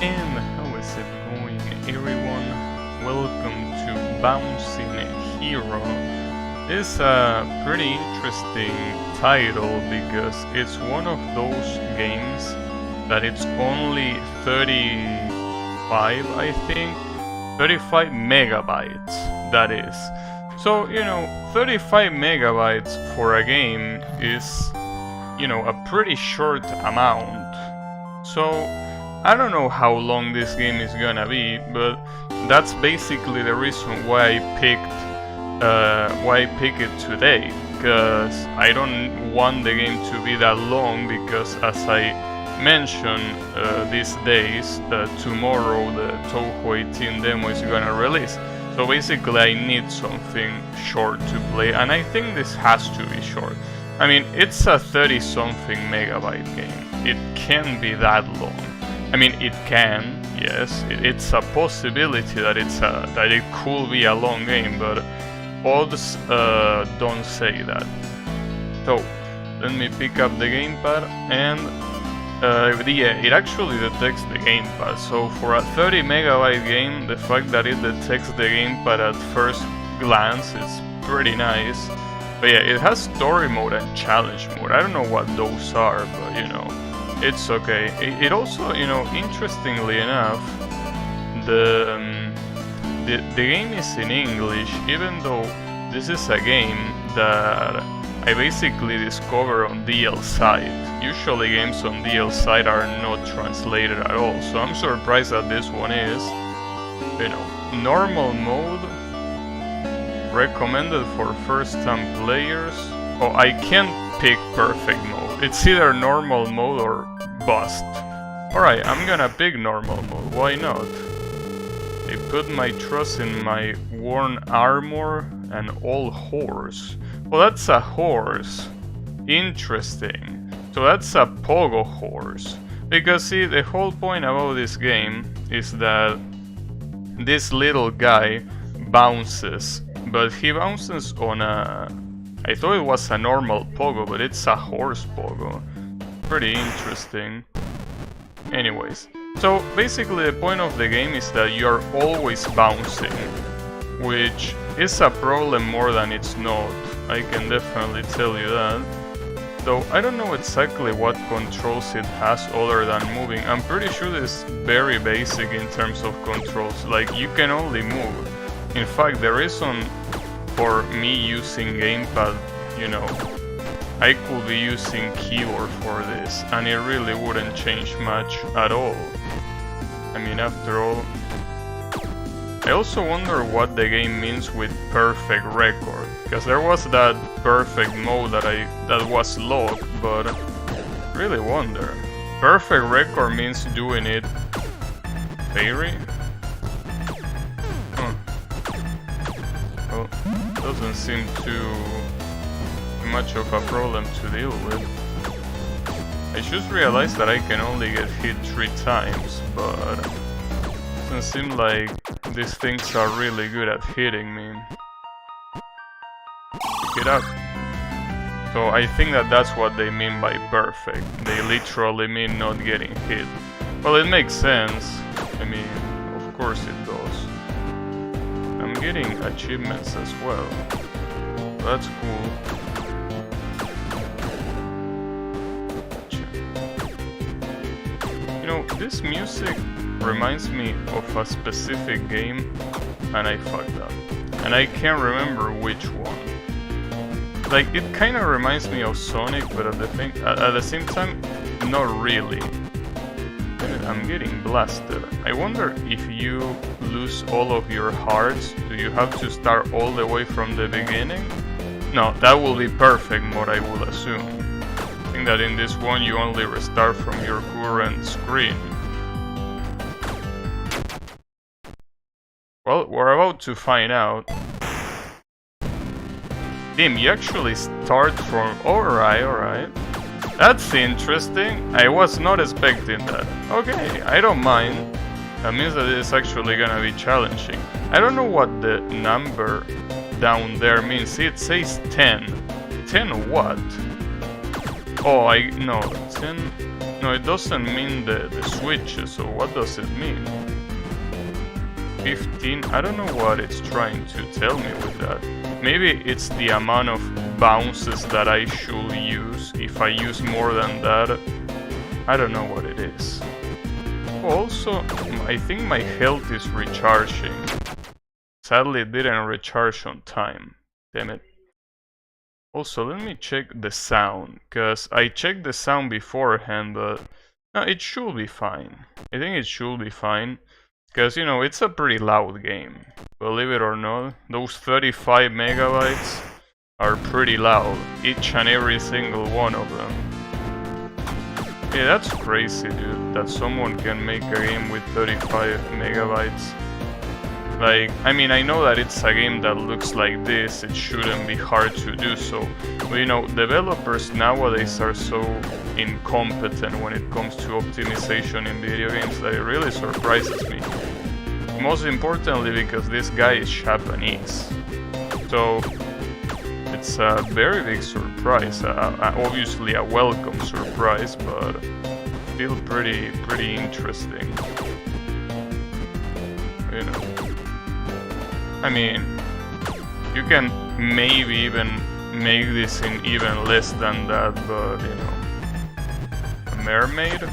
And how is it going, everyone? Welcome to Bouncing Hero. It's a pretty interesting title because it's one of those games that it's only 35, I think, 35 megabytes, that is. So, 35 megabytes for a game is, a pretty short amount. So, I don't know how long this game is gonna be, but that's basically the reason why I picked it today, because I don't want the game to be that long, because as I mentioned these days, tomorrow the Toho 18 demo is gonna release. So basically I need something short to play, and I think this has to be short. I mean, it's a 30-something megabyte game. It can be that long. I mean, it can, yes. It's a possibility that it could be a long game, but odds don't say that. So let me pick up the gamepad, and it actually detects the gamepad. So for a 30 megabyte game, the fact that it detects the gamepad at first glance is pretty nice. But yeah, it has story mode and challenge mode. I don't know what those are, but it's okay. It also, interestingly enough, the game is in English, even though this is a game that I basically discovered on dlsite. Usually games on dlsite are not translated at all, so I'm surprised that this one is. Normal mode, recommended for first-time players. Oh, I can't pick perfect mode. It's either normal mode or bust. Alright, I'm gonna pick normal mode, why not? I put my trust in my worn armor and all horse. Well, that's a horse. Interesting. So that's a pogo horse. Because see, the whole point about this game is that this little guy bounces, but he bounces on a... I thought it was a normal pogo, but it's a horse pogo. Pretty interesting. Anyways, so basically the point of the game is that you're always bouncing, which is a problem more than it's not. I can definitely tell you that. Though I don't know exactly what controls it has other than moving. I'm pretty sure it's very basic in terms of controls, like you can only move. In fact, the reason for me using gamepad, I could be using keyboard for this, and it really wouldn't change much at all. I mean, after all, I also wonder what the game means with perfect record, because there was that perfect mode that was locked, but really wonder. Perfect record means doing it fairy? Well, doesn't seem too much of a problem to deal with. I just realized that I can only get hit 3 times, but it doesn't seem like these things are really good at hitting me. Pick it up. So I think that that's what they mean by perfect. They literally mean not getting hit. Well, it makes sense. I mean, of course it does. I'm getting achievements as well. That's cool. This music reminds me of a specific game, and I fucked up. And I can't remember which one. Like, it kinda reminds me of Sonic, but at the same time, not really. I'm getting blasted. I wonder if you lose all of your hearts, do you have to start all the way from the beginning? No, that will be perfect mode, I would assume. I think that in this one you only restart from your current screen. Well, we're about to find out. Damn, you actually start from... Alright. That's interesting. I was not expecting that. Okay, I don't mind. That means that it's actually gonna be challenging. I don't know what the number down there means. See, it says 10. 10 what? Oh, no. 10... No, it doesn't mean the switches, so what does it mean? 15, I don't know what it's trying to tell me with that. Maybe it's the amount of bounces that I should use. If I use more than that, I don't know what it is. Also, I think my health is recharging. Sadly, it didn't recharge on time. Damn it. Also, let me check the sound, because I checked the sound beforehand, but no, it should be fine. I think it should be fine. Because, you know, it's a pretty loud game. Believe it or not, those 35 megabytes are pretty loud. Each and every single one of them. Yeah, that's crazy, dude. That someone can make a game with 35 megabytes. Like, I mean, I know that it's a game that looks like this. It shouldn't be hard to do so. But, you know, developers nowadays are so incompetent when it comes to optimization in video games that it really surprises me. Most importantly, because this guy is Japanese. So it's a very big surprise. Obviously a welcome surprise, but still pretty interesting. You know, I mean, you can maybe even make this in even less than that, but you know. Mermaid?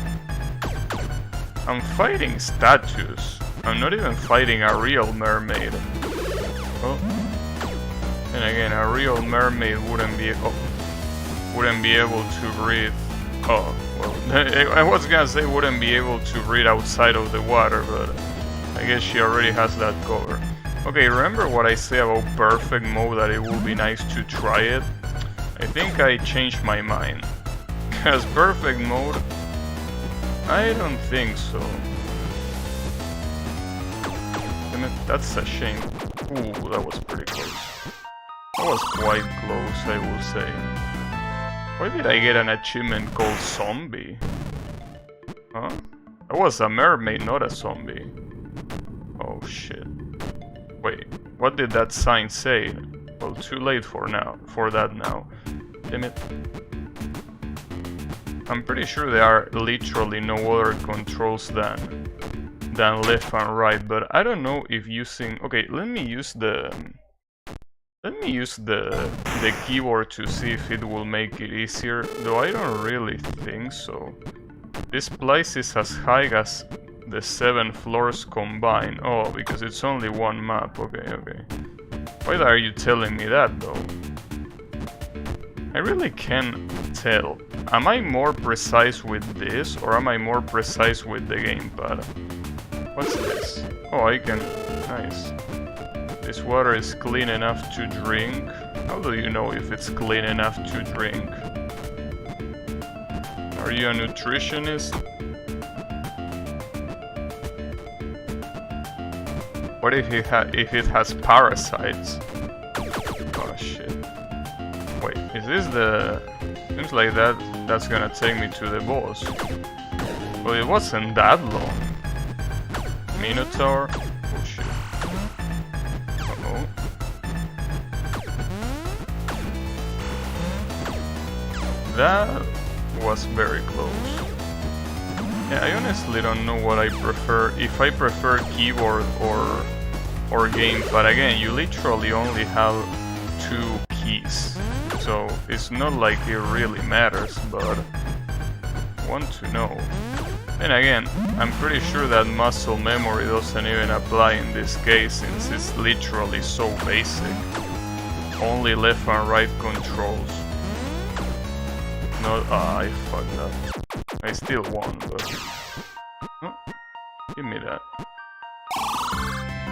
I'm fighting statues. I'm not even fighting a real mermaid. Oh. And again, a real mermaid wouldn't be able to read. Oh, well, I was gonna say wouldn't be able to read outside of the water, but I guess she already has that covered. Okay, remember what I say about perfect mode, that it would be nice to try it? I think I changed my mind. Because perfect mode, I don't think so. Damn it, that's a shame. Ooh, that was pretty close. That was quite close, I will say. Why did I get an achievement called zombie? Huh? That was a mermaid, not a zombie. Oh shit. Wait, what did that sign say? Well, too late for that now. Damn it. I'm pretty sure there are literally no other controls than left and right, but I don't know if using... Okay, let me use the keyboard to see if it will make it easier, though I don't really think so. This place is as high as the 7 floors combined. Oh, because it's only one map. Okay. Why are you telling me that, though? I really can't tell. Am I more precise with this, or am I more precise with the gamepad? What's this? Oh, I can... Nice. This water is clean enough to drink. How do you know if it's clean enough to drink? Are you a nutritionist? What if it has parasites? Oh shit. Wait, is this the... Seems like that's gonna take me to the boss. Well, it wasn't that long. Minotaur? Oh shit. Uh-oh. That was very close. Yeah, I honestly don't know what I prefer. If I prefer keyboard or game, but again, you literally only have 2 keys. So it's not like it really matters, but I want to know. And again, I'm pretty sure that muscle memory doesn't even apply in this case, since it's literally so basic. Only left and right controls. No, I fucked up. I still won, but... Oh, give me that.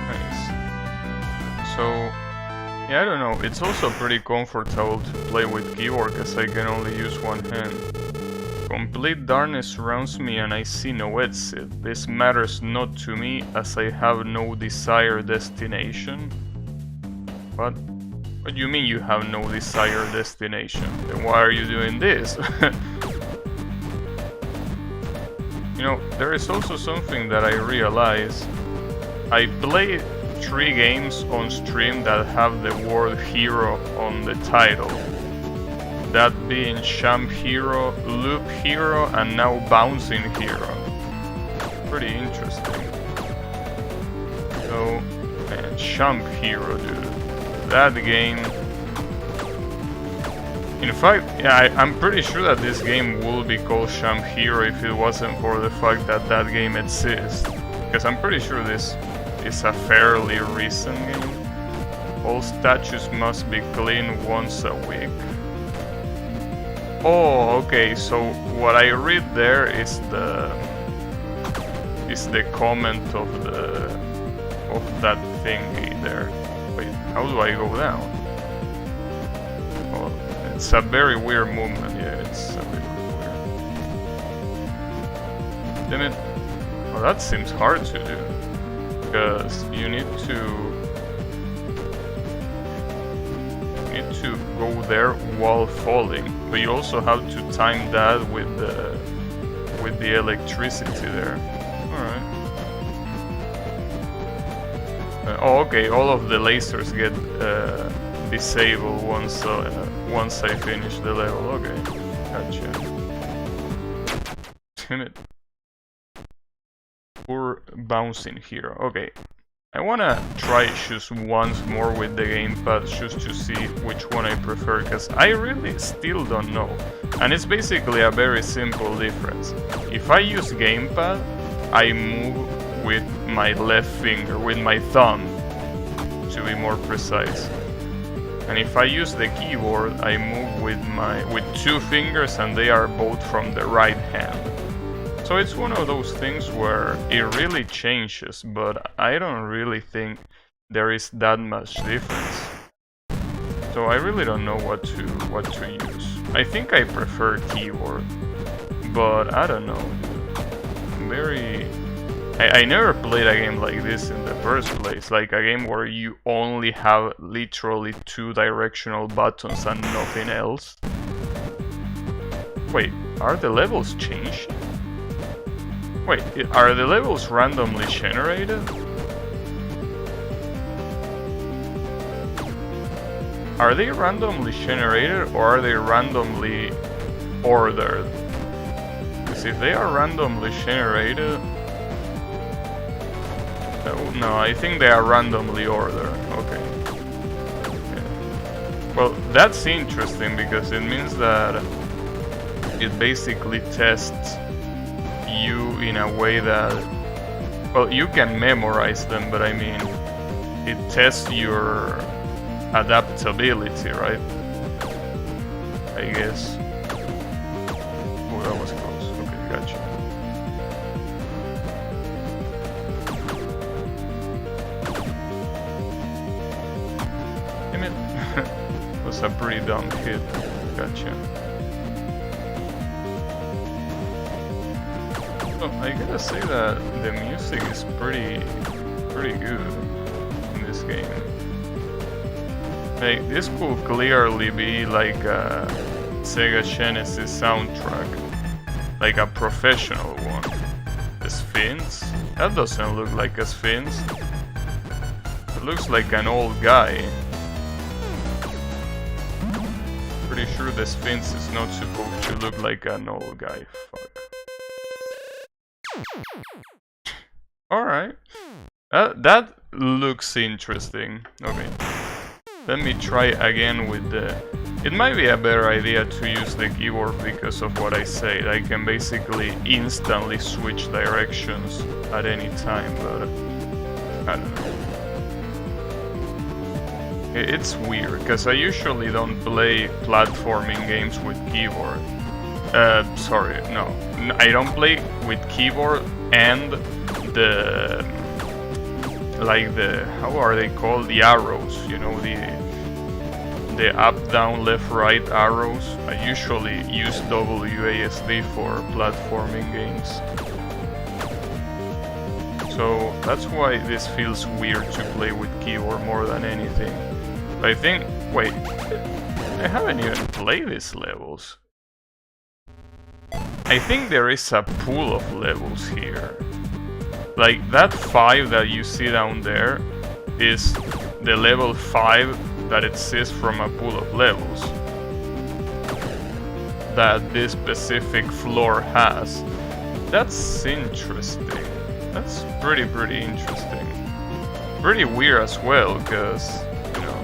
Nice. So... Yeah, I don't know, it's also pretty comfortable to play with keyboard, because I can only use one hand. Complete darkness surrounds me and I see no exit. This matters not to me, as I have no desired destination. What? What do you mean you have no desired destination? Then why are you doing this? You know, there is also something that I realize. I play 3 games on stream that have the word hero on the title. that being Champ Hero, Loop Hero, and now Bouncing Hero. Pretty interesting. So, man, Champ Hero, dude. That game... In fact, yeah, I'm pretty sure that this game would be called Champ Hero if it wasn't for the fact that that game exists. Because I'm pretty sure this is a fairly recent game. All statues must be cleaned once a week. Oh, okay, so what I read there is the comment of that thingy there. Wait, how do I go down? Oh, it's a very weird movement. Yeah, it's a bit weird. Damn it. Oh, that seems hard to do. Because you need to go there while falling, but you also have to time that with the electricity there. Alright. Oh, okay, all of the lasers get disabled once I finish the level. Okay, gotcha. Damn it. Poor Bouncing Hero. Okay. I wanna try just once more with the gamepad just to see which one I prefer, because I really still don't know. And it's basically a very simple difference. If I use gamepad, I move with my left finger, with my thumb, to be more precise. And if I use the keyboard, I move with two fingers, and they are both from the right hand. So it's one of those things where it really changes, but I don't really think there is that much difference. So I really don't know what to use. I think I prefer keyboard, but I don't know. I never played a game like this in the first place, like a game where you only have literally 2 directional buttons and nothing else. Wait, are the levels changing? Wait, are the levels randomly generated? Are they randomly generated or are they randomly ordered? Because if they are randomly generated... No, I think they are randomly ordered. Okay. Well, that's interesting because it means that it basically tests you in a way that, well, you can memorize them, but I mean, it tests your adaptability, right? I guess. Oh, that was close. Okay, gotcha. Damn it. That was a pretty dumb hit. Gotcha. I gotta say that the music is pretty good in this game. Like, this could clearly be like a Sega Genesis soundtrack, like a professional one. The Sphinx? That doesn't look like a Sphinx. It looks like an old guy. Pretty sure the Sphinx is not supposed to look like an old guy. Fuck. Alright. That looks interesting. Okay. Let me try again with the... It might be a better idea to use the keyboard because of what I said. I can basically instantly switch directions at any time, but... I don't know. It's weird, because I usually don't play platforming games with keyboard. Sorry, no. I don't play with keyboard and the... like the... how are they called? The arrows, you know, the up, down, left, right arrows. I usually use WASD for platforming games. So that's why this feels weird to play with keyboard more than anything. I think... wait, I haven't even played these levels. I think there is a pool of levels here. Like, that 5 that you see down there is the level 5 that exists from a pool of levels. that this specific floor has. That's interesting. That's pretty interesting. Pretty weird as well, because, you know,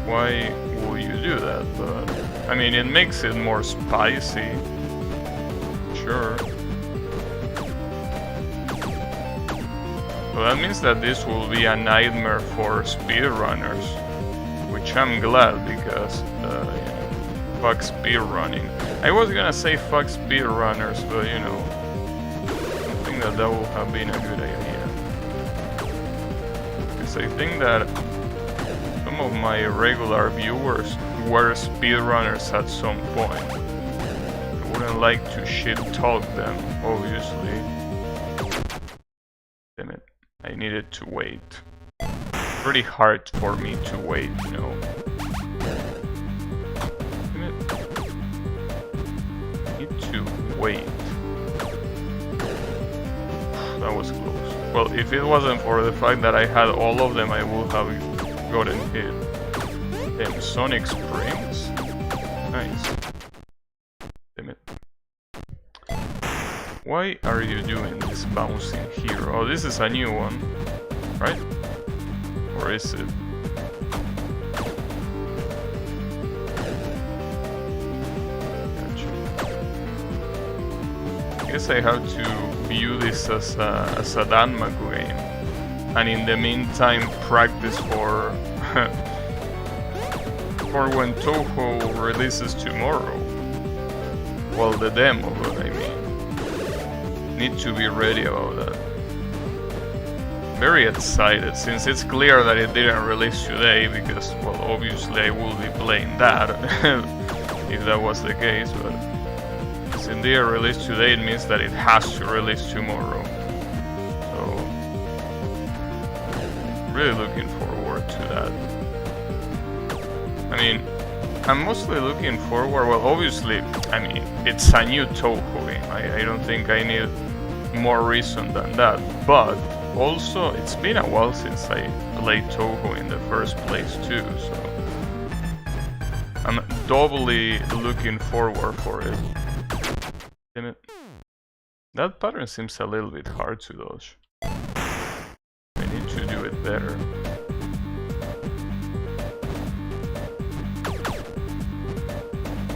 why will you do that? But, I mean, it makes it more spicy. Sure. Well, that means that this will be a nightmare for speedrunners, which I'm glad, because, you know, fuck speedrunning. I was gonna say fuck speedrunners, but, you know, I think that would have been a good idea. Because I think that some of my regular viewers were speedrunners at some point. I wouldn't like to shit talk them, obviously. Damn it. I needed to wait. Pretty hard for me to wait, you know. Damn it. Need to wait. That was close. Well, if it wasn't for the fact that I had all of them, I would have gotten hit. Damn, Sonic Springs? Nice. Damn it. Why are you doing this bouncing here? Oh, this is a new one, right? Or is it? Gotcha. I guess I have to view this as a Danmaku game, and in the meantime practice for for when Toho releases tomorrow. Well, the demo, but I mean. Need to be ready about that. Very excited, since it's clear that it didn't release today, because, well, obviously I will be playing that if that was the case, but since it didn't release today, it means that it has to release tomorrow. So, really looking forward to that. I mean, I'm mostly looking forward, well, obviously, I mean, it's a new Toho game. I don't think I need more reason than that, but also, it's been a while since I played Toho in the first place too, so I'm doubly looking forward for it. Damn it. That pattern seems a little bit hard to dodge. I need to do it better.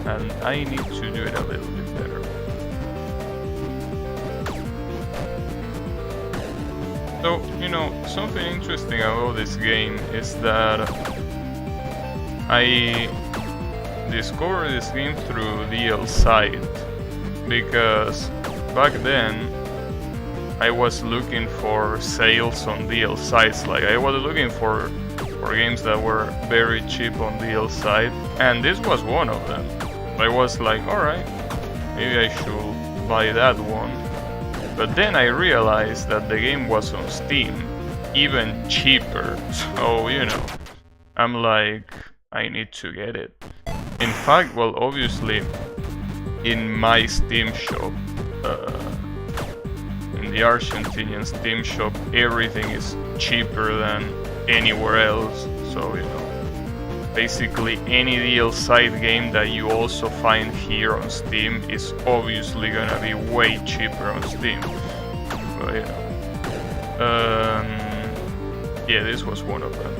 And I need to do it a little bit better. So, you know, something interesting about this game is that I discovered this game through dlsite, because back then I was looking for sales on dlsites. Like, I was looking for games that were very cheap on dlsite, and this was one of them. I was like, alright, maybe I should buy that one. But then I realized that the game was on Steam, even cheaper. So, you know, I'm like, I need to get it. In fact, well, obviously, in my Steam shop, in the Argentinian Steam shop, everything is cheaper than anywhere else. So, you know, basically any dlsite game that you also find here on Steam is obviously gonna be way cheaper on Steam. But, you know, yeah, this was one of them.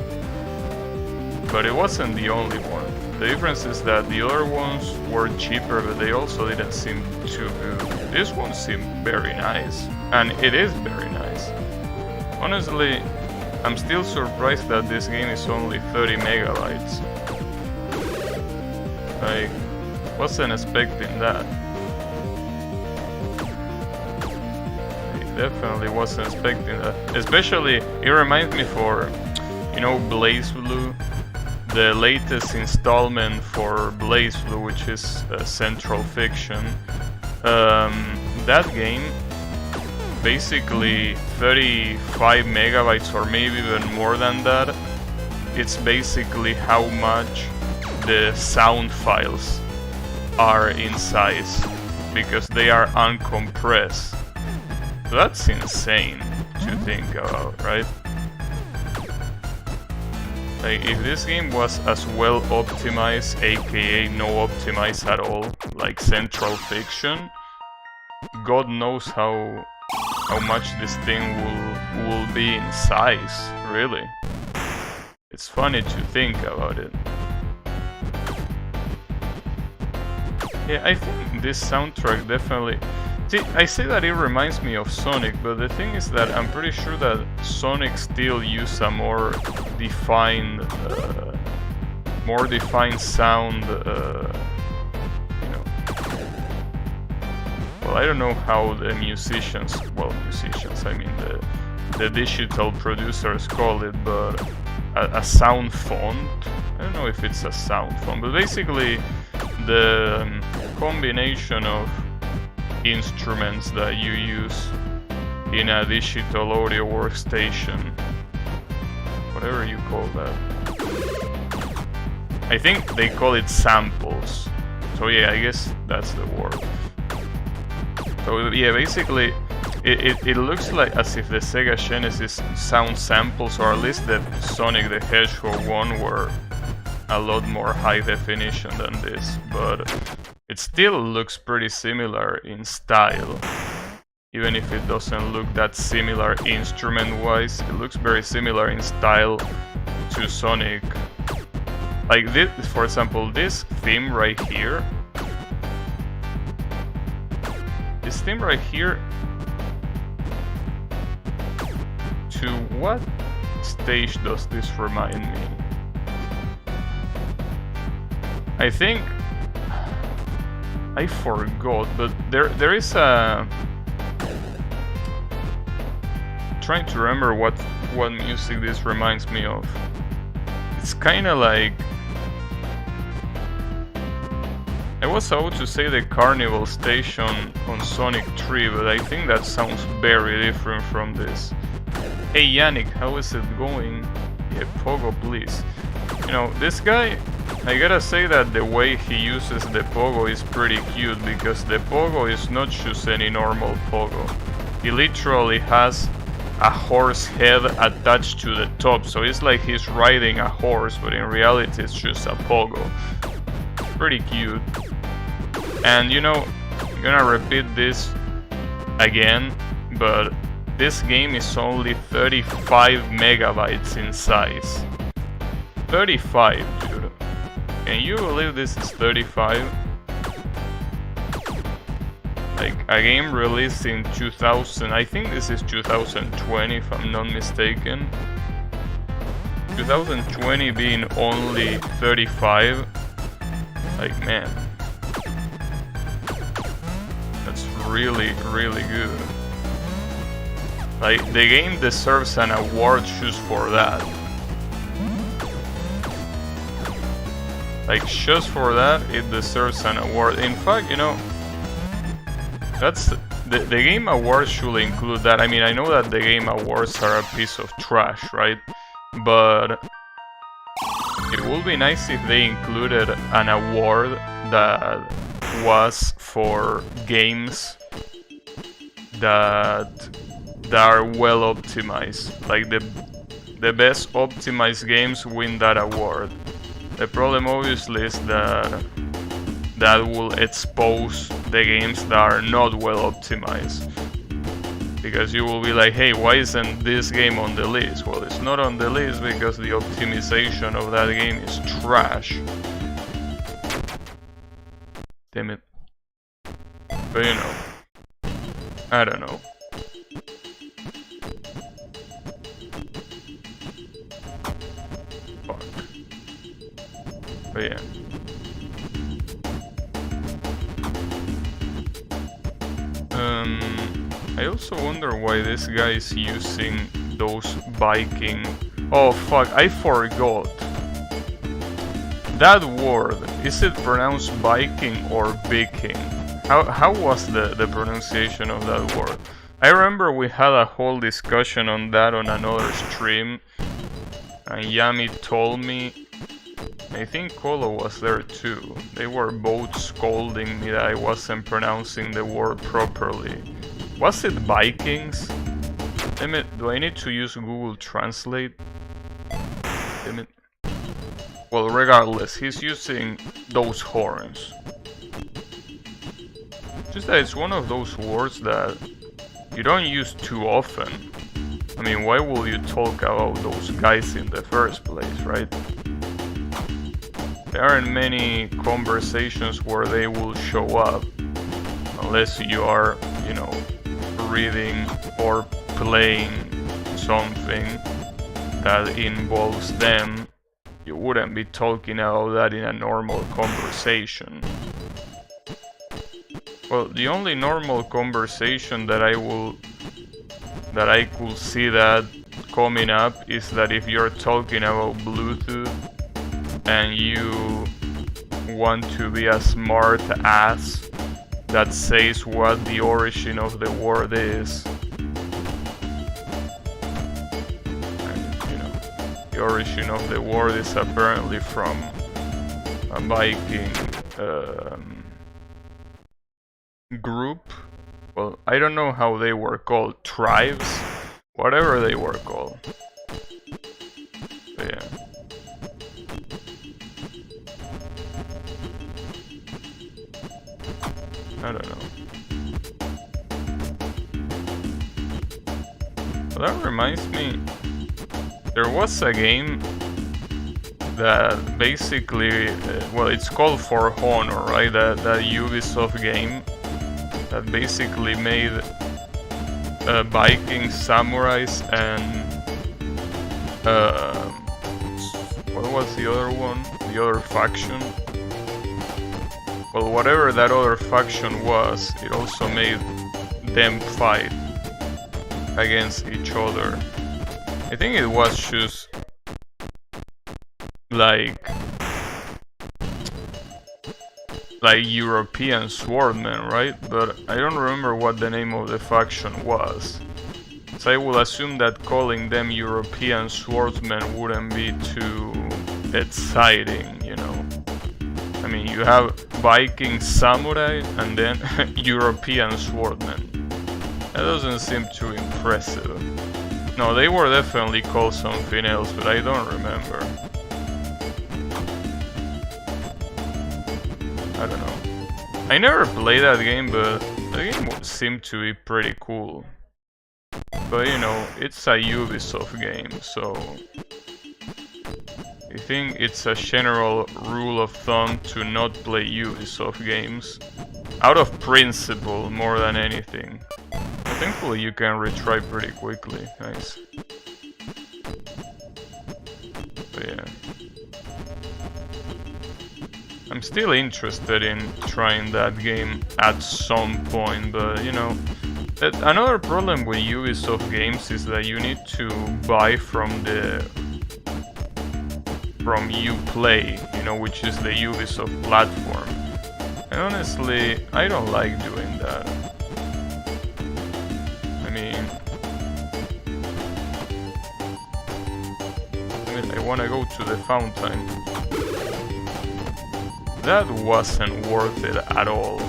But it wasn't the only one. The difference is that the other ones were cheaper, but they also didn't seem too good. This one seemed very nice, and it is very nice. Honestly, I'm still surprised that this game is only 30 megabytes. I wasn't expecting that. I definitely wasn't expecting that. Especially, it reminds me for, you know, BlazBlue, the latest installment for BlazBlue, which is Central Fiction. That game, basically 35 megabytes or maybe even more than that, it's basically how much the sound files are in size, because they are uncompressed. That's insane to think about, right? Like, if this game was as well optimized, aka no optimized at all, like Central Fiction, God knows how much this thing will be in size, really. It's funny to think about it. Yeah, I think this soundtrack definitely... See, I say that it reminds me of Sonic, but the thing is that I'm pretty sure that Sonic still used a more defined sound, you know. Well, I don't know how the musicians, I mean the digital producers call it, but a sound font. I don't know if it's a sound font, but basically the combination of instruments that you use in a digital audio workstation, whatever you call that. I think they call it samples. So yeah, I guess that's the word. So yeah, basically it looks like as if the Sega Genesis sound samples, or at least the Sonic the Hedgehog one, were a lot more high definition than this, but it still looks pretty similar in style. Even if it doesn't look that similar instrument-wise, it looks very similar in style to Sonic. Like this, for example, this theme right here. This theme right here. To what stage does this remind me? I think I forgot, but there is a... trying to remember what music this reminds me of. It's kind of like... I was about to say the Carnival Station on Sonic 3, but I think that sounds very different from this. Hey Yannick, how is it going? Yeah, Pogo, please. You know, this guy, I gotta say that the way he uses the pogo is pretty cute, because the pogo is not just any normal pogo. He literally has a horse head attached to the top, so it's like he's riding a horse, but in reality it's just a pogo. Pretty cute. And you know, I'm gonna repeat this again, but this game is only 35 megabytes in size. 35, dude. Can you believe this is 35? Like, a game released in 2000, I think this is 2020 if I'm not mistaken. 2020 being only 35. Like, man. That's really, really good. Like, the game deserves an award just for that. Like, just for that, it deserves an award. In fact, you know, that's the Game Awards should include that. I mean, I know that the Game Awards are a piece of trash, right? But it would be nice if they included an award that was for games that are well optimized. Like, the best optimized games win that award. The problem obviously is that will expose the games that are not well optimized. Because you will be like, hey, why isn't this game on the list? Well, it's not on the list because the optimization of that game is trash. Damn it. But you know, I don't know. Fuck. But yeah. I also wonder why this guy is using those biking... Oh fuck, I forgot. That word, is it pronounced biking or biking? How was the pronunciation of that word? I remember we had a whole discussion on that on another stream. And Yami told me... I think Kolo was there too. They were both scolding me that I wasn't pronouncing the word properly. Was it Vikings? Damn it, do I need to use Google Translate? Damn it. Well, regardless, he's using those horns. Just that it's one of those words that you don't use too often. I mean, why will you talk about those guys in the first place, right? There aren't many conversations where they will show up, unless you are, you know, reading or playing something that involves them. You wouldn't be talking about that in a normal conversation. Well, the only normal conversation that I could see that coming up is that if you're talking about Bluetooth and you want to be a smart ass that says what the origin of the word is. And, you know, the origin of the word is apparently from a Viking group. Well, I don't know how they were called, tribes, whatever they were called. But yeah. I don't know. Well, that reminds me, there was a game that basically, well, it's called For Honor, right? That Ubisoft game that basically made Viking samurais and what was the other one? The other faction? Well, whatever that other faction was, it also made them fight against each other. I think it was just like European swordmen, right? But I don't remember what the name of the faction was. So I will assume that calling them European swordsmen wouldn't be too exciting, you know. I mean, you have Viking samurai and then European swordmen. That doesn't seem too impressive. No, they were definitely called something else, but I don't remember. I don't know. I never played that game, but the game seemed to be pretty cool. But you know, it's a Ubisoft game, so I think it's a general rule of thumb to not play Ubisoft games. Out of principle, more than anything. But thankfully you can retry pretty quickly. Nice. But yeah. I'm still interested in trying that game at some point, but you know, another problem with Ubisoft games is that you need to buy from Uplay, you know, which is the Ubisoft platform. And honestly, I don't like doing that. I mean, I wanna go to the fountain. That wasn't worth it at all.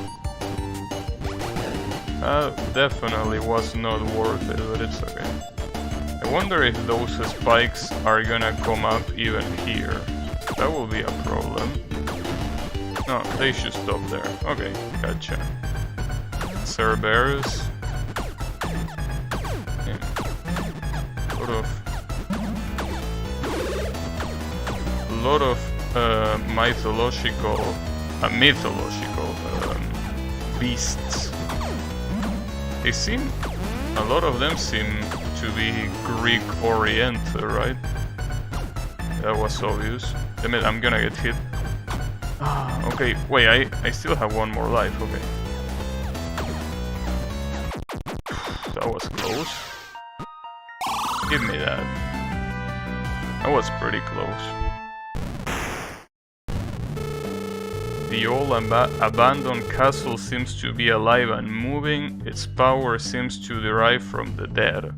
That definitely was not worth it, but it's okay. I wonder if those spikes are gonna come up even here. That will be a problem. No, they should stop there. Okay, gotcha. Cerberus. Yeah. Lot of mythological beasts. They seem, a lot of them seem to be Greek oriented, right? That was obvious. Damn it, I'm gonna get hit. Okay, wait, I still have one more life, okay. That was close. Give me that. That was pretty close. The old abandoned castle seems to be alive and moving. Its power seems to derive from the dead.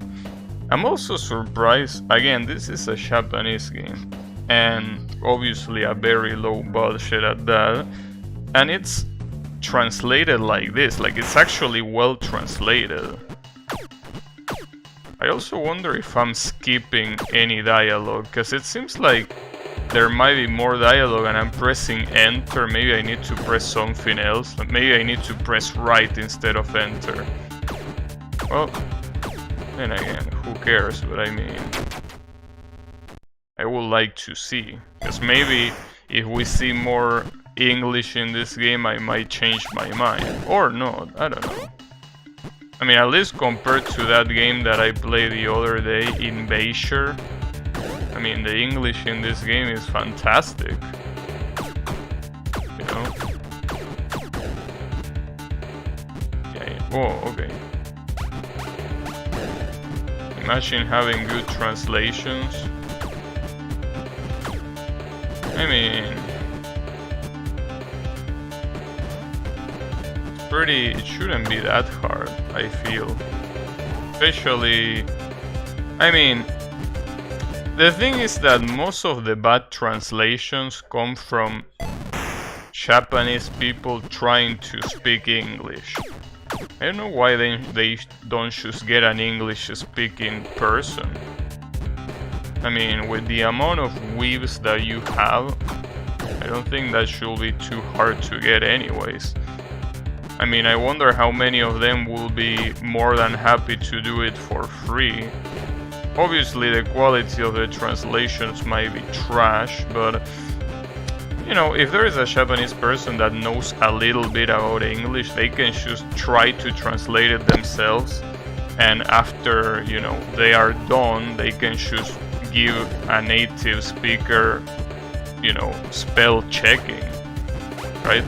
I'm also surprised, again, this is a Japanese game, and obviously a very low budget at that, and it's translated like this, like it's actually well translated. I also wonder if I'm skipping any dialogue, because it seems like there might be more dialogue and I'm pressing enter. Maybe I need to press something else. Maybe I need to press right instead of enter. Well, then again, who cares? But I mean, I would like to see, because maybe if we see more English in this game, I might change my mind. Or not, I don't know. I mean, at least compared to that game that I played the other day, Invasion, I mean, the English in this game is fantastic. You know? Yeah. Oh, okay. Imagine having good translations. I mean, it shouldn't be that hard, I feel. Especially, I mean, the thing is that most of the bad translations come from Japanese people trying to speak English. I don't know why they don't just get an English-speaking person. I mean, with the amount of weebs that you have, I don't think that should be too hard to get anyways. I mean, I wonder how many of them will be more than happy to do it for free. Obviously, the quality of the translations might be trash, but you know, if there is a Japanese person that knows a little bit about English, they can just try to translate it themselves, and after, you know, they are done, they can just give a native speaker, you know, spell checking, right?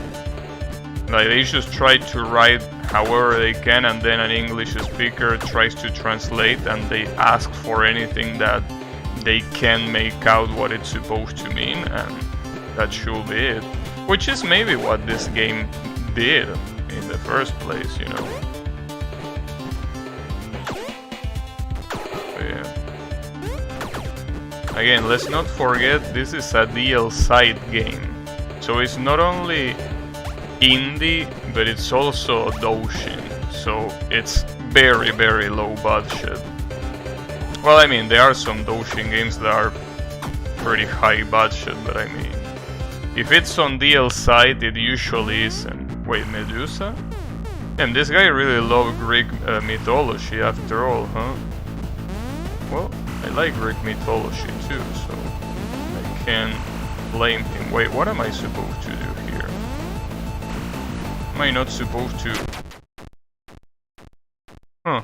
Like, they just try to write however they can, and then an English speaker tries to translate, and they ask for anything that they can make out what it's supposed to mean, and that should be it. Which is maybe what this game did in the first place, you know. But yeah. Again, let's not forget, this is a dlsite game. So it's not only indie, but it's also doujin. So it's very, very low budget. Well, I mean, there are some doujin games that are pretty high budget, but I mean, if it's on dlsite, it usually isn't. Wait, Medusa? And this guy really loved Greek mythology after all, huh? Well, I like Greek mythology too, so I can't blame him. Wait, what am I supposed to do here? Am I not supposed to... Huh.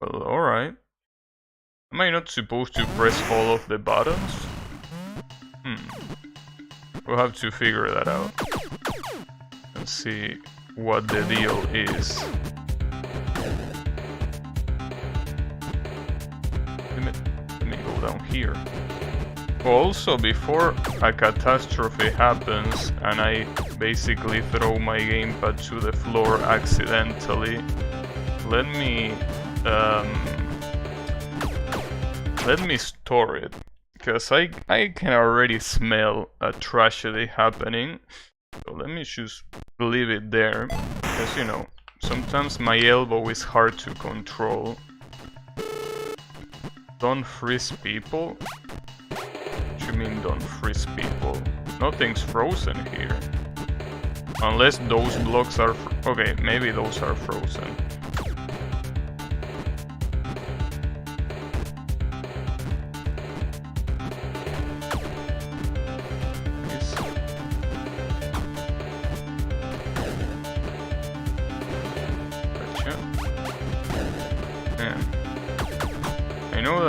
Well, alright. Am I not supposed to press all of the buttons? We'll have to figure that out. And see what the deal is. Let me go down here. Also, before a catastrophe happens and I basically throw my gamepad to the floor accidentally, let me store it, because I can already smell a tragedy happening. So let me just leave it there, because you know, sometimes my elbow is hard to control. Don't freeze people? What do you mean don't freeze people? Nothing's frozen here. Unless those blocks are... okay, maybe those are frozen.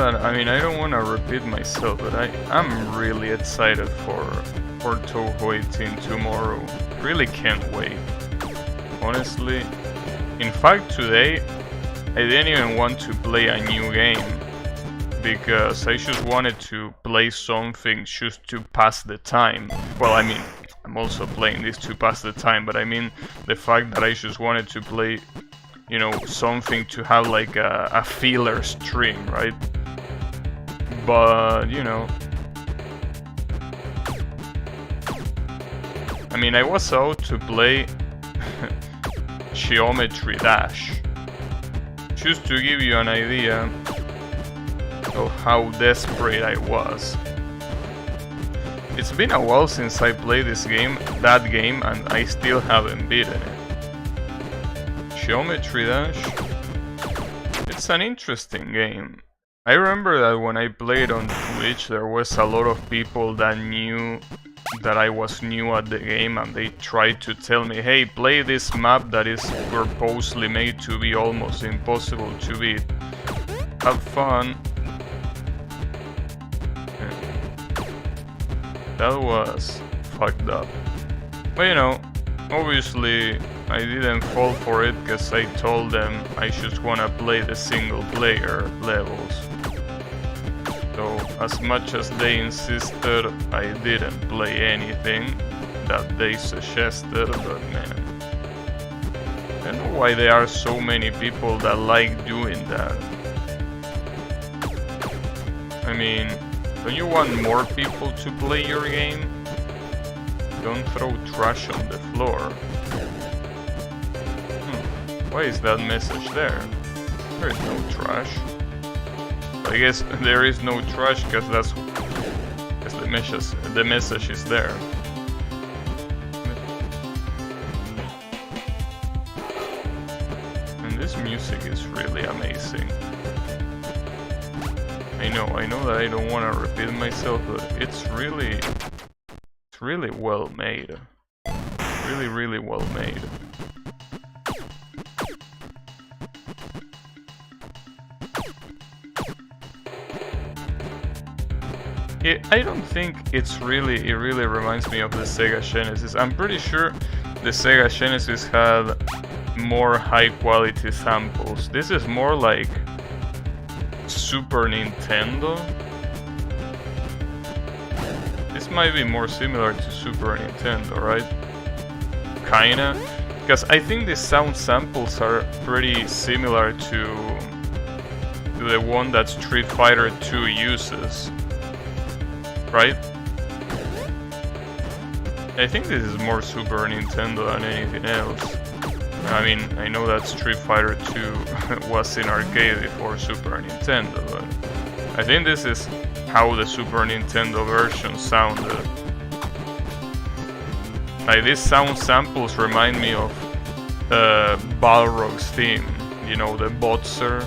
I mean, I don't want to repeat myself, but I'm really excited for Touhou 18 tomorrow. Really can't wait. Honestly. In fact, today, I didn't even want to play a new game, because I just wanted to play something just to pass the time. Well, I mean, I'm also playing this to pass the time, but I mean the fact that I just wanted to play, you know, something to have like a filler stream, right? But, you know, I mean, I was out to play Geometry Dash, just to give you an idea of how desperate I was. It's been a while since I played that game, and I still haven't beaten it. Geometry Dash. It's an interesting game. I remember that when I played on Twitch, there was a lot of people that knew that I was new at the game, and they tried to tell me, hey, play this map that is purposely made to be almost impossible to beat. Have fun. That was fucked up. But you know, obviously I didn't fall for it because I told them I just wanna play the single player levels. So as much as they insisted, I didn't play anything that they suggested, but man, I don't know why there are so many people that like doing that. I mean, don't you want more people to play your game? Don't throw trash on the floor. Why is that message there? There is no trash. I guess there is no trash because the message is there. And this music is really amazing. I know that I don't want to repeat myself, but it's really well made. Really well made. I don't think it really reminds me of the Sega Genesis. I'm pretty sure the Sega Genesis had more high quality samples. This is more like Super Nintendo. This might be more similar to Super Nintendo, right? Kinda. Because I think the sound samples are pretty similar to the one that Street Fighter 2 uses. Right? I think this is more Super Nintendo than anything else. I mean, I know that Street Fighter 2 was in arcade before Super Nintendo, but I think this is how the Super Nintendo version sounded. Like, these sound samples remind me of Balrog's theme, you know, the Botzer.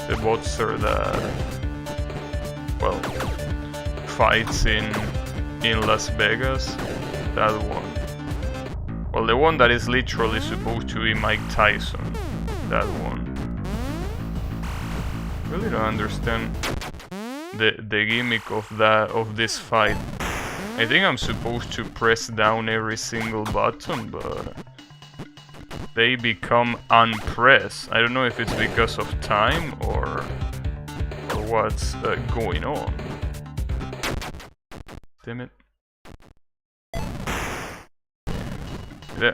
The Botzer that, well, fights in Las Vegas. That one. Well, the one that is literally supposed to be Mike Tyson. That one. Really don't understand the gimmick of this fight. I think I'm supposed to press down every single button, but they become unpressed. I don't know if it's because of time or what's going on. Damn it.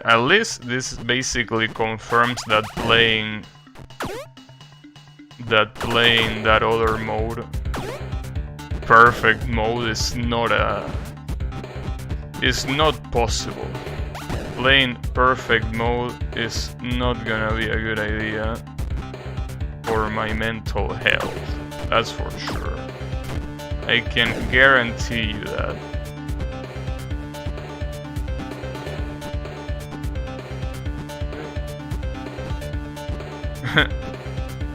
At least this basically confirms that playing that other mode, perfect mode, is not possible. Playing perfect mode is not gonna be a good idea for my mental health. That's for sure. I can guarantee you that.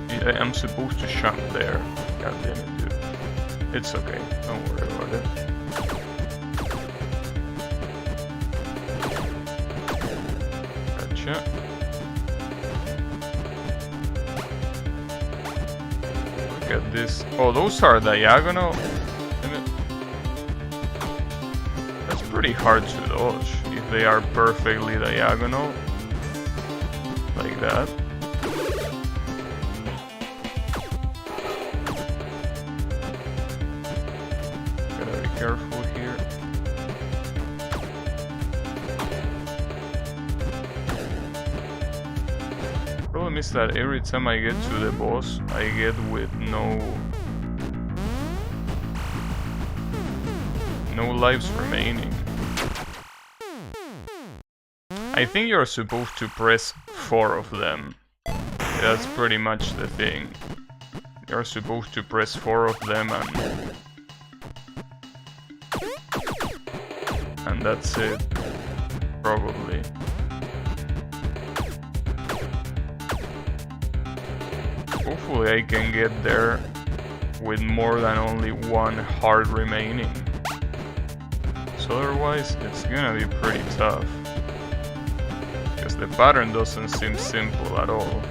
Yeah, I'm supposed to jump there. God damn it, dude. It's okay. Don't worry about it. Gotcha. Look at this. Oh, those are diagonal? Damn it. That's pretty hard to dodge if they are perfectly diagonal. Like that. Careful here. Problem is that every time I get to the boss, I get with no lives remaining. I think you're supposed to press 4 of them. That's pretty much the thing. You're supposed to press 4 of them, and and that's it, probably. Hopefully I can get there with more than only one heart remaining. So otherwise it's gonna be pretty tough. Because the pattern doesn't seem simple at all.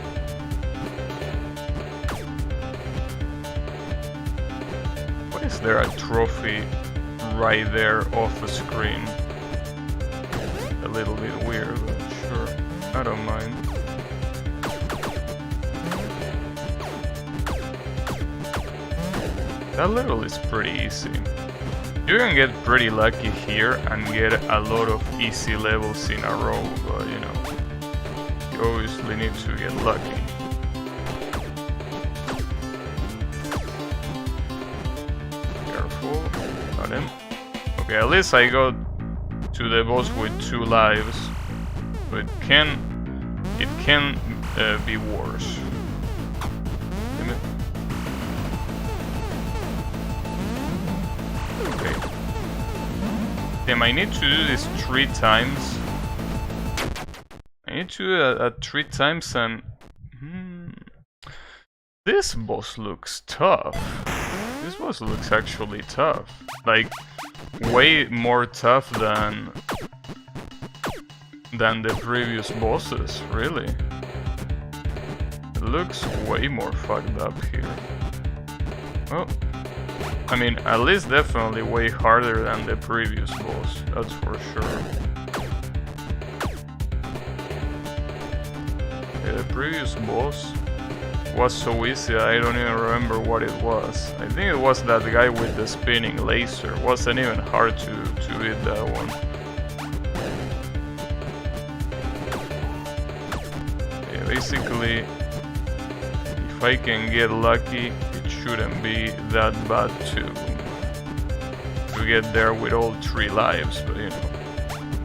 Why is there a trophy right there off the screen? A little bit weird, but sure, I don't mind. That level is pretty easy. You can get pretty lucky here and get a lot of easy levels in a row, but you know, you obviously need to get lucky. Careful, got him. Okay, at least I got to the boss with 2 lives, but it can be worse. Damn it. Okay. Damn, I need to do this 3 times. I need to do it 3 times and... This boss looks tough. This boss looks actually tough. Like, way more tough than the previous bosses, really. It looks way more fucked up here. Well, I mean, at least definitely way harder than the previous boss, that's for sure. Yeah, the previous boss was so easy, I don't even remember what it was. I think it was that guy with the spinning laser. It wasn't even hard to hit that one. Yeah, basically, if I can get lucky, it shouldn't be that bad to get there with all 3 lives, but you know,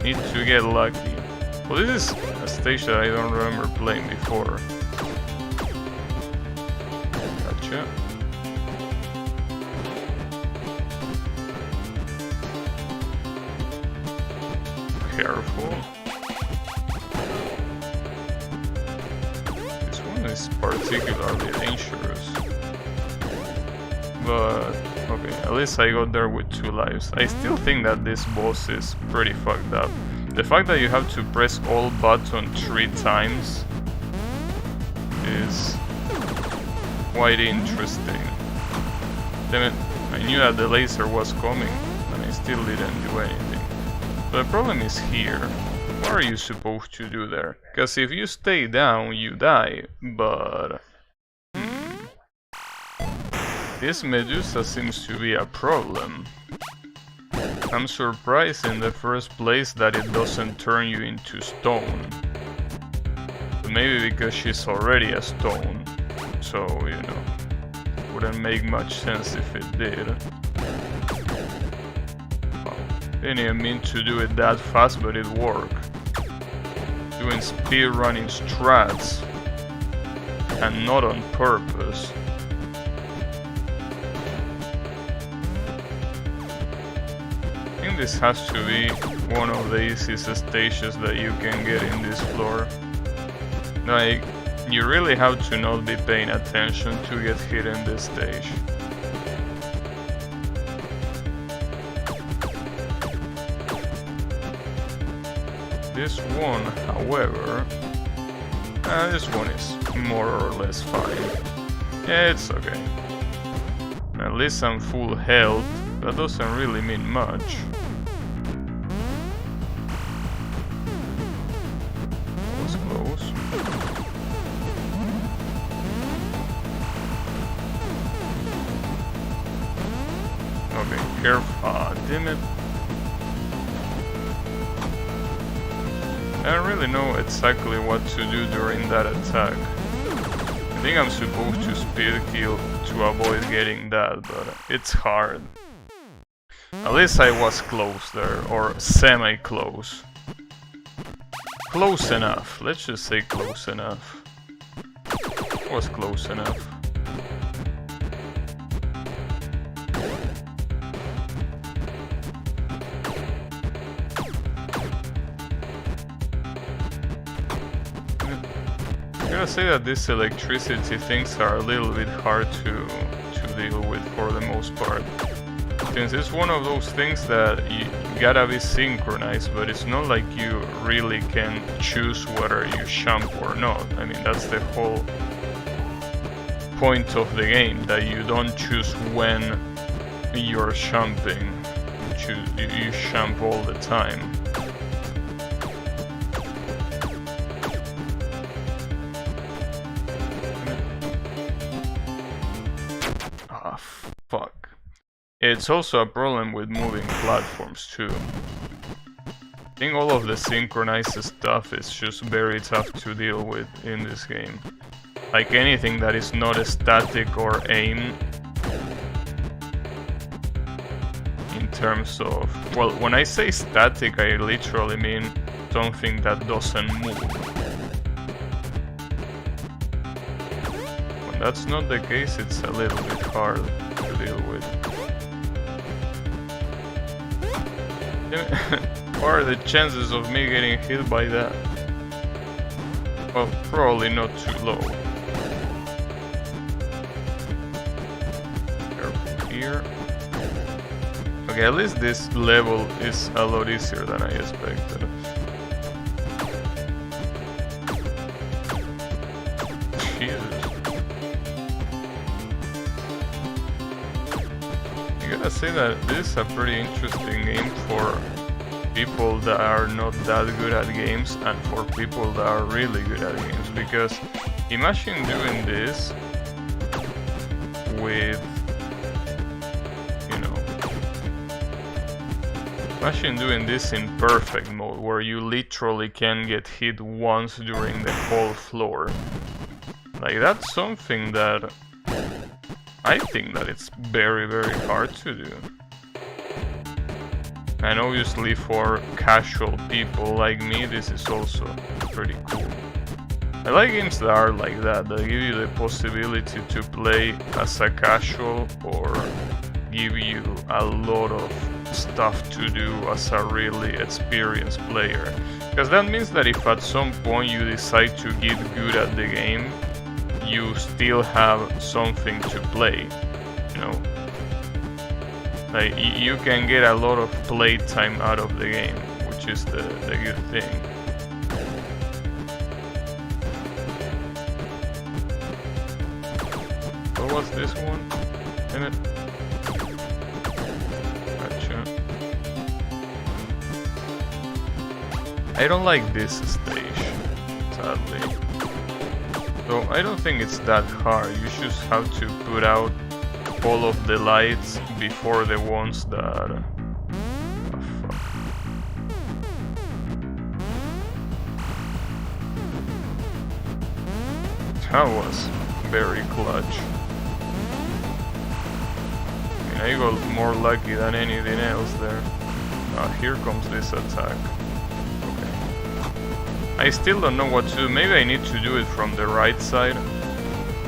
need to get lucky. Well, this is a stage that I don't remember playing before. Gotcha. Careful. This one is particularly dangerous. But, okay, at least I got there with 2 lives. I still think that this boss is pretty fucked up. The fact that you have to press all buttons 3 times is quite interesting. Damn it, I knew that the laser was coming, and I still didn't do anything. But the problem is here. What are you supposed to do there? Because if you stay down, you die, but... This Medusa seems to be a problem. I'm surprised in the first place that it doesn't turn you into stone. But maybe because she's already a stone. So, you know, wouldn't make much sense if it did. Oh, didn't even mean to do it that fast, but it worked. Doing speedrunning strats and not on purpose. I think this has to be one of the easiest stages that you can get in this floor. Like, you really have to not be paying attention to get hit in this stage. This one, however, this one is more or less fine. Yeah, it's okay. At least I'm full health. That doesn't really mean much. That was close. Okay, careful. Ah, damn it. I don't really know exactly what to do during that attack. I think I'm supposed to speed kill to avoid getting that, but it's hard. At least I was close there, or semi-close. Close enough, let's just say close enough. It was close enough. gotta say that these electricity things are a little bit hard to deal with for the most part. Since it's one of those things that you gotta be synchronized, but it's not like you really can choose whether you jump or not. I mean, that's the whole point of the game, that you don't choose when you're jumping. You jump all the time. Ah, fuck. It's also a problem with moving platforms too. I think all of the synchronized stuff is just very tough to deal with in this game. Like anything that is not a static or aim. In terms of... Well, when I say static, I literally mean something that doesn't move. When that's not the case, it's a little bit hard to deal with. What are the chances of me getting hit by that? Well, probably not too low. Careful here. Okay, at least this level is a lot easier than I expected. Jesus. I gotta say that this is a pretty interesting game for people that are not that good at games and for people that are really good at games, because imagine doing this with, you know, imagine doing this in perfect mode where you literally can get hit once during the whole floor. Like, that's something that I think that it's very, very hard to do. And obviously for casual people like me, this is also pretty cool. I like games that are like that give you the possibility to play as a casual or give you a lot of stuff to do as a really experienced player. Because that means that if at some point you decide to get good at the game, you still have something to play, you know? Like, you can get a lot of playtime out of the game, which is the good thing. What was this one? Damn it. Gotcha. I don't like this stage, sadly. So I don't think it's that hard. You just have to put out all of the lights before the ones that... Oh, fuck. That was very clutch. I mean, I got more lucky than anything else there. Here comes this attack. Okay. I still don't know what to do. Maybe I need to do it from the right side.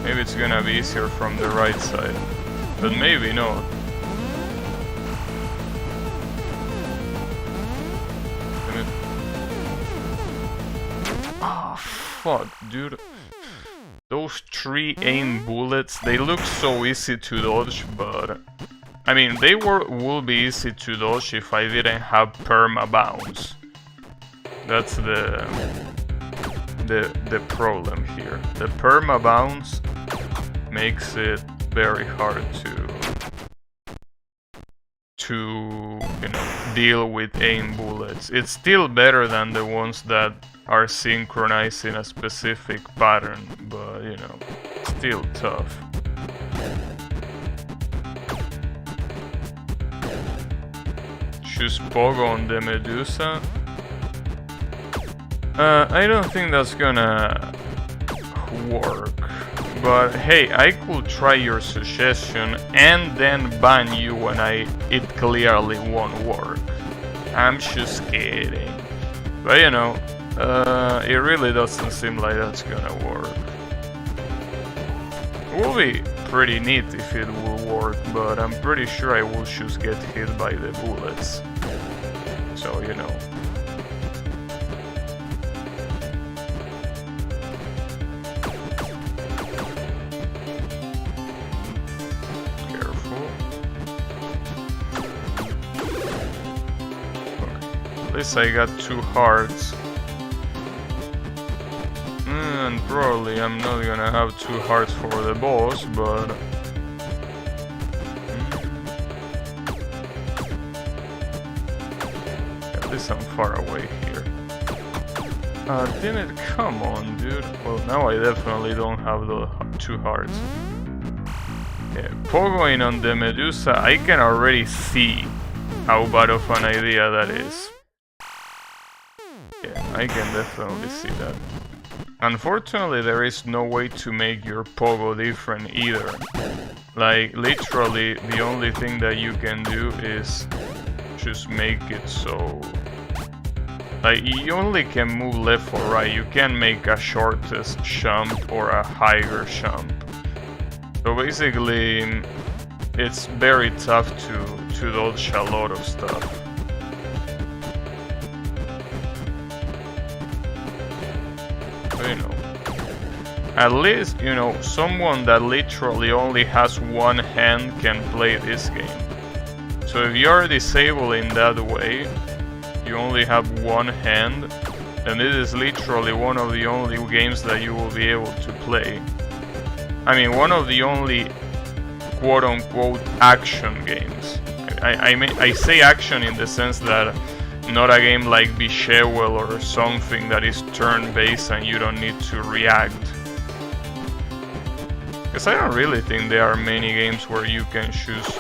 Maybe it's gonna be easier from the right side. But maybe not. Oh, fuck, dude. Those 3 aim bullets, they look so easy to dodge, but... I mean, they would be easy to dodge if I didn't have perma bounce. That's the problem here. The perma bounce makes it very hard to you know, deal with aim bullets. It's still better than the ones that are synchronized in a specific pattern, but you know, still tough. Choose Pogo on the Medusa. I don't think that's gonna work. But hey, I could try your suggestion and then ban you when it clearly won't work. I'm just kidding. But you know, it really doesn't seem like that's gonna work. It will be pretty neat if it will work, but I'm pretty sure I will just get hit by the bullets. So, you know. At least I got 2 hearts. And probably I'm not gonna have 2 hearts for the boss, but... At least I'm far away here. Damn it, come on, dude. Well, now I definitely don't have the 2 hearts. Yeah, pogoing on the Medusa, I can already see how bad of an idea that is. Yeah, I can definitely see that. Unfortunately, there is no way to make your pogo different either. Like, literally, the only thing that you can do is just make it so... Like, you only can move left or right. You can't make a shortest jump or a higher jump. So basically, it's very tough to dodge a lot of stuff. You know, at least, you know, someone that literally only has one hand can play this game. So if you're disabled in that way, you only have one hand, then this is literally one of the only games that you will be able to play. I mean, one of the only quote-unquote action games. I say action in the sense that not a game like Bishewell or something that is turn-based and you don't need to react. Because I don't really think there are many games where you can just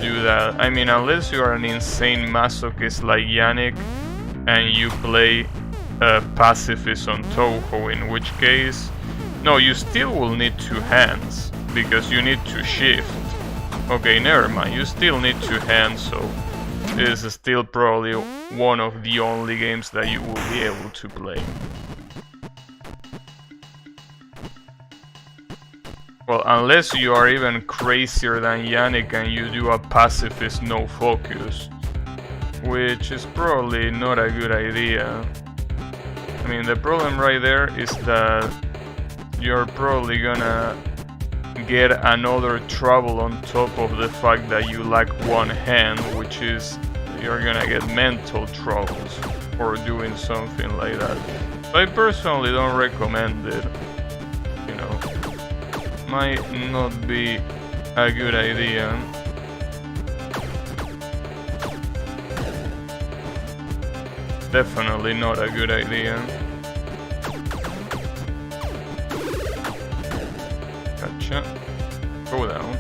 do that. I mean, unless you are an insane masochist like Yannick and you play Pacifist on Touhou, in which case... No, you still will need 2 hands, because you need to shift. Okay, never mind, you still need 2 hands, so... This is still probably one of the only games that you will be able to play. Well, unless you are even crazier than Yannick and you do a pacifist no focus, which is probably not a good idea. I mean, the problem right there is that you're probably gonna get another trouble on top of the fact that you lack one hand, which is you're gonna get mental troubles for doing something like that. So I personally don't recommend it. You know, might not be a good idea. Definitely not a good idea. Gotcha. Go down.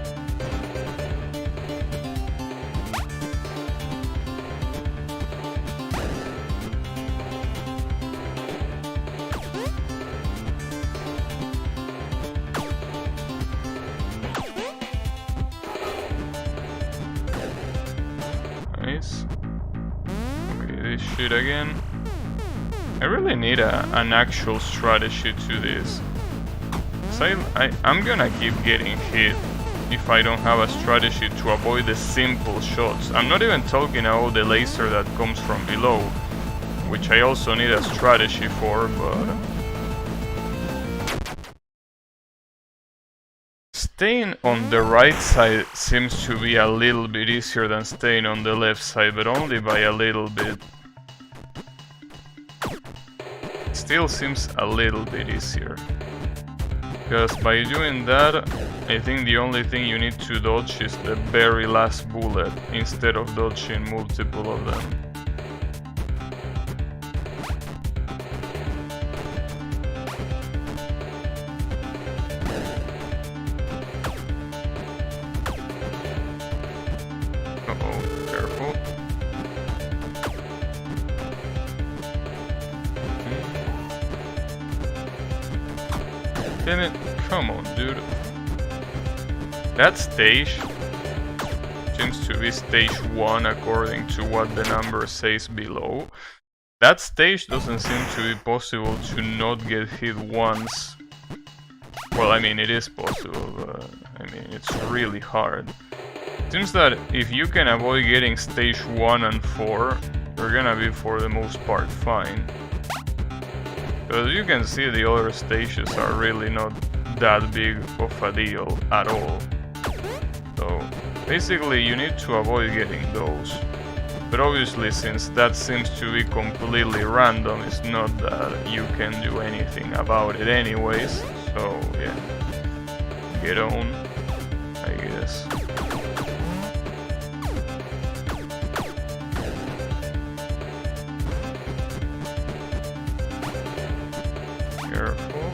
Nice. Okay, this shit again. I really need an actual strategy to this. So I'm gonna keep getting hit if I don't have a strategy to avoid the simple shots. I'm not even talking about the laser that comes from below, which I also need a strategy for, but... Staying on the right side seems to be a little bit easier than staying on the left side, but only by a little bit. It still seems a little bit easier. Because by doing that, I think the only thing you need to dodge is the very last bullet, instead of dodging multiple of them. Uh-oh, careful. Damn it, come on, dude. That stage seems to be stage 1 according to what the number says below. That stage doesn't seem to be possible to not get hit once. Well, I mean, it is possible, but I mean, it's really hard. It seems that if you can avoid getting stage 1 and 4, you're gonna be for the most part fine. As you can see, the other stages are really not that big of a deal at all. So basically you need to avoid getting those. But obviously, since that seems to be completely random, it's not that you can do anything about it anyways. So yeah, get on, I guess. Careful.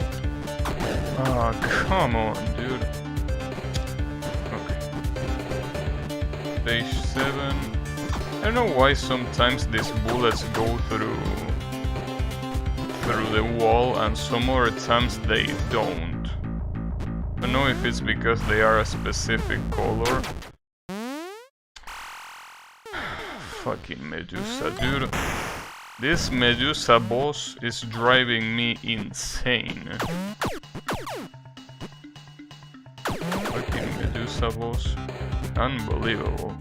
Oh, come on, dude. Okay. Stage 7. I don't know why sometimes these bullets go through the wall and some other times they don't. I don't know if it's because they are a specific color. Fucking Medusa, dude. This Medusa boss is driving me insane. Fucking Medusa boss. Unbelievable.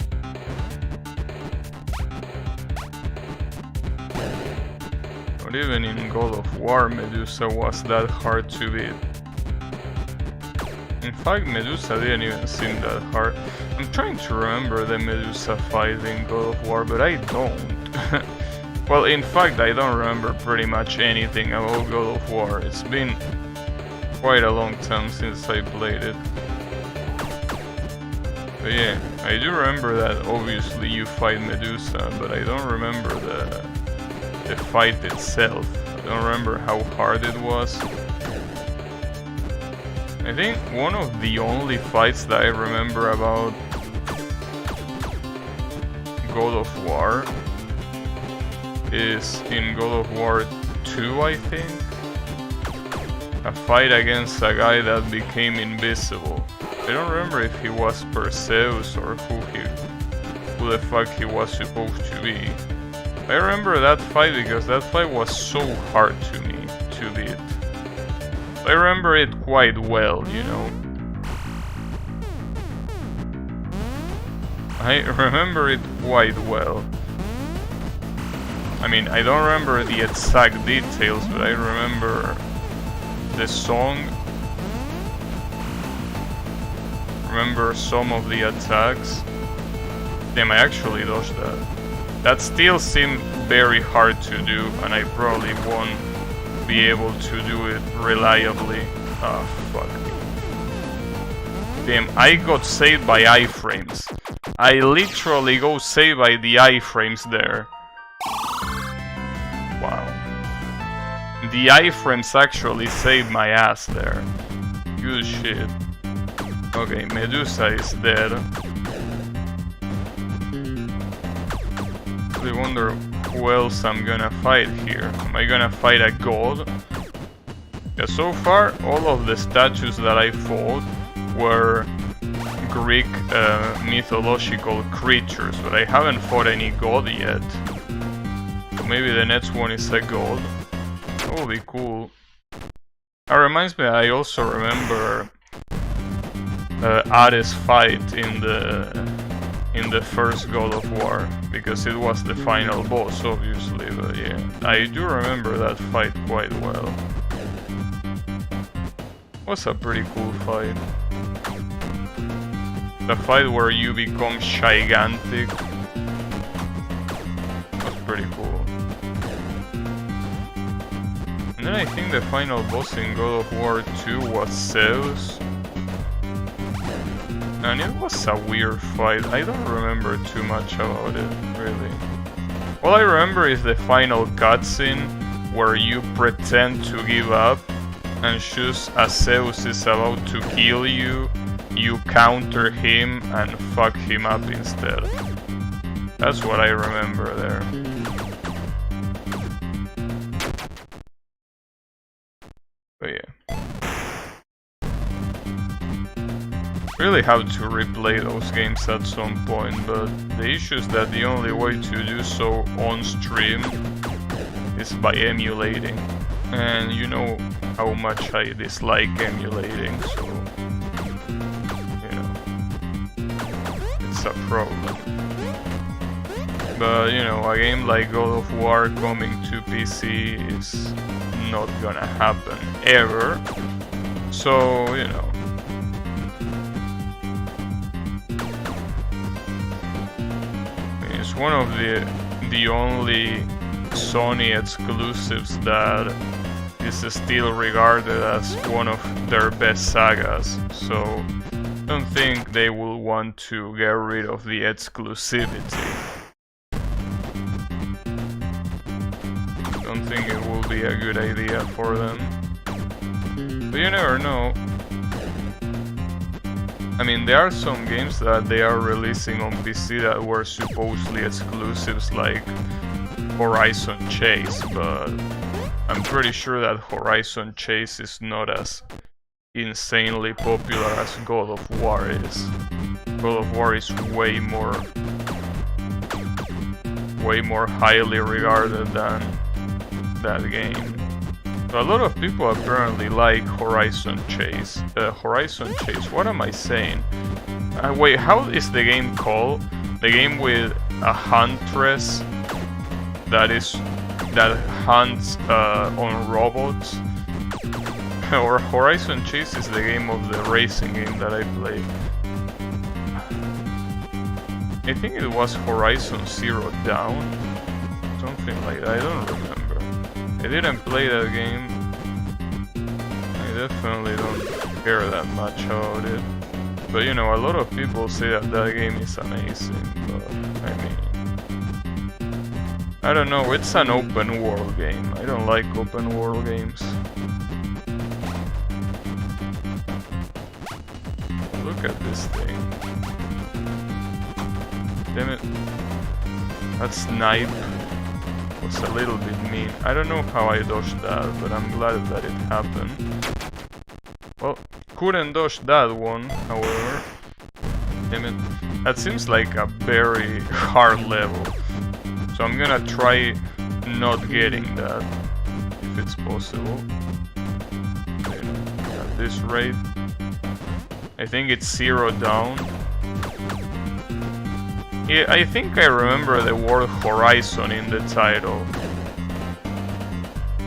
Not even in God of War Medusa was that hard to beat. In fact, Medusa didn't even seem that hard. I'm trying to remember the Medusa fight in God of War, but I don't. Well, in fact, I don't remember pretty much anything about God of War. It's been quite a long time since I played it. But yeah, I do remember that obviously you fight Medusa, but I don't remember the fight itself. I don't remember how hard it was. I think one of the only fights that I remember about God of War is in God of War 2, I think. A fight against a guy that became invisible. I don't remember if he was Perseus or who the fuck he was supposed to be. I remember that fight because that fight was so hard to me to beat. I remember it quite well, you know. I remember it quite well. I mean, I don't remember the exact details, but I remember the song. Remember some of the attacks. Damn, I actually dodged that. That still seemed very hard to do, and I probably won't be able to do it reliably. Ah, fuck me. Damn, I got saved by iframes. I literally got saved by the iframes there. Wow. The iframes actually saved my ass there. Good shit. Okay, Medusa is dead. I wonder who else I'm gonna fight here. Am I gonna fight a god? Yeah, so far all of the statues that I fought were Greek mythological creatures, but I haven't fought any god yet. So maybe the next one is a god. That would be cool. That reminds me, I also remember Ares' fight in the first God of War, because it was the final boss, obviously, but yeah, I do remember that fight quite well. It was a pretty cool fight. The fight where you become gigantic was pretty cool. And then I think the final boss in God of War 2 was Zeus. And it was a weird fight. I don't remember too much about it, really. All I remember is the final cutscene where you pretend to give up, and just as Zeus is about to kill you, you counter him and fuck him up instead. That's what I remember there. But yeah. Really have to replay those games at some point, but the issue is that the only way to do so on stream is by emulating. And you know how much I dislike emulating, so you know, it's a problem. But you know, a game like God of War coming to PC is not gonna happen ever. So, you know, It's one of the only Sony exclusives that is still regarded as one of their best sagas, so I don't think they will want to get rid of the exclusivity. Don't think it will be a good idea for them. But you never know. I mean, there are some games that they are releasing on PC that were supposedly exclusives, like Horizon Chase, but I'm pretty sure that Horizon Chase is not as insanely popular as God of War is. God of War is way more highly regarded than that game. So a lot of people apparently like Horizon Chase. Horizon Chase, what am I saying? Wait, how is the game called? The game with a huntress that hunts on robots? Or Horizon Chase is the game of the racing game that I played. I think it was Horizon Zero Dawn, something like that, I don't remember. I didn't play that game. I definitely don't care that much about it. But you know, a lot of people say that that game is amazing, but I mean, I don't know, it's an open world game. I don't like open world games. Look at this thing. Damn it. That snipe was a little bit mean. I don't know how I dodged that, but I'm glad that it happened. Well, couldn't dodge that one, however. Damn it. That seems like a very hard level. So I'm gonna try not getting that, if it's possible. At this rate. I think it's Zero Dawn. Yeah, I think I remember the word Horizon in the title.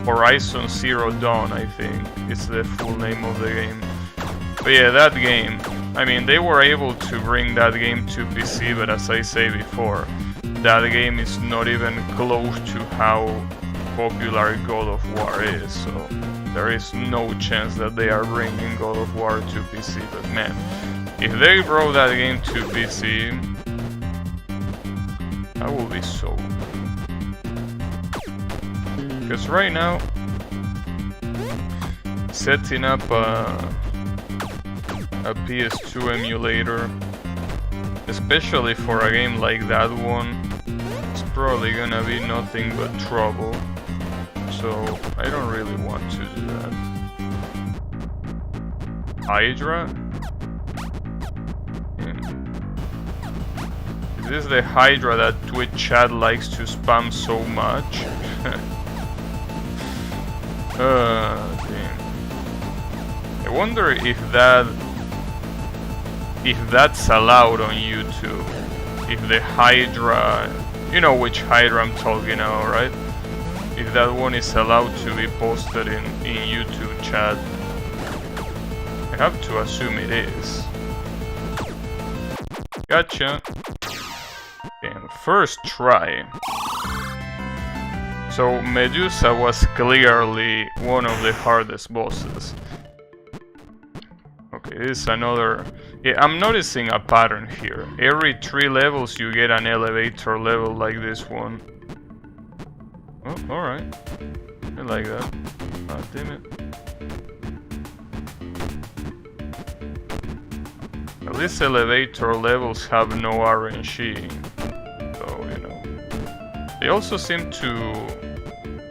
Horizon Zero Dawn, I think, is the full name of the game. But yeah, that game. I mean, they were able to bring that game to PC, but as I say before, that game is not even close to how popular God of War is, so there is no chance that they are bringing God of War to PC. But man, if they brought that game to PC, I will be so... Because right now, setting up a PS2 emulator, especially for a game like that one, it's probably gonna be nothing but trouble. So I don't really want to do that. Hydra? Is this the Hydra that Twitch chat likes to spam so much? Damn. I wonder if that's allowed on YouTube. If the Hydra, you know which Hydra I'm talking about, right? If that one is allowed to be posted in YouTube chat. I have to assume it is. Gotcha. Damn, first try. So Medusa was clearly one of the hardest bosses. Okay, this is another... Yeah, I'm noticing a pattern here. Every 3 levels you get an elevator level like this one. Oh, alright. I like that. Ah, damn it. At least elevator levels have no RNG. So, you know. They also seem to...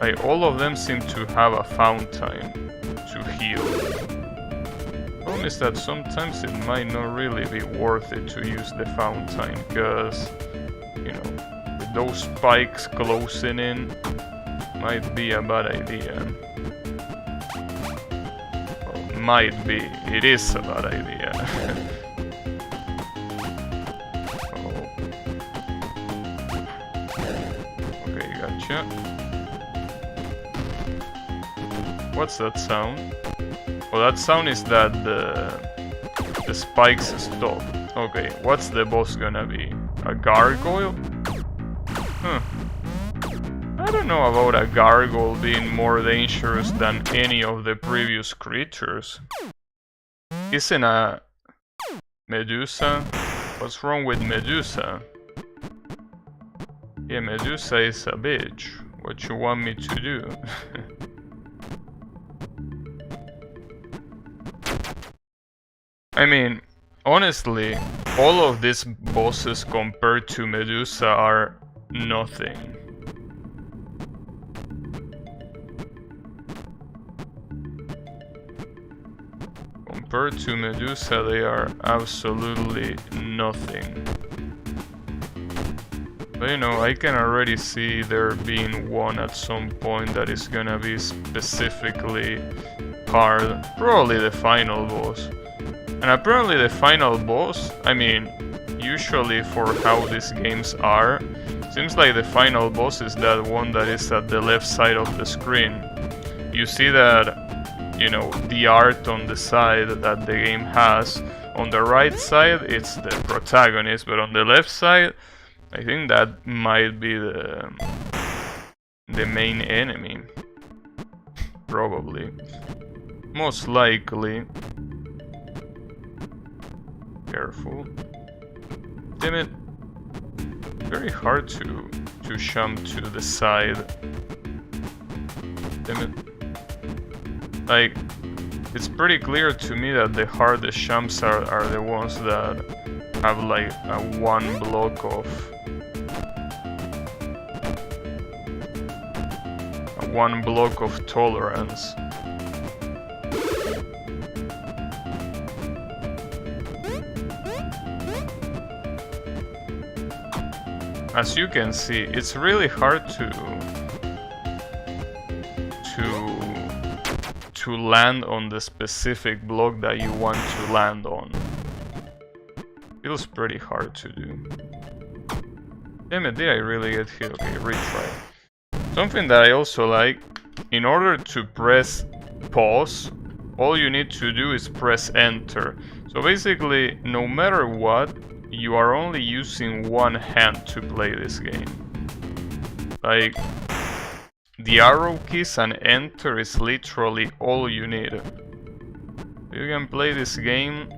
Like, all of them seem to have a fountain to heal. The problem is that sometimes it might not really be worth it to use the fountain, because, you know, with those spikes closing in, might be a bad idea. Well, might be. It is a bad idea. Oh. Okay, gotcha. What's that sound? Well, that sound is that the spikes stop. Okay, what's the boss gonna be? A gargoyle? Huh. I don't know about a gargoyle being more dangerous than any of the previous creatures. Isn't a Medusa? What's wrong with Medusa? Yeah, Medusa is a bitch. What you want me to do? I mean, honestly, all of these bosses compared to Medusa are nothing. Compared to Medusa, they are absolutely nothing. But you know, I can already see there being one at some point that is gonna be specifically hard. Probably the final boss. And apparently the final boss, I mean, usually for how these games are, seems like the final boss is that one that is at the left side of the screen. You see that, you know, the art on the side that the game has. On the right side, it's the protagonist, but on the left side, I think that might be the main enemy. Probably. Most likely. Careful. Damn it. Very hard to jump to the side. Damn it. Like, it's pretty clear to me that the hardest jumps are the ones that have like a one block of tolerance. As you can see, it's really hard to land on the specific block that you want to land on. Feels pretty hard to do. Damn it, did I really get hit? Okay, retry. Something that I also like, in order to press pause, all you need to do is press enter. So basically, no matter what, you are only using one hand to play this game. Like, the arrow keys and enter is literally all you need. You can play this game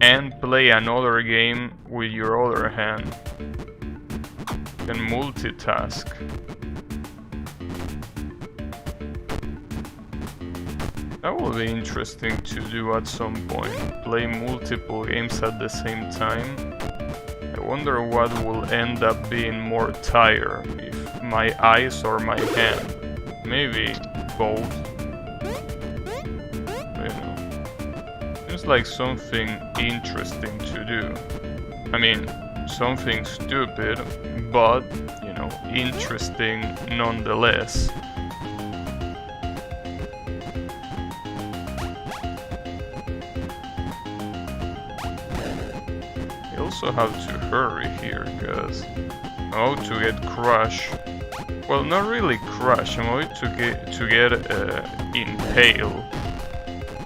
and play another game with your other hand. You can multitask. That will be interesting to do at some point. Play multiple games at the same time. I wonder what will end up being more tired, if my eyes or my hand. Maybe both. You know, seems like something interesting to do. I mean, something stupid, but, you know, interesting nonetheless. Also have to hurry here, because I'm about to get crushed. Well, not really crushed, I'm about to get impaled.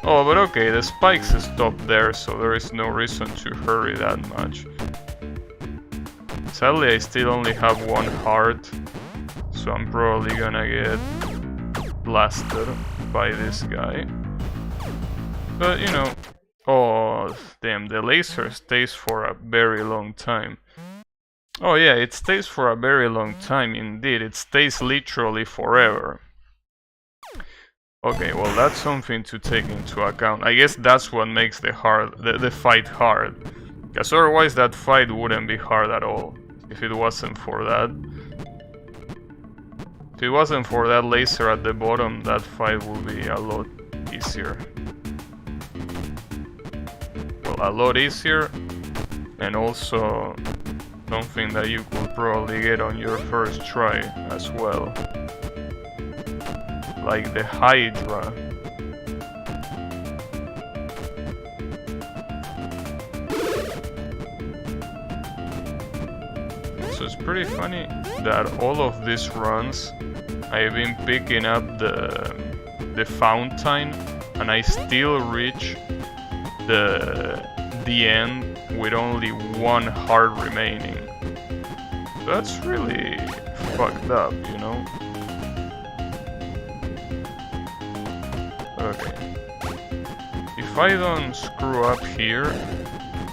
Oh, but okay, the spikes stop there, so there is no reason to hurry that much. Sadly, I still only have one heart, so I'm probably gonna get blasted by this guy. But, you know... Oh, damn, the laser stays for a very long time. Oh yeah, it stays for a very long time, indeed. It stays literally forever. Okay, well, that's something to take into account. I guess that's what makes the fight hard. Because otherwise that fight wouldn't be hard at all. If it wasn't for that. If it wasn't for that laser at the bottom, that fight would be a lot easier. A lot easier, and also something that you could probably get on your first try as well, like the Hydra. So it's pretty funny that all of these runs I've been picking up the fountain, and I still reach the end with only one heart remaining. That's really fucked up, you know? Okay. If I don't screw up here,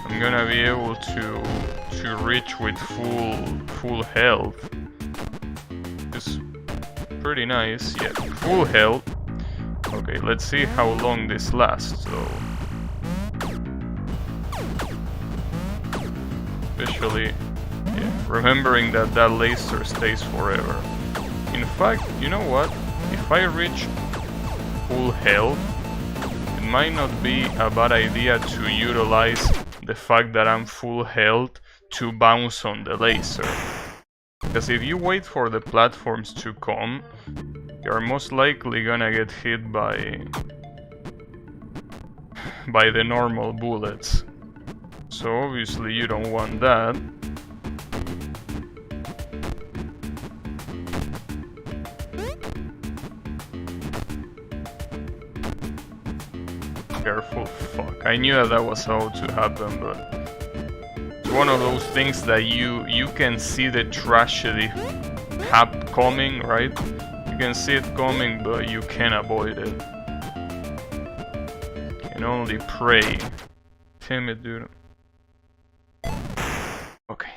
I'm gonna be able to reach with full health. It's pretty nice, yeah. Full health. Okay, let's see how long this lasts, though. Especially, yeah, remembering that laser stays forever. In fact, you know what? If I reach full health, it might not be a bad idea to utilize the fact that I'm full health to bounce on the laser. Because if you wait for the platforms to come, you're most likely gonna get hit by the normal bullets. So obviously you don't want that. Careful, fuck. I knew that was how to happen, but it's one of those things that you can see the tragedy coming, right? You can see it coming, but you can't avoid it. You can only pray. Damn it, dude. Okay.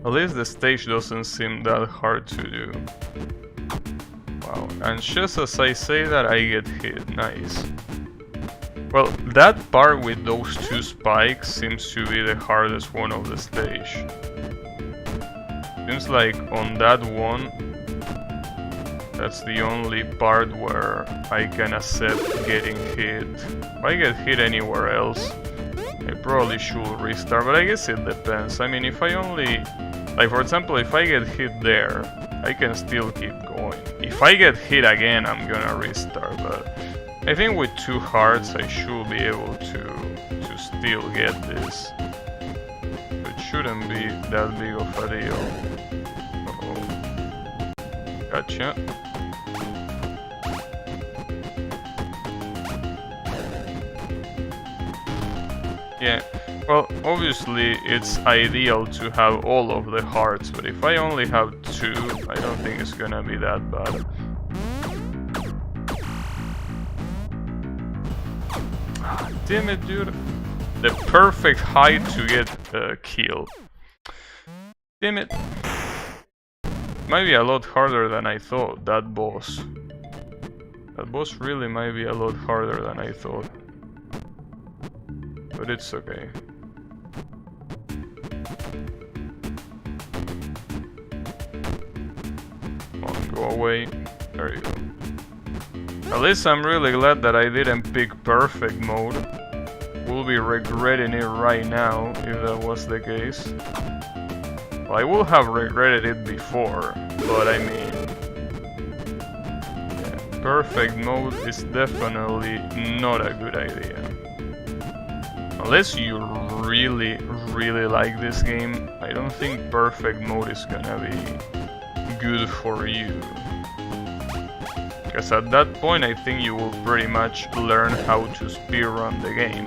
At least the stage doesn't seem that hard to do. Wow, and just as I say that, I get hit. Nice. Well, that part with those two spikes seems to be the hardest one of the stage. Seems like on that one, that's the only part where I can accept getting hit. If I get hit anywhere else, I probably should restart, but I guess it depends. I mean, if I only... Like, for example, if I get hit there, I can still keep going. If I get hit again, I'm gonna restart, but I think with 2 hearts, I should be able to still get this. It shouldn't be that big of a deal. Uh-oh. Gotcha. Yeah. Well, obviously it's ideal to have all of the hearts, but if I only have 2, I don't think it's gonna be that bad. Ah, damn it, dude. The perfect height to get killed. Damn it. Might be a lot harder than I thought, that boss. That boss really might be a lot harder than I thought. But it's okay. Go away. There you go. At least I'm really glad that I didn't pick perfect mode. We'll be regretting it right now if that was the case. Well, I would have regretted it before, but I mean... Yeah, perfect mode is definitely not a good idea. Unless you really, really like this game, I don't think perfect mode is gonna be good for you. Because at that point I think you will pretty much learn how to speedrun the game.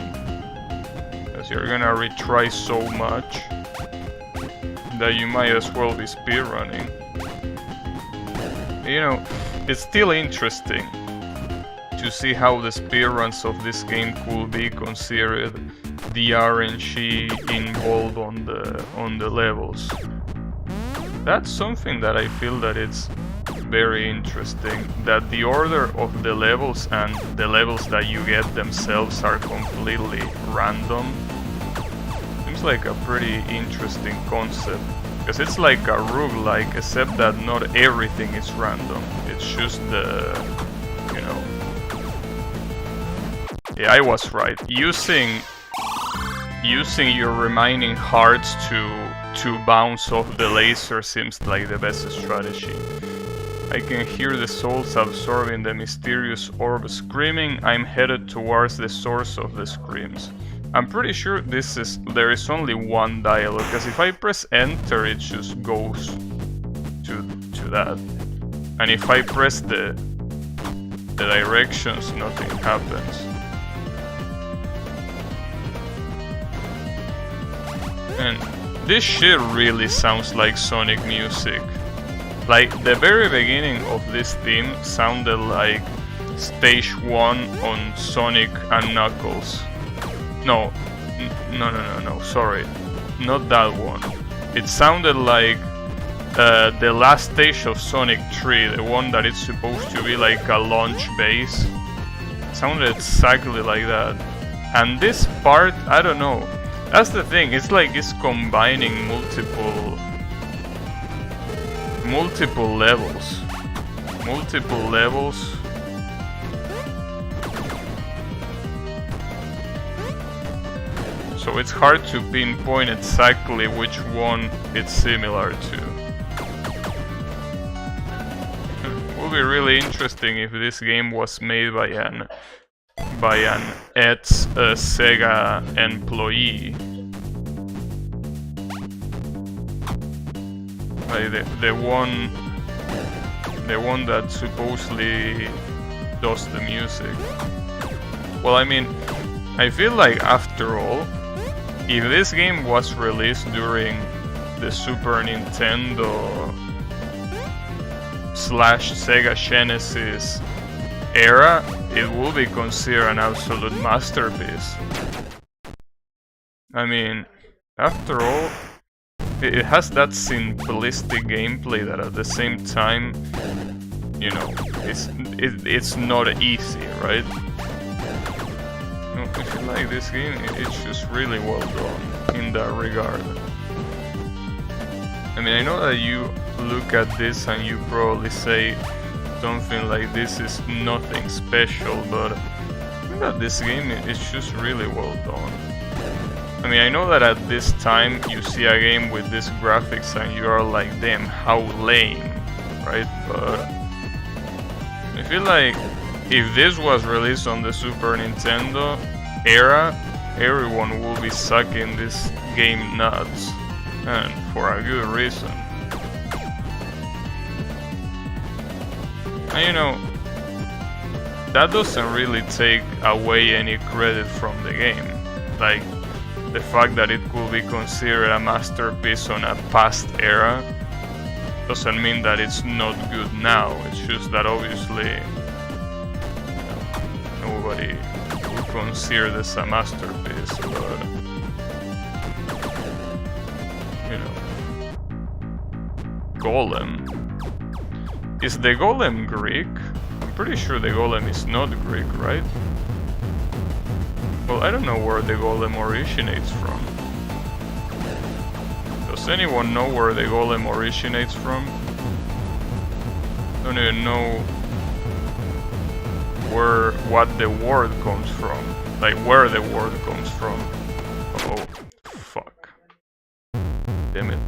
Because you're gonna retry so much that you might as well be speedrunning. You know, it's still interesting to see how the speedruns of this game could be considered the RNG involved on the levels. That's something that I feel that it's very interesting, that the order of the levels and the levels that you get themselves are completely random. Seems like a pretty interesting concept, because it's like a roguelike, except that not everything is random. It's just the, you know... Yeah, I was right. Using your remaining hearts to bounce off the laser seems like the best strategy. I can hear the souls absorbing the mysterious orb screaming. I'm headed towards the source of the screams. I'm pretty sure there is only one dialogue, because if I press enter it just goes to that. And if I press the the directions, nothing happens. And this shit really sounds like Sonic music. Like, the very beginning of this theme sounded like Stage 1 on Sonic and Knuckles. No, sorry. Not that one. It sounded like the last stage of Sonic 3, the one that it's supposed to be like a launch base. It sounded exactly like that. And this part, I don't know. That's the thing, it's like it's combining multiple levels. So it's hard to pinpoint exactly which one it's similar to. It would be really interesting if this game was made by an Sega employee. Like the one that supposedly does the music. Well, I mean, I feel like after all, if this game was released during the Super Nintendo / Sega Genesis era, it will be considered an absolute masterpiece. I mean, after all, it has that simplistic gameplay that at the same time, you know, it's not easy, right? I feel like this game, it's just really well done in that regard. I mean, I know that you look at this and you probably say something like this is nothing special, but I think that this game is just really well done. I mean, I know that at this time you see a game with these graphics and you are like, damn, how lame, right? But I feel like if this was released on the Super Nintendo era, everyone will be sucking this game nuts, and for a good reason. And you know, that doesn't really take away any credit from the game. Like, the fact that it could be considered a masterpiece on a past era doesn't mean that it's not good now. It's just that obviously nobody would consider this a masterpiece, but you know. Golem. Is the Golem Greek? I'm pretty sure the Golem is not Greek, right? Well, I don't know where the Golem originates from. Does anyone know where the Golem originates from? Don't even know what the word comes from. Like, where the word comes from. Oh, fuck. Damn it.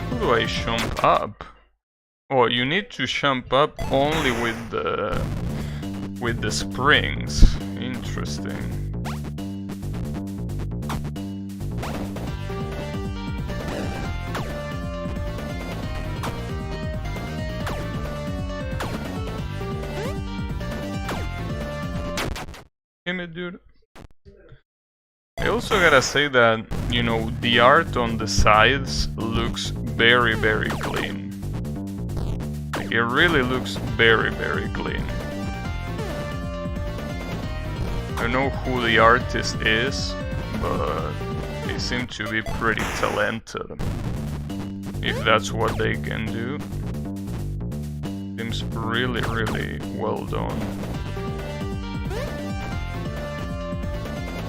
How do I jump up? Oh, you need to jump up only with the springs. Interesting. Damn it, dude. I also gotta say that, you know, the art on the sides looks very, very clean. Like, it really looks very, very clean. I don't know who the artist is, but they seem to be pretty talented. If that's what they can do. Seems really, really well done.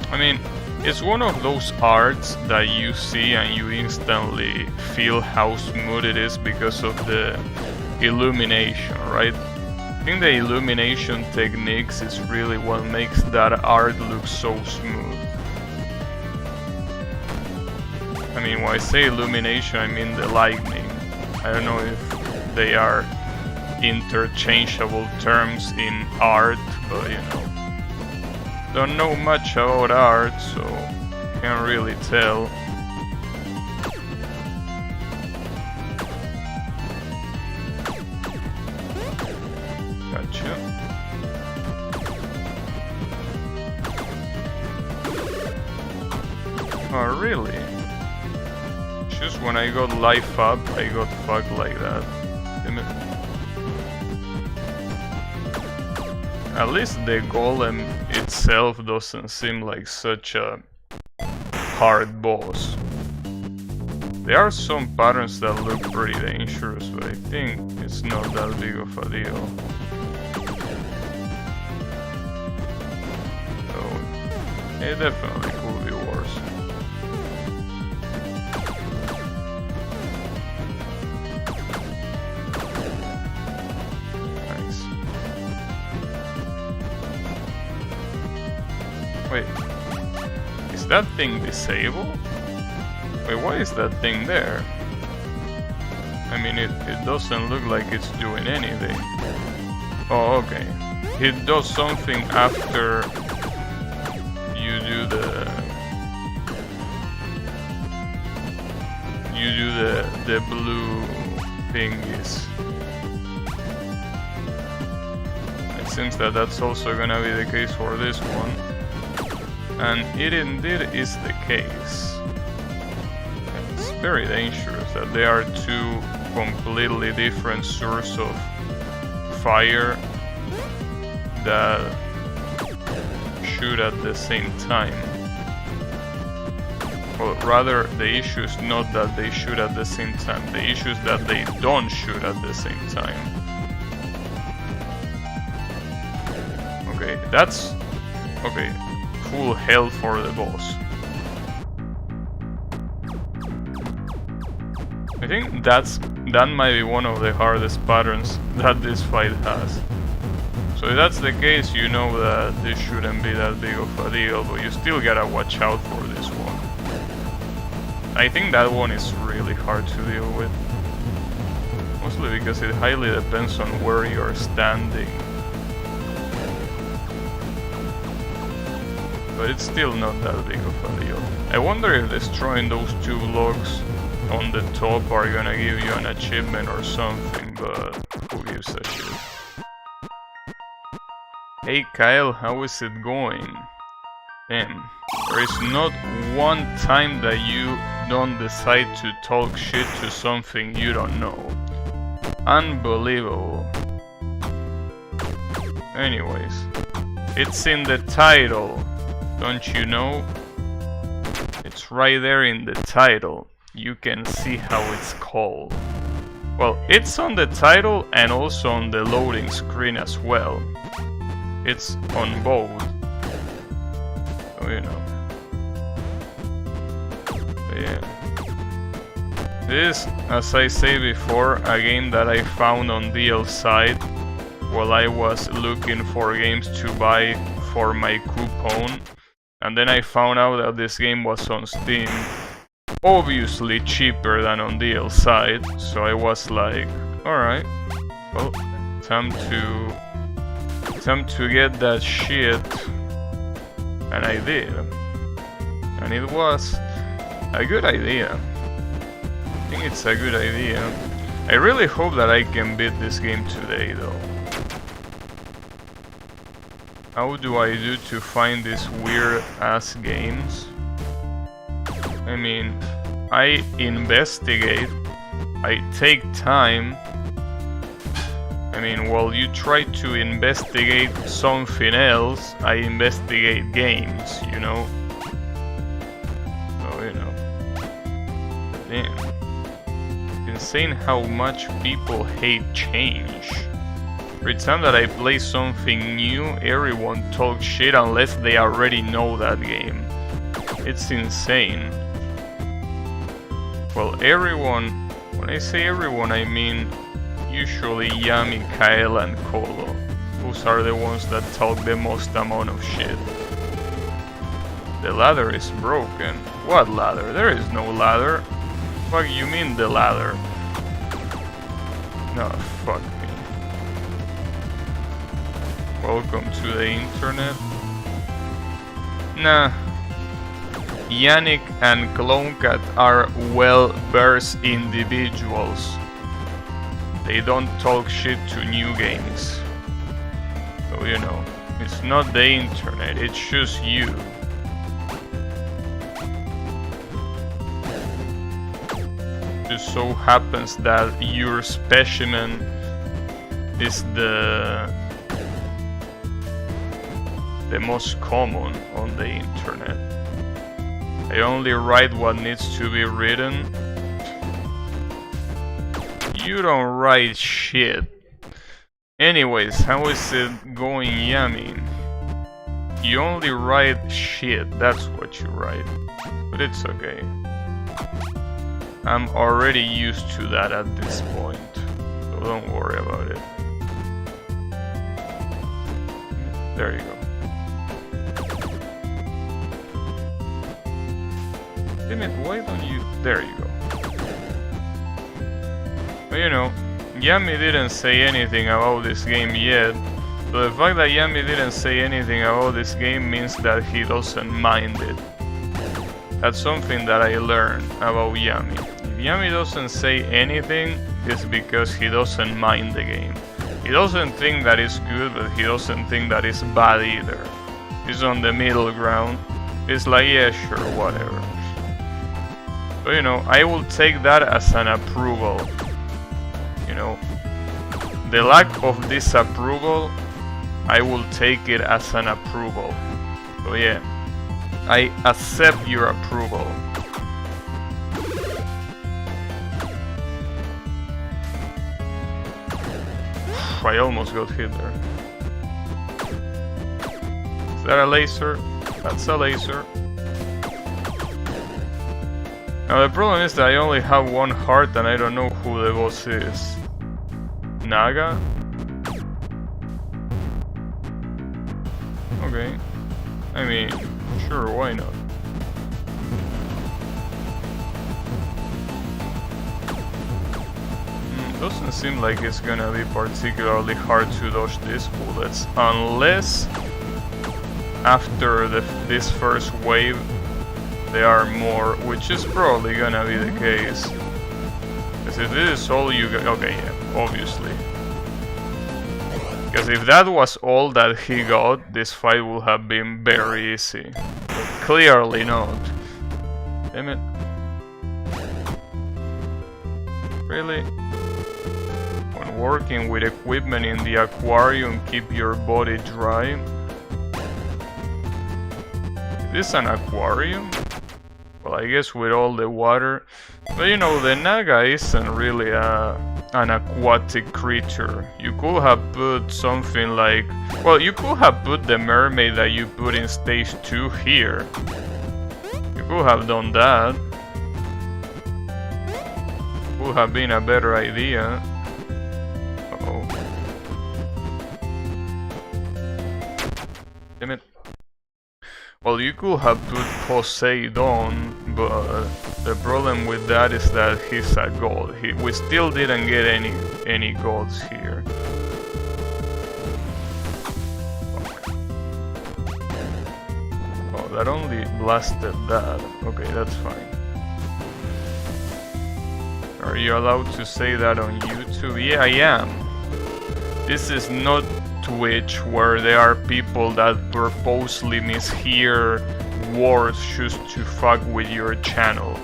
I mean, it's one of those arts that you see and you instantly feel how smooth it is because of the illumination, right? I think the illumination techniques is really what makes that art look so smooth. I mean, when I say illumination, I mean the lightning. I don't know if they are interchangeable terms in art, but you know, don't know much about art, so can't really tell. Gotcha. Oh, really? Just when I got life up, I got fucked like that. Damn it. At least the golem itself doesn't seem like such a hard boss. There are some patterns that look pretty dangerous, but I think it's not that big of a deal. So, it definitely could be worse. Nice. Wait, is that thing disabled? Wait, why is that thing there? I mean, it doesn't look like it's doing anything. Oh, okay. It does something after you do the blue thingies. It seems that that's also gonna be the case for this one. And it indeed is the case. It's very dangerous that there are two completely different sources of fire that shoot at the same time. Or rather, the issue is not that they shoot at the same time, the issue is that they don't shoot at the same time. Okay, that's... okay, full hell for the boss. I think that might be one of the hardest patterns that this fight has. So if that's the case, you know that this shouldn't be that big of a deal, but you still gotta watch out for this one. I think that one is really hard to deal with. Mostly because it highly depends on where you're standing. But it's still not that big of a deal. I wonder if destroying those two logs on the top are gonna give you an achievement or something, but who gives a shit. Hey Kyle, how is it going? Damn, there is not one time that you don't decide to talk shit to something you don't know. Unbelievable. Anyways, it's in the title, don't you know? It's right there in the title. You can see how it's called. Well, it's on the title and also on the loading screen as well. It's on both. So, you know. But yeah. This, as I say before, a game that I found on dlsite while I was looking for games to buy for my coupon. And then I found out that this game was on Steam. Obviously cheaper than on dlsite, so I was like, alright, well, time to get that shit, and I did, and it was a good idea. I think it's a good idea. I really hope that I can beat this game today though. How do I do to find these weird ass games? I mean, I investigate, I take time. I mean, while you try to investigate something else, I investigate games, you know? So, you know. Damn. Insane how much people hate change. Every time that I play something new, everyone talks shit unless they already know that game. It's insane. Well, everyone, when I say everyone, I mean usually Yami, Kyle, and Kolo. Those are the ones that talk the most amount of shit. The ladder is broken. What ladder? There is no ladder. Fuck you mean the ladder? No, fuck me. Welcome to the internet. Nah. Yannick and Clonecat are well-versed individuals. They don't talk shit to new games. So you know, it's not the internet, it's just you. Just so happens that your specimen is the most common on the internet. I only write what needs to be written. You don't write shit. Anyways, how is it going, Yummy? You only write shit, that's what you write. But it's okay. I'm already used to that at this point, so don't worry about it. There you go. Damn it, why don't you... There you go. But you know, Yummy didn't say anything about this game yet, so the fact that Yummy didn't say anything about this game means that he doesn't mind it. That's something that I learned about Yummy. If Yummy doesn't say anything, it's because he doesn't mind the game. He doesn't think that it's good, but he doesn't think that it's bad either. He's on the middle ground. It's like, yeah, sure, whatever. So, you know, I will take that as an approval. You know, the lack of disapproval, I will take it as an approval. So yeah, I accept your approval. I almost got hit there. Is that a laser? That's a laser. Now the problem is that I only have one heart and I don't know who the boss is. Naga? Okay. I mean, sure, why not? Doesn't seem like it's gonna be particularly hard to dodge these bullets, unless after this first wave there are more, which is probably gonna be the case. Because if this is all you got, okay, yeah, obviously. Because if that was all that he got, this fight would have been very easy. But clearly not. Damn it. Really? When working with equipment in the aquarium, keep your body dry. Is this an aquarium? Well, I guess with all the water. But you know, the Naga isn't really an aquatic creature. You could have put something like... Well, you could have put the mermaid that you put in stage 2 here. You could have done that. Would have been a better idea. Uh-oh. Damn it. Well, you could have put Poseidon, but the problem with that is that he's a god. We still didn't get any gods here. Okay. Oh, that only blasted that. Okay, that's fine. Are you allowed to say that on YouTube? Yeah, I am. This is not Twitch, where there are people that purposely mishear words just to fuck with your channel.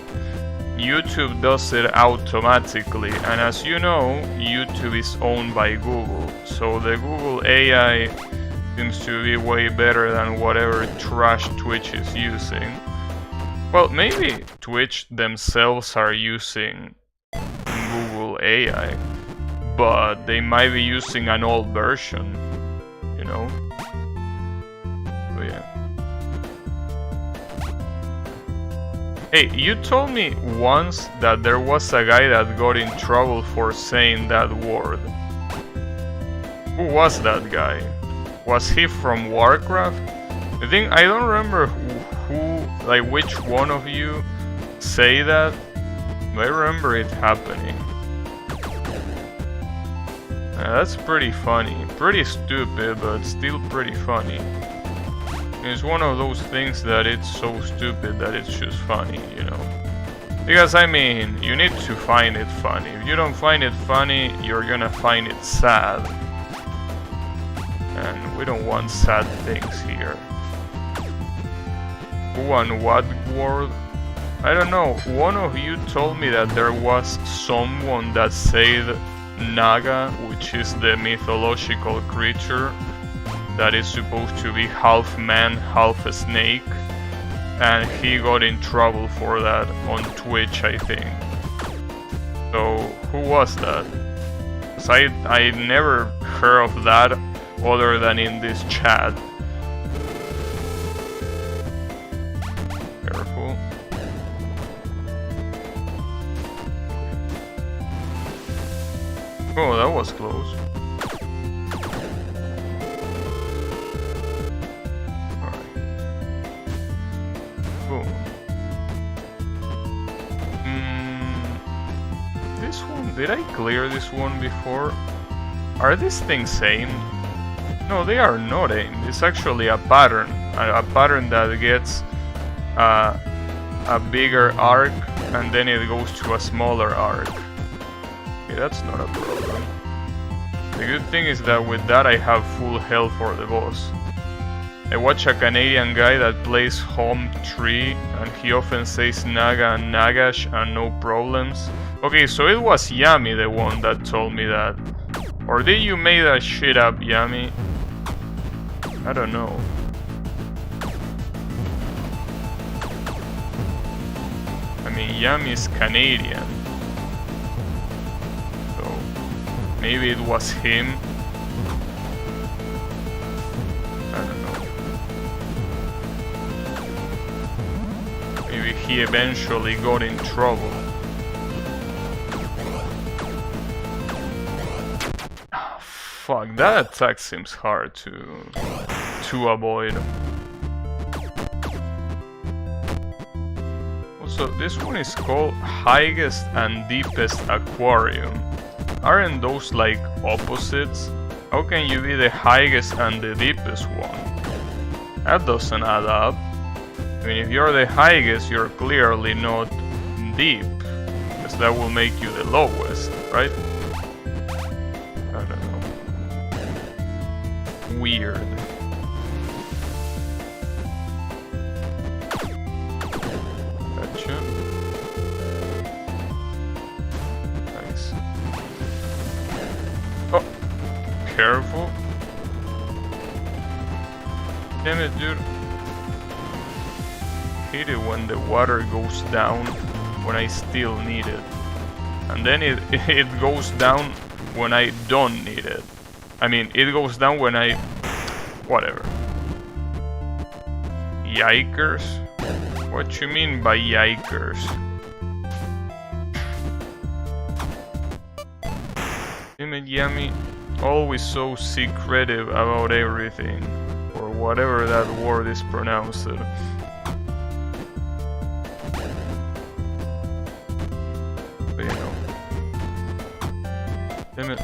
YouTube does it automatically, and as you know, YouTube is owned by Google, so the Google AI seems to be way better than whatever trash Twitch is using. Well, maybe Twitch themselves are using Google AI, but they might be using an old version, you know? So yeah. Hey, you told me once that there was a guy that got in trouble for saying that word. Who was that guy? Was he from Warcraft? I don't remember who, like which one of you say that. I remember it happening. That's pretty funny. Pretty stupid, but still pretty funny. It's one of those things that it's so stupid that it's just funny, you know. Because I mean, you need to find it funny. If you don't find it funny, you're gonna find it sad. And we don't want sad things here. Who and what world? I don't know. One of you told me that there was someone that said Naga, which is the mythological creature that is supposed to be half man, half a snake. And he got in trouble for that on Twitch, I think. So, who was that? 'Cause I never heard of that other than in this chat. Careful. Oh, that was close. This one, did I clear this one before? Are these things aimed? No, they are not aimed. It's actually a pattern. A pattern that gets a bigger arc and then it goes to a smaller arc. Okay, that's not a problem. The good thing is that with that I have full health for the boss. I watch a Canadian guy that plays Home 3 and he often says Naga and Nagash and no problems. Okay, so it was Yami the one that told me that. Or did you make that shit up, Yami? I don't know. I mean, Yami is Canadian. So, maybe it was him. I don't know. Maybe he eventually got in trouble. Oh, fuck, that attack seems hard to avoid. Also, this one is called Highest and Deepest Aquarium. Aren't those like opposites? How can you be the highest and the deepest one? That doesn't add up. I mean, if you're the highest, you're clearly not deep, because that will make you the lowest, right? I don't know. Weird. Gotcha. Nice. Oh! Careful. Damn it, dude. Hate it when the water goes down when I still need it. And then it goes down when I don't need it. I mean, it goes down when I... whatever. Yikers? What you mean by yikers? Damn it, Yami. Always so secretive about everything. Or whatever that word is pronounced.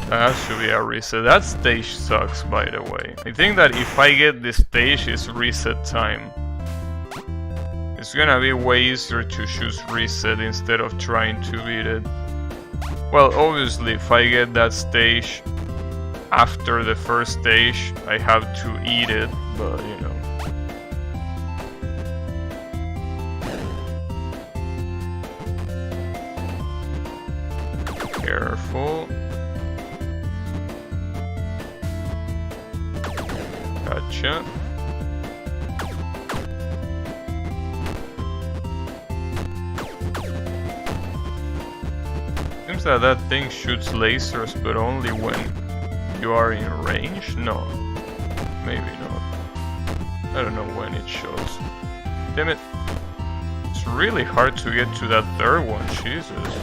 That should be a reset. That stage sucks, by the way. I think that if I get this stage, it's reset time. It's gonna be way easier to choose reset instead of trying to beat it. Well, obviously, if I get that stage after the first stage, I have to eat it, but you know. Careful. Gotcha. Seems that that thing shoots lasers, but only when you are in range? No. Maybe not. I don't know when it shows. Damn it. It's really hard to get to that third one, Jesus.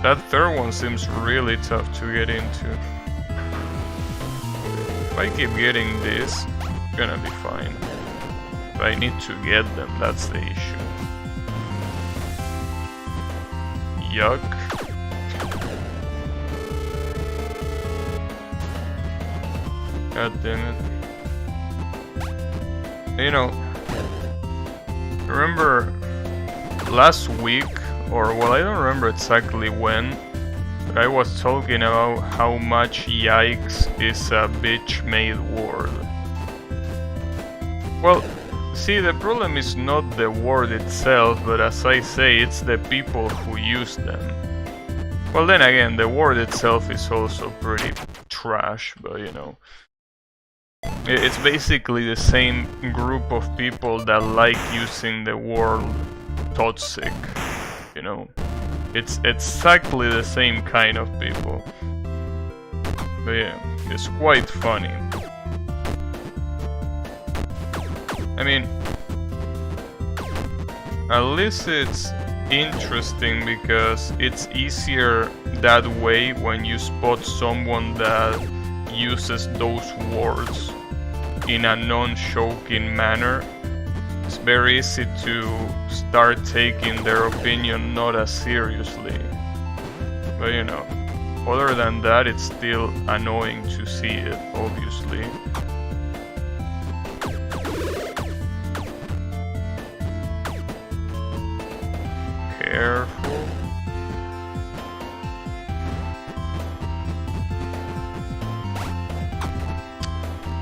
That third one seems really tough to get into. If I keep getting this, it's gonna be fine. But I need to get them, that's the issue. Yuck. God damn it. You know, remember last week, or well, I don't remember exactly when, but I was talking about how much yikes is a bitch-made word. Well, see, the problem is not the word itself, but as I say, it's the people who use them. Well, then again, the word itself is also pretty trash, but you know. It's basically the same group of people that like using the word toxic, you know. It's exactly the same kind of people. But yeah, it's quite funny. I mean, at least it's interesting because it's easier that way when you spot someone that uses those words in a non-shocking manner. It's very easy to start taking their opinion not as seriously. But you know, other than that, it's still annoying to see it, obviously. Careful.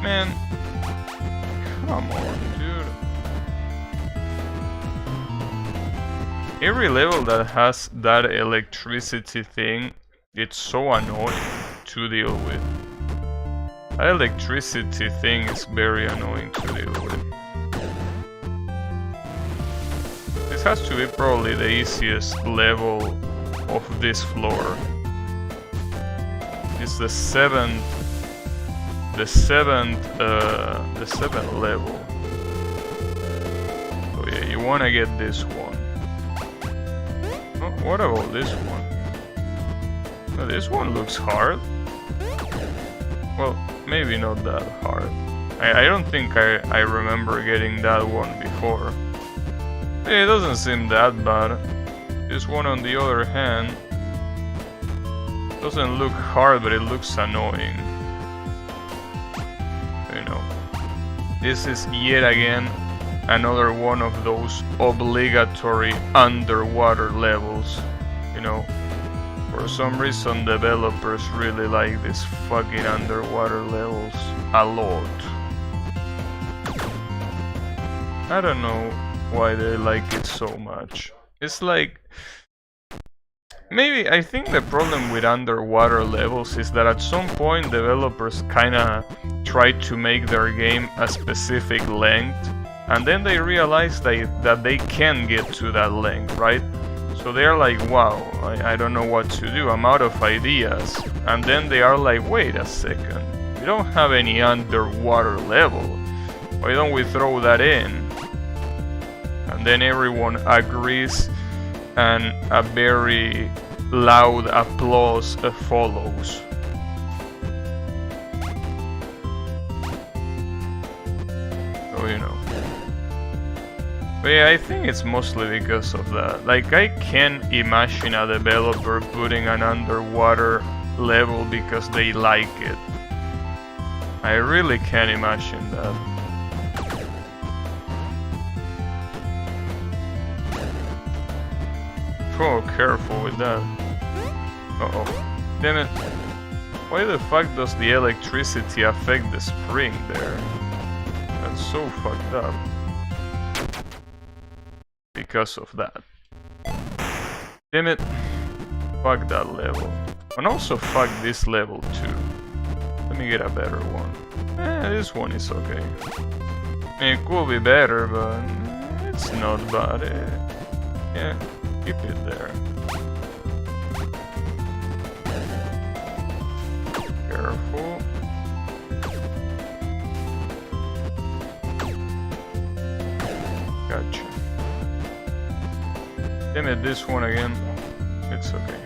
Man, come on, dude. Every level that has that electricity thing, it's so annoying to deal with. That electricity thing is very annoying to deal with. This has to be probably the easiest level of this floor. It's the seventh level. So yeah, you wanna get this one. Oh, what about this one? Oh, this one looks hard. Well, maybe not that hard. I don't think I remember getting that one before. It doesn't seem that bad. This one on the other hand doesn't look hard, but it looks annoying. You know, this is yet again another one of those obligatory underwater levels. You know, for some reason developers really like these fucking underwater levels a lot. I don't know why they like it so much. It's like, maybe I think the problem with underwater levels is that at some point developers kinda try to make their game a specific length, and then they realize that they can get to that length, right? So they're like, wow, I don't know what to do, I'm out of ideas. And then they are like, wait a second, we don't have any underwater level, why don't we throw that in? And then everyone agrees and a very loud applause follows. So you know. But yeah, I think it's mostly because of that. Like, I can't imagine a developer putting an underwater level because they like it. I really can't imagine that. Oh, careful with that. Uh-oh. Damn it. Why the fuck does the electricity affect the spring there? That's so fucked up. Because of that. Damn it. Fuck that level. And also fuck this level too. Let me get a better one. This one is okay. It could be better, but it's not bad. Yeah. Keep it there. Careful. Gotcha. Damn it, this one again. It's okay.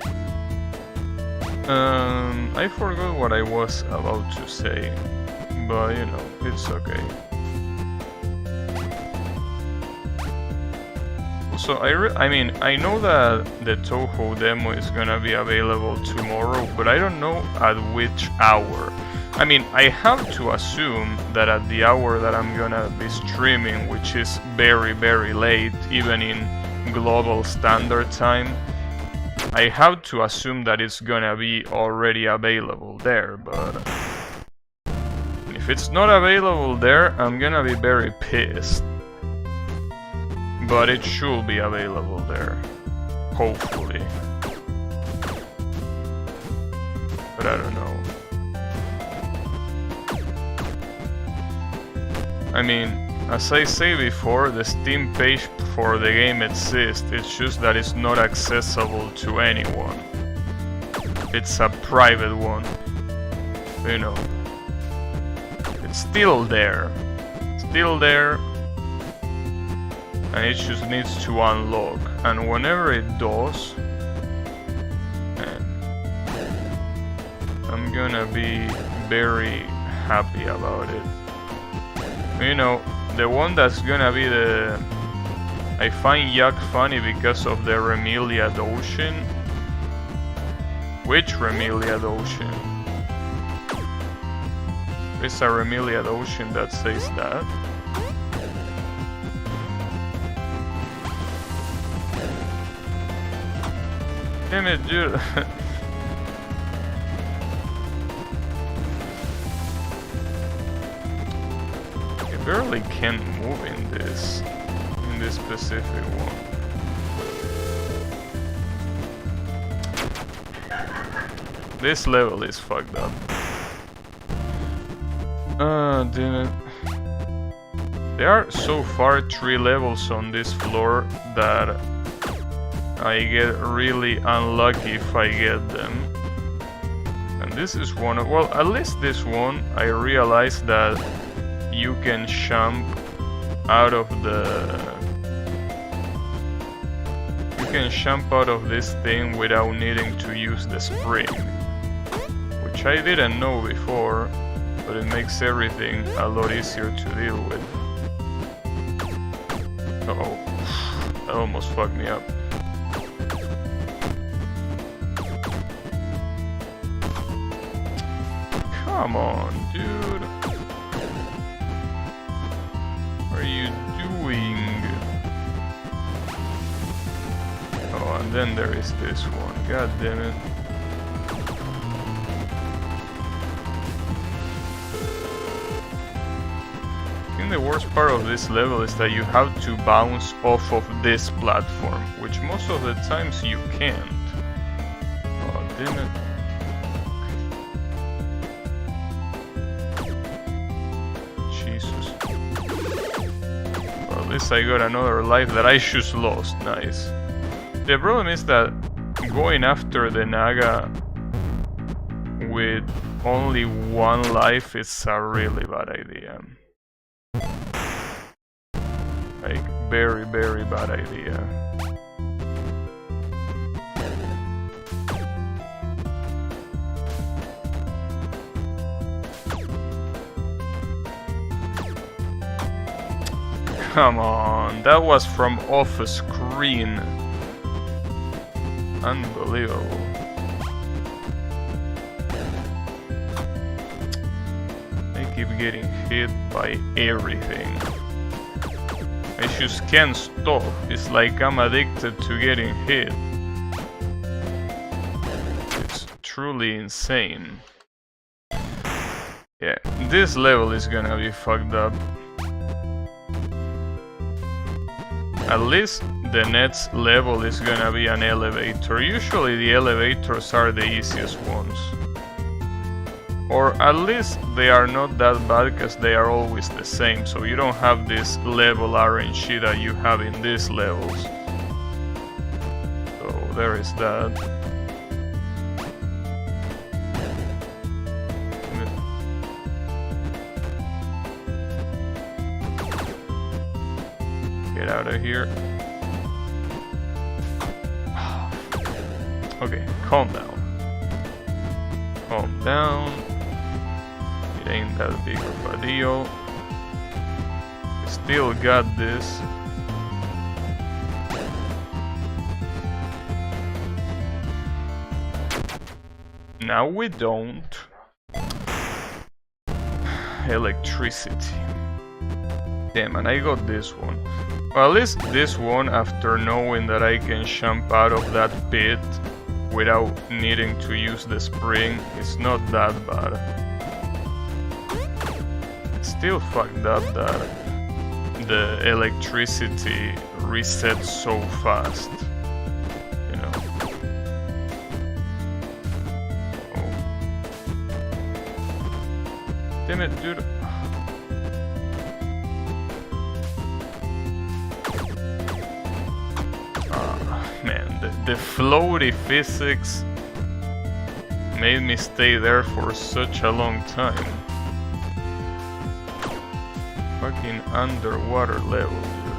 I forgot what I was about to say, but you know, it's okay. So I mean, I know that the Toho demo is gonna be available tomorrow, but I don't know at which hour. I mean, I have to assume that at the hour that I'm gonna be streaming, which is very, very late, even in global standard time, I have to assume that it's gonna be already available there, but if it's not available there, I'm gonna be very pissed. But it should be available there, hopefully. But I don't know. I mean, as I say before, the Steam page for the game exists, it's just that it's not accessible to anyone. It's a private one, you know. It's still there, and it just needs to unlock, and whenever it does, I'm gonna be very happy about it. You know, the one that's gonna be the... I find Yak funny because of the Remiliad Ocean. Which Remiliad Ocean? There's a Remiliad Ocean that says that. Damn it, dude. Barely can move in this specific one. This level is fucked up. Damn it. There are so far 3 levels on this floor that I get really unlucky if I get them. And this is one of, well, at least this one I realized that you can jump out of this thing without needing to use the spring, which I didn't know before, but it makes everything a lot easier to deal with. Uh-oh, that almost fucked me up. Come on, dude. What are you doing? Oh, and then there is this one. God damn it. I think the worst part of this level is that you have to bounce off of this platform, which most of the times you can't. Oh, damn it. At least I got another life that I just lost. Nice. The problem is that going after the Naga with only 1 life is a really bad idea. Like, very, very bad idea. Come on, that was from off a screen. Unbelievable. I keep getting hit by everything. I just can't stop. It's like I'm addicted to getting hit. It's truly insane. Yeah, this level is gonna be fucked up. At least the next level is gonna be an elevator. Usually the elevators are the easiest ones. Or at least they are not that bad because they are always the same, so you don't have this level RNG that you have in these levels. So there is that. Get out of here. Okay, calm down. Calm down. It ain't that big of a deal. We still got this. Now we don't. electricity. Damn, and I got this one. Well, at least this one, after knowing that I can jump out of that pit without needing to use the spring, it's not that bad. It's still fucked up that the electricity resets so fast. You know. Oh. Damn it, dude. The floaty physics made me stay there for such a long time. Fucking underwater level, dude.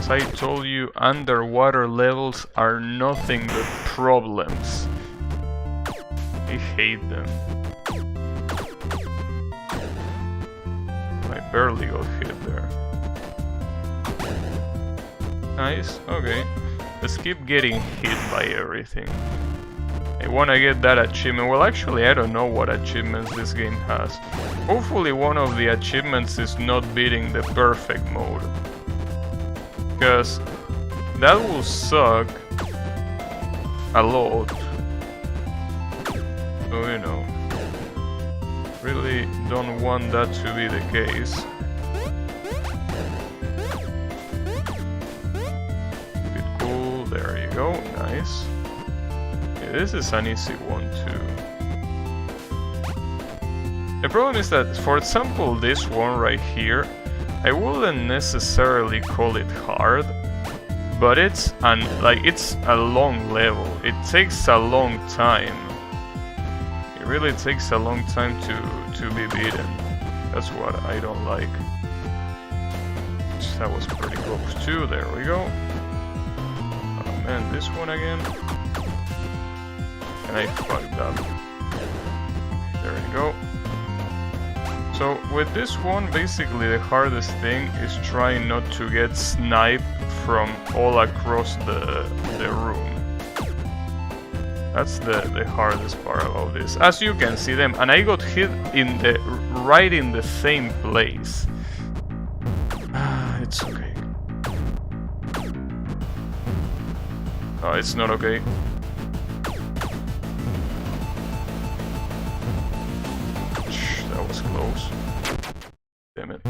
As I told you, underwater levels are nothing but problems. I hate them. I barely got hit there. Nice, okay. Let's keep getting hit by everything. I wanna get that achievement. Well, actually, I don't know what achievements this game has. Hopefully one of the achievements is not beating the perfect mode. Because that will suck a lot. So, you know, really don't want that to be the case. There you go, nice. Yeah, this is an easy one too. The problem is that, for example, this one right here, I wouldn't necessarily call it hard, but it's a long level. It takes a long time. It really takes a long time to be beaten. That's what I don't like. That was pretty close too. There we go. And this one again. And I fucked up. There we go. So with this one, basically the hardest thing is trying not to get sniped from all across the room. That's the hardest part about this. As you can see them, and I got hit right in the same place. It's okay. Oh, it's not okay. That was close. Damn it.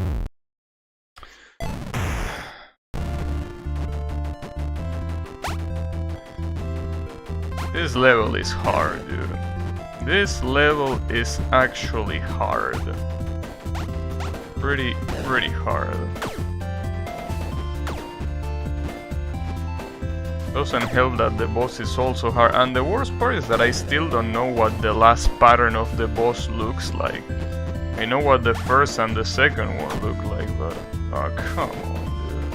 This level is hard, dude. This level is actually hard. Pretty hard. Doesn't help that the boss is also hard, and the worst part is that I still don't know what the last pattern of the boss looks like. I know what the first and the second one look like, but oh, come on, dude.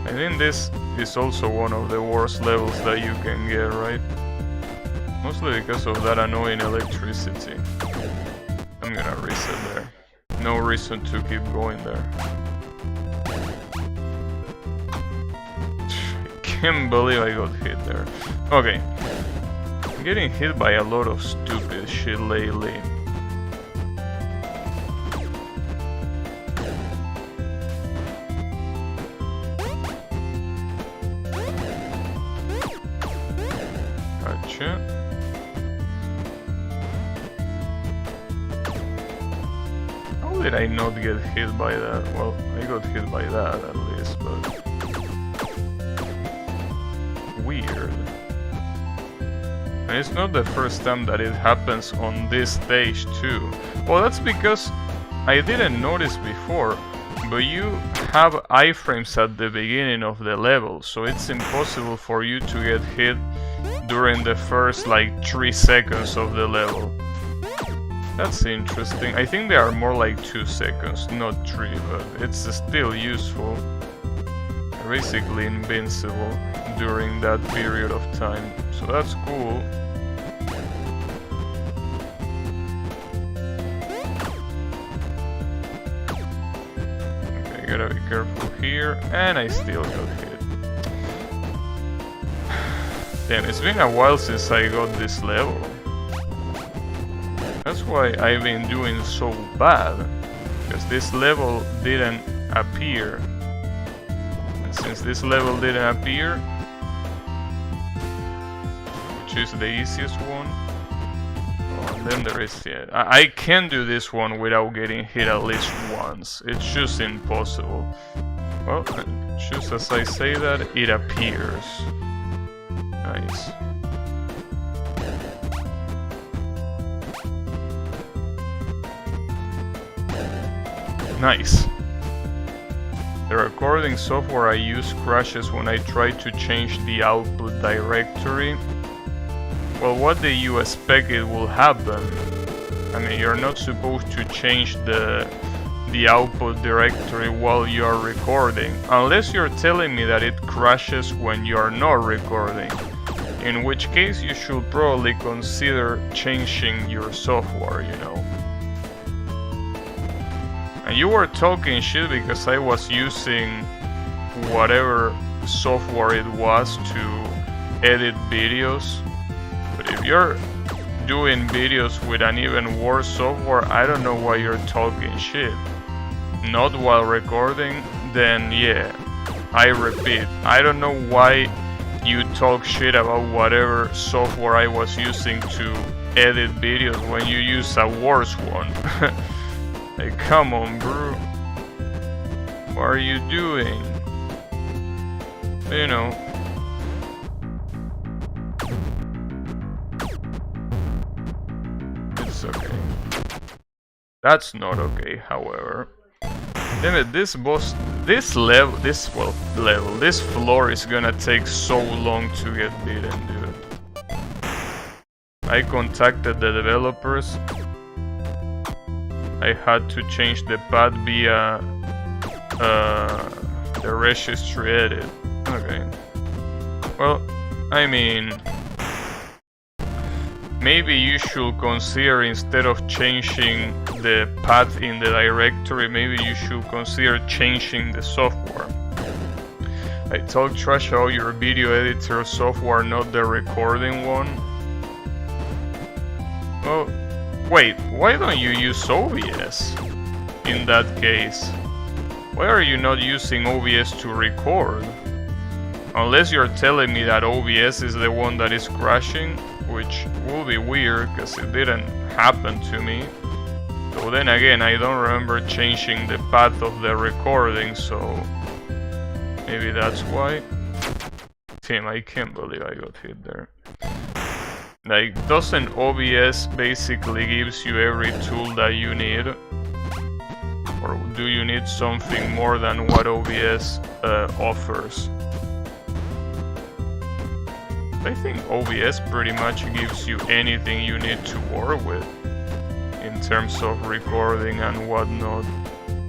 I think this is also one of the worst levels that you can get, right? Mostly because of that annoying electricity. I'm gonna reset there. No reason to keep going there. I can't believe I got hit there. Okay. I'm getting hit by a lot of stupid shit lately. Gotcha. How did I not get hit by that? Well, I got hit by that at least, but... weird. And it's not the first time that it happens on this stage too. Well, that's because I didn't notice before, but you have iframes at the beginning of the level, so it's impossible for you to get hit during the first like 3 seconds of the level. That's interesting. I think they are more like 2 seconds, not 3, but it's still useful. Basically invincible during that period of time, so that's cool. Okay, gotta be careful here, and I still got hit. Damn, it's been a while since I got this level. That's why I've been doing so bad, because this level didn't appear. And since this level didn't appear, which is the easiest one, oh, and then there is, yeah, I can do this one without getting hit at least once. It's just impossible. Well, just as I say that, it appears. Nice. Nice. The recording software I use crashes when I try to change the output directory. Well, what do you expect it will happen? I mean, you're not supposed to change the output directory while you're recording, unless you're telling me that it crashes when you're not recording, in which case you should probably consider changing your software, you know. And you were talking shit because I was using whatever software it was to edit videos. But if you're doing videos with an even worse software, I don't know why you're talking shit. Not while recording, then yeah, I repeat, I don't know why you talk shit about whatever software I was using to edit videos when you use a worse one. Like, come on, bro. What are you doing? You know. It's okay. That's not okay, however. Damn it, this floor is gonna take so long to get beaten, dude. I contacted the developers. I had to change the path via the registry edit. Okay. Well, I mean, maybe you should consider, instead of changing the path in the directory, maybe you should consider changing the software. I talk trash about your video editor software, not the recording one. Well, wait, why don't you use OBS in that case? Why are you not using OBS to record? Unless you're telling me that OBS is the one that is crashing, which will be weird because it didn't happen to me. So then again, I don't remember changing the path of the recording, so maybe that's why. Damn, I can't believe I got hit there. Like, doesn't OBS basically gives you every tool that you need? Or do you need something more than what OBS offers? I think OBS pretty much gives you anything you need to work with in terms of recording and whatnot,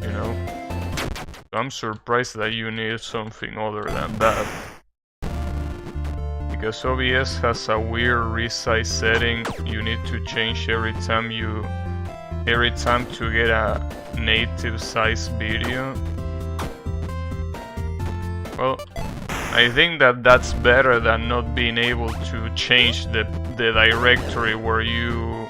you know? I'm surprised that you need something other than that. Because OBS has a weird resize setting you need to change every time to get a native size video. Well, I think that that's better than not being able to change the directory where you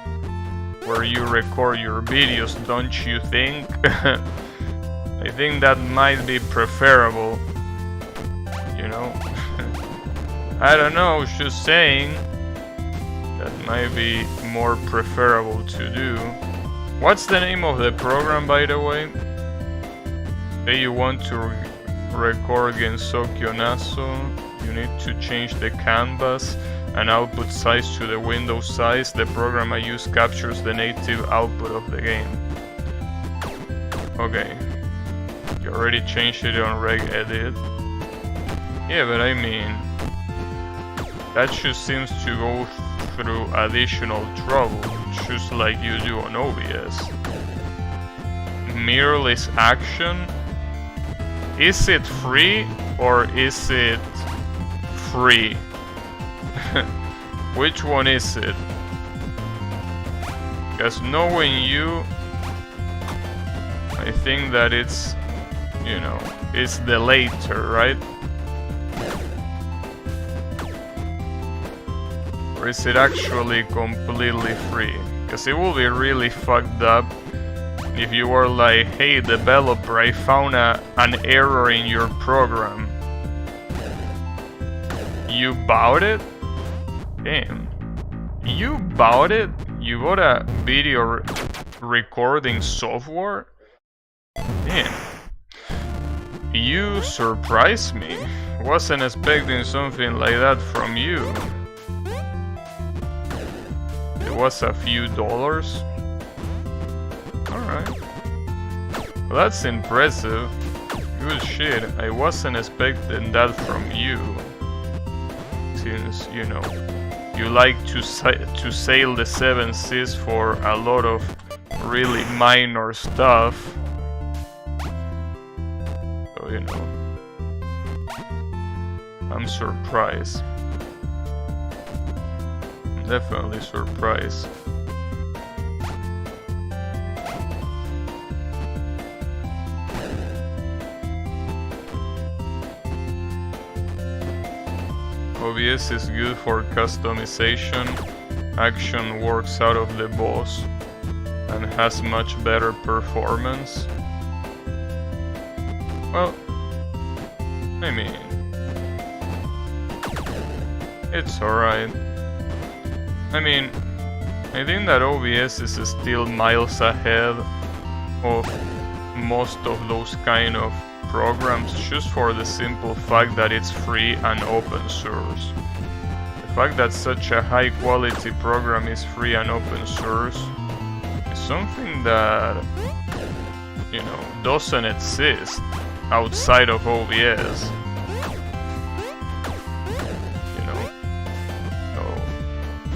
record your videos, don't you think? I think that might be preferable, you know? I don't know, just saying. That might be more preferable to do. What's the name of the program, by the way? Say you want to record Gensokyo Naso, you need to change the canvas and output size to the window size. The program I use captures the native output of the game. Okay. You already changed it on regedit. Yeah, but I mean, that just seems to go through additional trouble, just like you do on OBS. Mirrorless action? Is it free or is it free? Which one is it? Because knowing you, I think that it's, you know, it's the later, right? Or is it actually completely free? Because it will be really fucked up if you were like, hey developer, I found an error in your program. You bought it? Damn. You bought it? You bought a video recording software? Damn. You surprised me. Wasn't expecting something like that from you. It was a few dollars. Alright. Well, that's impressive. Good shit. I wasn't expecting that from you. Since, you know, you like to sail the seven seas for a lot of really minor stuff. So, you know, I'm surprised. I'm definitely surprised. OBS is good for customization, action works out of the box, and has much better performance. Well, I mean, it's alright. I mean, I think that OBS is still miles ahead of most of those kind of programs, just for the simple fact that it's free and open source. The fact that such a high quality program is free and open source is something that, you know, doesn't exist outside of OBS. You know,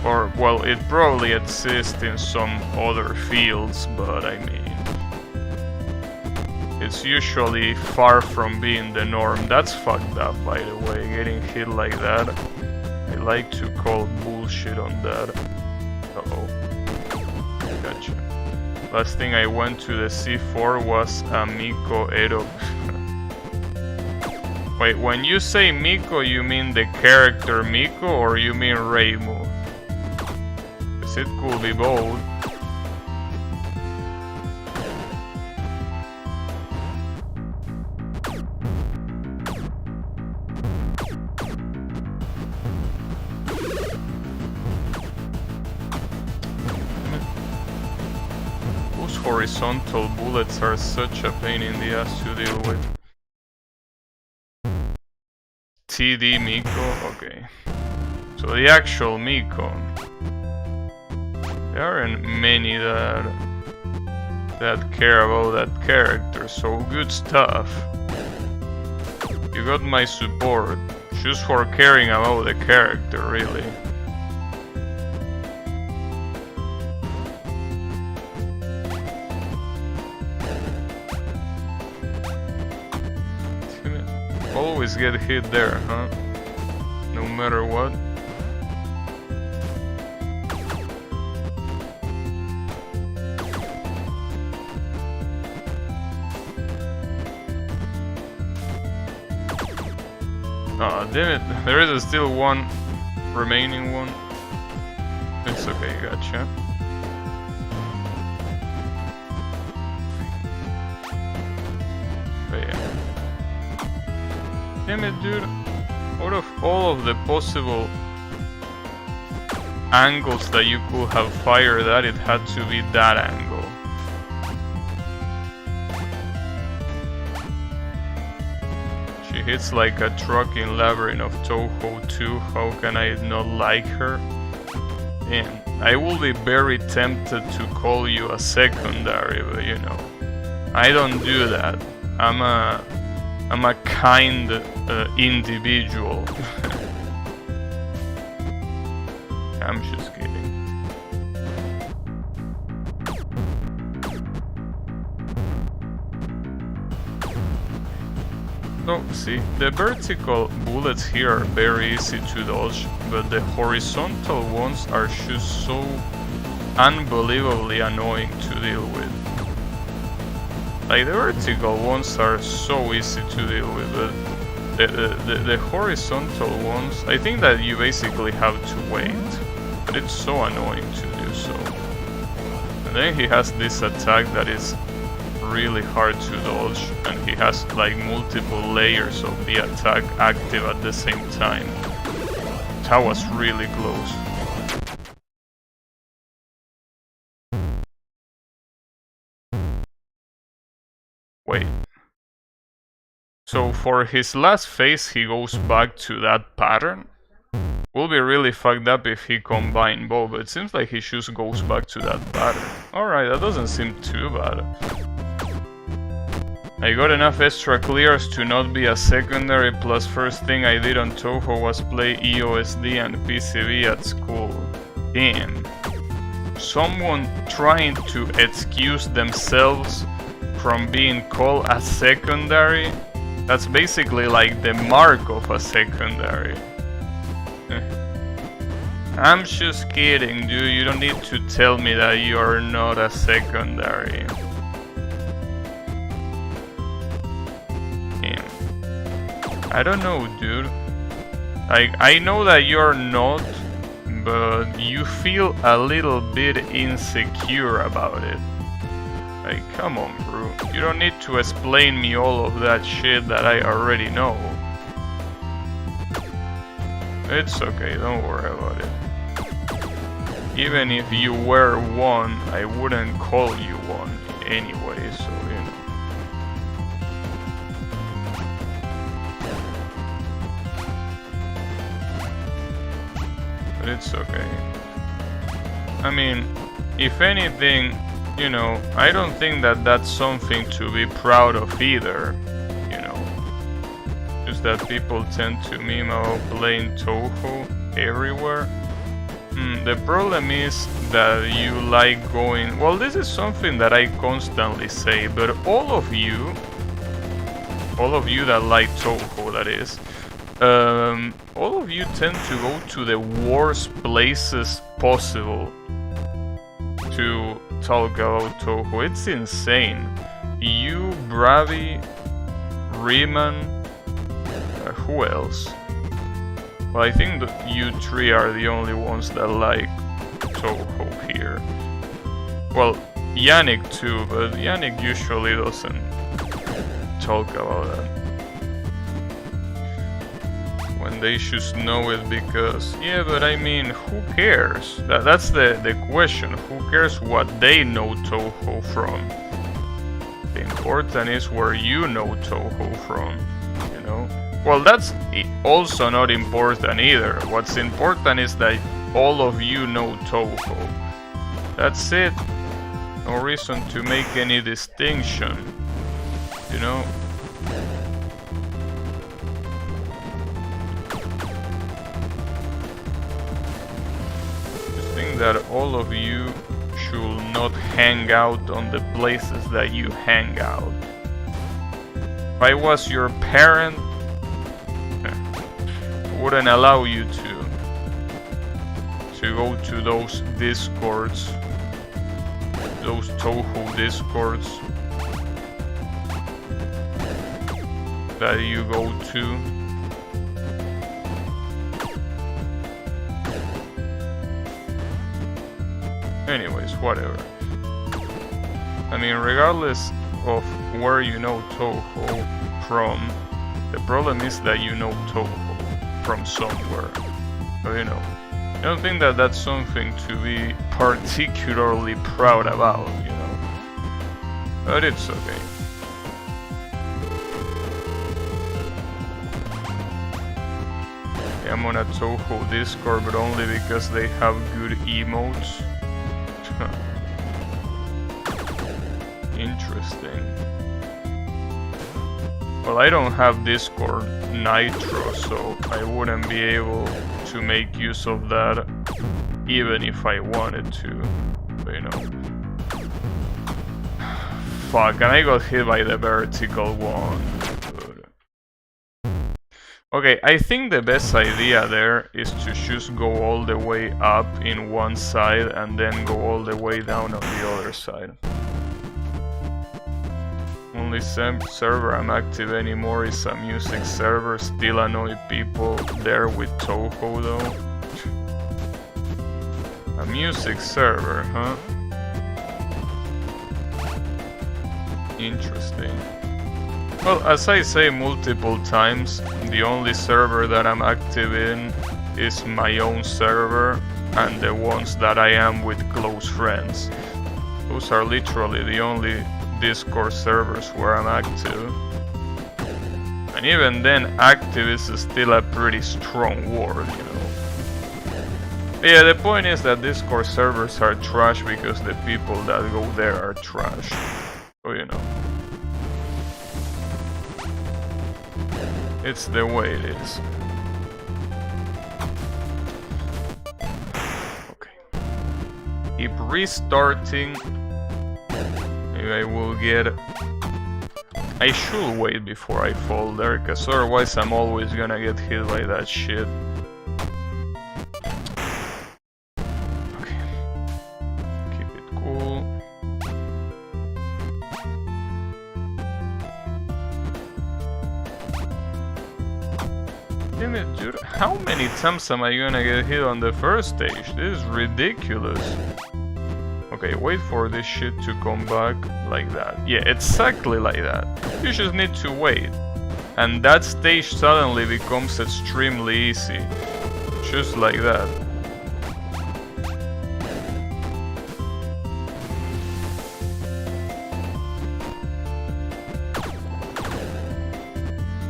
or well, it probably exists in some other fields, but I mean, it's usually far from being the norm. That's fucked up, by the way, getting hit like that. I like to call bullshit on that. Uh-oh. Gotcha. Last thing I went to the C4 was a Miko Edo. Wait, when you say Miko, you mean the character Miko, or you mean Reimu? Because it could be both. Horizontal bullets are such a pain in the ass to deal with. TD Miko, okay. So the actual Miko. There aren't many that care about that character, so good stuff. You got my support, just for caring about the character, really. Always get hit there, huh? No matter what. Aw, damn it. There is still one remaining one. It's okay, gotcha. But yeah. Damn it, dude. Out of all of the possible angles that you could have fired at, it had to be that angle. She hits like a truck in Labyrinth of Toho 2. How can I not like her? Damn. I will be very tempted to call you a secondary, but you know, I don't do that. I'm a kind individual. I'm just kidding. So, see, the vertical bullets here are very easy to dodge, but the horizontal ones are just so unbelievably annoying to deal with. Like, the vertical ones are so easy to deal with, but the horizontal ones, I think that you basically have to wait. But it's so annoying to do so. And then he has this attack that is really hard to dodge, and he has like multiple layers of the attack active at the same time. That was really close. Wait. So for his last phase he goes back to that pattern? Will be really fucked up if he combined both, but it seems like he just goes back to that pattern. Alright, that doesn't seem too bad. I got enough extra clears to not be a secondary, plus first thing I did on Touhou was play EOSD and PCB at school. Damn. Someone trying to excuse themselves from being called a secondary? That's basically like the mark of a secondary. I'm just kidding, dude. You don't need to tell me that you're not a secondary. Damn. I don't know, dude. I know that you're not, but you feel a little bit insecure about it. Like, come on, bro. You don't need to explain me all of that shit that I already know. It's okay, don't worry about it. Even if you were one, I wouldn't call you one anyway, so you know. But it's okay. I mean, if anything, you know, I don't think that that's something to be proud of either, you know. Just that people tend to meme about playing Touhou everywhere. The problem is that you like going... Well, this is something that I constantly say, but all of you that like Touhou, that is, all of you tend to go to the worst places possible to talk about Touhou. It's insane. You, Bravi, Riemann, who else? Well, I think that you three are the only ones that like Touhou here. Well, Yannick too, but Yannick usually doesn't talk about that. When they should know it because... Yeah, but I mean, who cares? That's the question. Who cares what they know Touhou from? The important is where you know Touhou from, you know? Well, that's also not important either. What's important is that all of you know Touhou. That's it. No reason to make any distinction, you know? Just think that all of you should not hang out on the places that you hang out. If I was your parent, wouldn't allow you to go to those discords, those Touhou discords that you go to. Anyways, whatever. I mean, regardless of where you know Touhou from, the problem is that you know Touhou from somewhere. So, you know, I don't think that that's something to be particularly proud about, you know. But it's okay. Yeah, I'm on a Touhou Discord, but only because they have good emotes. Interesting. Well, I don't have Discord Nitro, so I wouldn't be able to make use of that even if I wanted to, but you know. Fuck, and I got hit by the vertical one. Okay, I think the best idea there is to just go all the way up in one side and then go all the way down on the other side. Only server I'm active anymore is a music server. Still annoy people there with Touhou though. A music server, huh? Interesting. Well, as I say multiple times, the only server that I'm active in is my own server and the ones that I am with close friends. Those are literally the only Discord servers where I'm active. And even then, active is still a pretty strong word, you know. Yeah, the point is that Discord servers are trash because the people that go there are trash. So, you know. It's the way it is. Okay. Keep restarting. Maybe I will get... I should wait before I fall there, cause otherwise I'm always gonna get hit by that shit. Okay. Keep it cool. Damn it, dude. How many times am I gonna get hit on the first stage? This is ridiculous. Okay, wait for this shit to come back like that. Yeah, exactly like that. You just need to wait. And that stage suddenly becomes extremely easy. Just like that.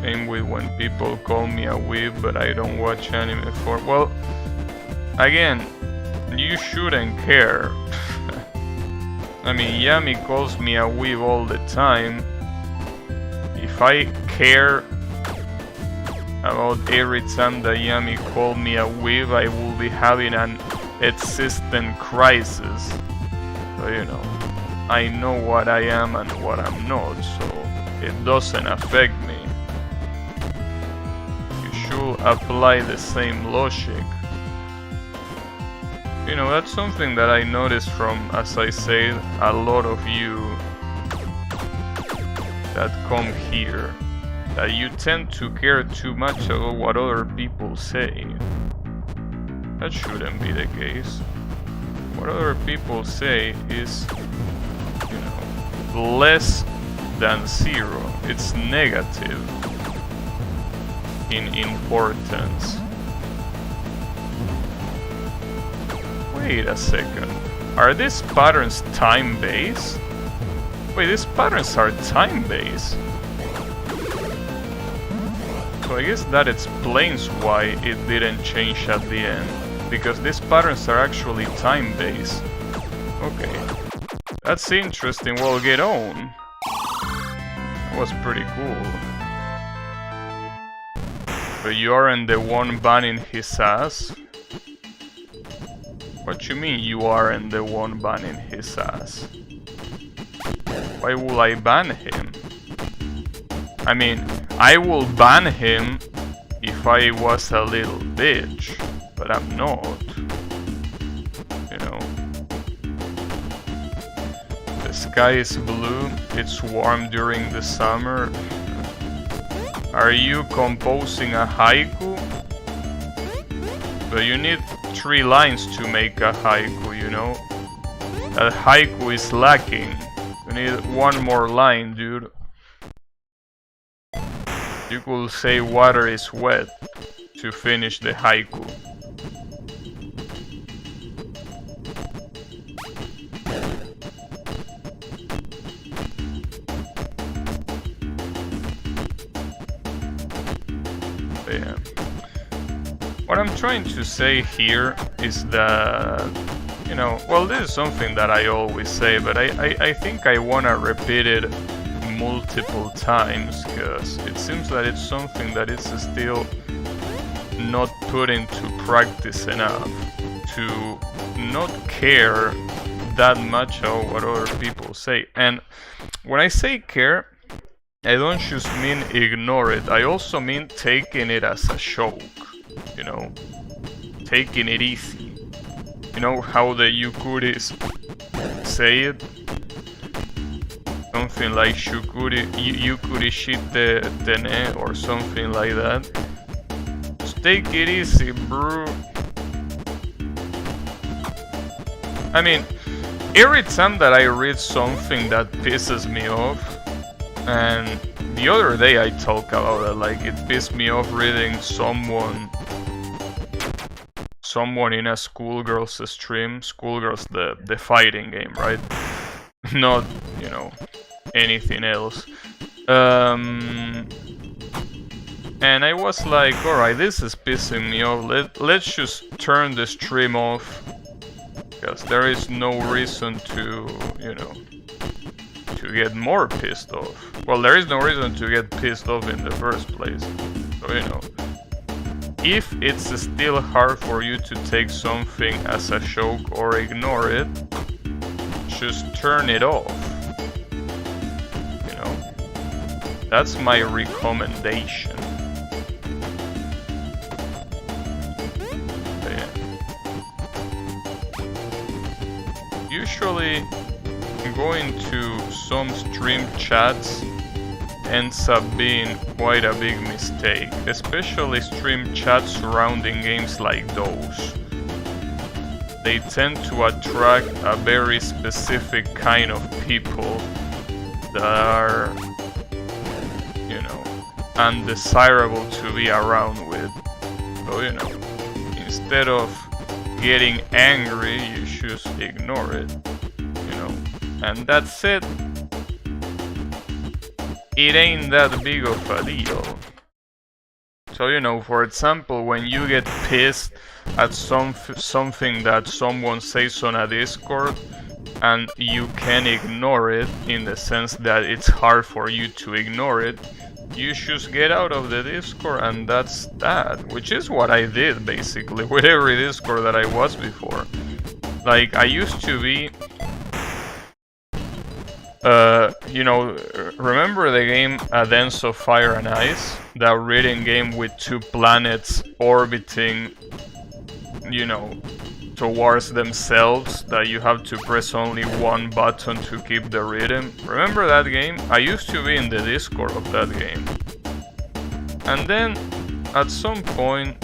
Same with when people call me a weeb, but I don't watch anime for... Well, again, you shouldn't care. I mean, Yami calls me a weeb all the time. If I care about every time that Yami called me a weeb, I will be having an existent crisis. So, you know, I know what I am and what I'm not, so it doesn't affect me. You should apply the same logic. You know, that's something that I noticed from, as I said, a lot of you that come here. That you tend to care too much about what other people say. That shouldn't be the case. What other people say is, you know, less than zero. It's negative in importance. Wait a second. Are these patterns time-based? Wait, these patterns are time-based. So I guess that explains why it didn't change at the end. Because these patterns are actually time-based. Okay. That's interesting. Well, get on. That was pretty cool. But you aren't the one banning his ass? What you mean you aren't the one banning his ass? Why will I ban him? I mean, I will ban him if I was a little bitch, but I'm not. You know. The sky is blue, it's warm during the summer. Are you composing a haiku? But you need 3 lines to make a haiku, you know? That haiku is lacking. You need 1 more line, dude. You could say water is wet to finish the haiku. Yeah. What I'm trying to say here is that, you know, well, this is something that I always say, but I think I want to repeat it multiple times, because it seems that it's something that is still not put into practice enough, to not care that much about what other people say. And when I say care, I don't just mean ignore it, I also mean taking it as a joke, you know, taking it easy. You know how the Yukuris say it? Something like Yukuri shite tene or something like that. Just take it easy, bro. I mean, every time that I read something that pisses me off, and the other day I talked about it, like it pissed me off reading someone in a Schoolgirls stream. Schoolgirls, the fighting game, right? Not, you know, anything else. And I was like, alright, this is pissing me off. Let's just turn the stream off, because there is no reason to, you know, to get more pissed off. Well, there is no reason to get pissed off in the first place. So, you know, if it's still hard for you to take something as a joke or ignore it, just turn it off. You know, that's my recommendation. But yeah. Usually, going to some stream chats ends up being quite a big mistake, especially stream chats surrounding games like those. They tend to attract a very specific kind of people that are, you know, undesirable to be around with. So, you know, instead of getting angry, you just ignore it, you know, and that's it. It ain't that big of a deal. So, you know, for example, when you get pissed at something that someone says on a Discord, and you can ignore it in the sense that it's hard for you to ignore it, you just get out of the Discord, and that's that. Which is what I did, basically, with every Discord that I was before. Like, I used to be... you know, remember the game A Dance of Fire and Ice? That reading game with two planets orbiting, you know, towards themselves, that you have to press only one button to keep the rhythm. Remember that game? I used to be in the Discord of that game. And then, at some point,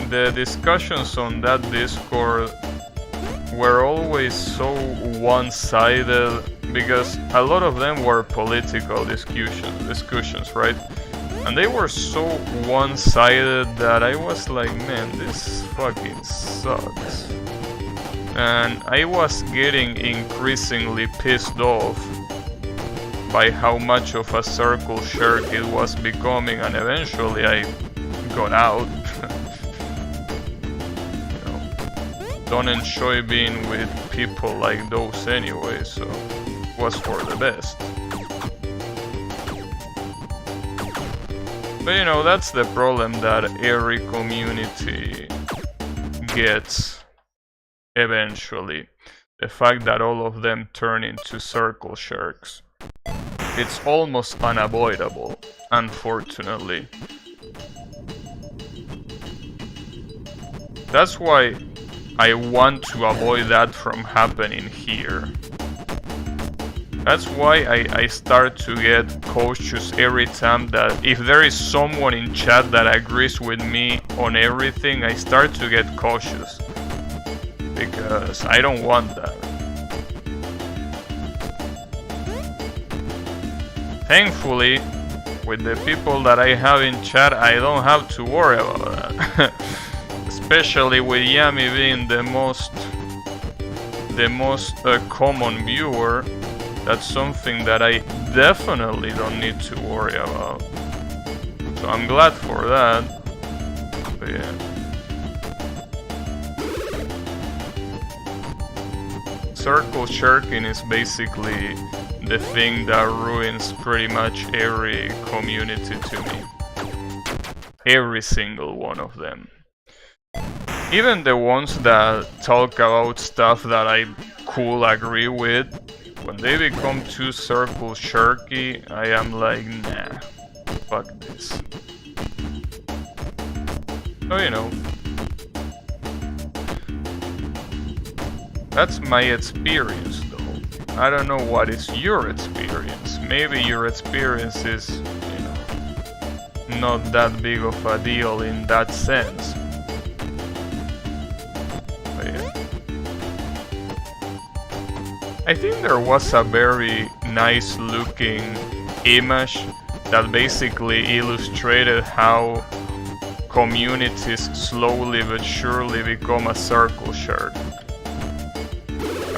the discussions on that Discord were always so one-sided, because a lot of them were political discussions, right? And they were so one-sided that I was like, man, this fucking sucks. And I was getting increasingly pissed off by how much of a circle jerk it was becoming, and eventually I got out. Don't enjoy being with people like those anyway, so it was for the best. But you know, that's the problem that every community gets eventually. The fact that all of them turn into circle jerks. It's almost unavoidable, unfortunately. That's why I want to avoid that from happening here. That's why I start to get cautious every time that if there is someone in chat that agrees with me on everything, I start to get cautious. Because I don't want that. Thankfully, with the people that I have in chat, I don't have to worry about that. Especially with Yami being the most common viewer, that's something that I definitely don't need to worry about. So I'm glad for that. But yeah. Circle jerking is basically the thing that ruins pretty much every community to me. Every single one of them. Even the ones that talk about stuff that I could agree with, when they become too circle jerky, I am like, nah, fuck this. So, you know, that's my experience though. I don't know what is your experience. Maybe your experience is, you know, not that big of a deal in that sense. I think there was a very nice looking image that basically illustrated how communities slowly but surely become a circle shirt.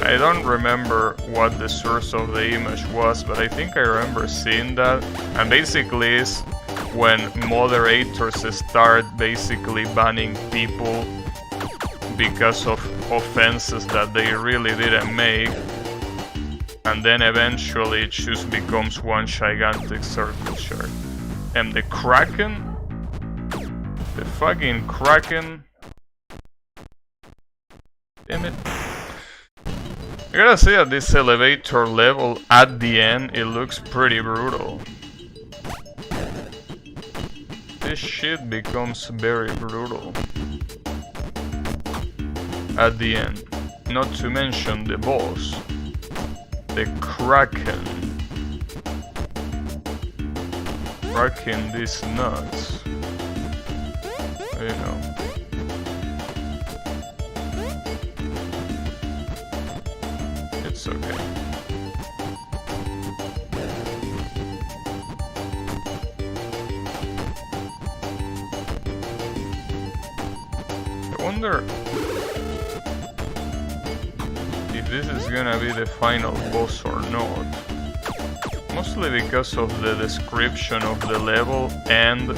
I don't remember what the source of the image was, but I think I remember seeing that, and basically is when moderators start basically banning people because of offenses that they really didn't make, and then eventually it just becomes one gigantic circle shirt. And the Kraken? The fucking Kraken? Damn it. I gotta say, at this elevator level, at the end, it looks pretty brutal. This shit becomes very brutal at the end. Not to mention the boss, the Kraken. Kraken these nuts. You know. It's okay. I wonder if this is gonna be the final boss or not. Mostly because of the description of the level and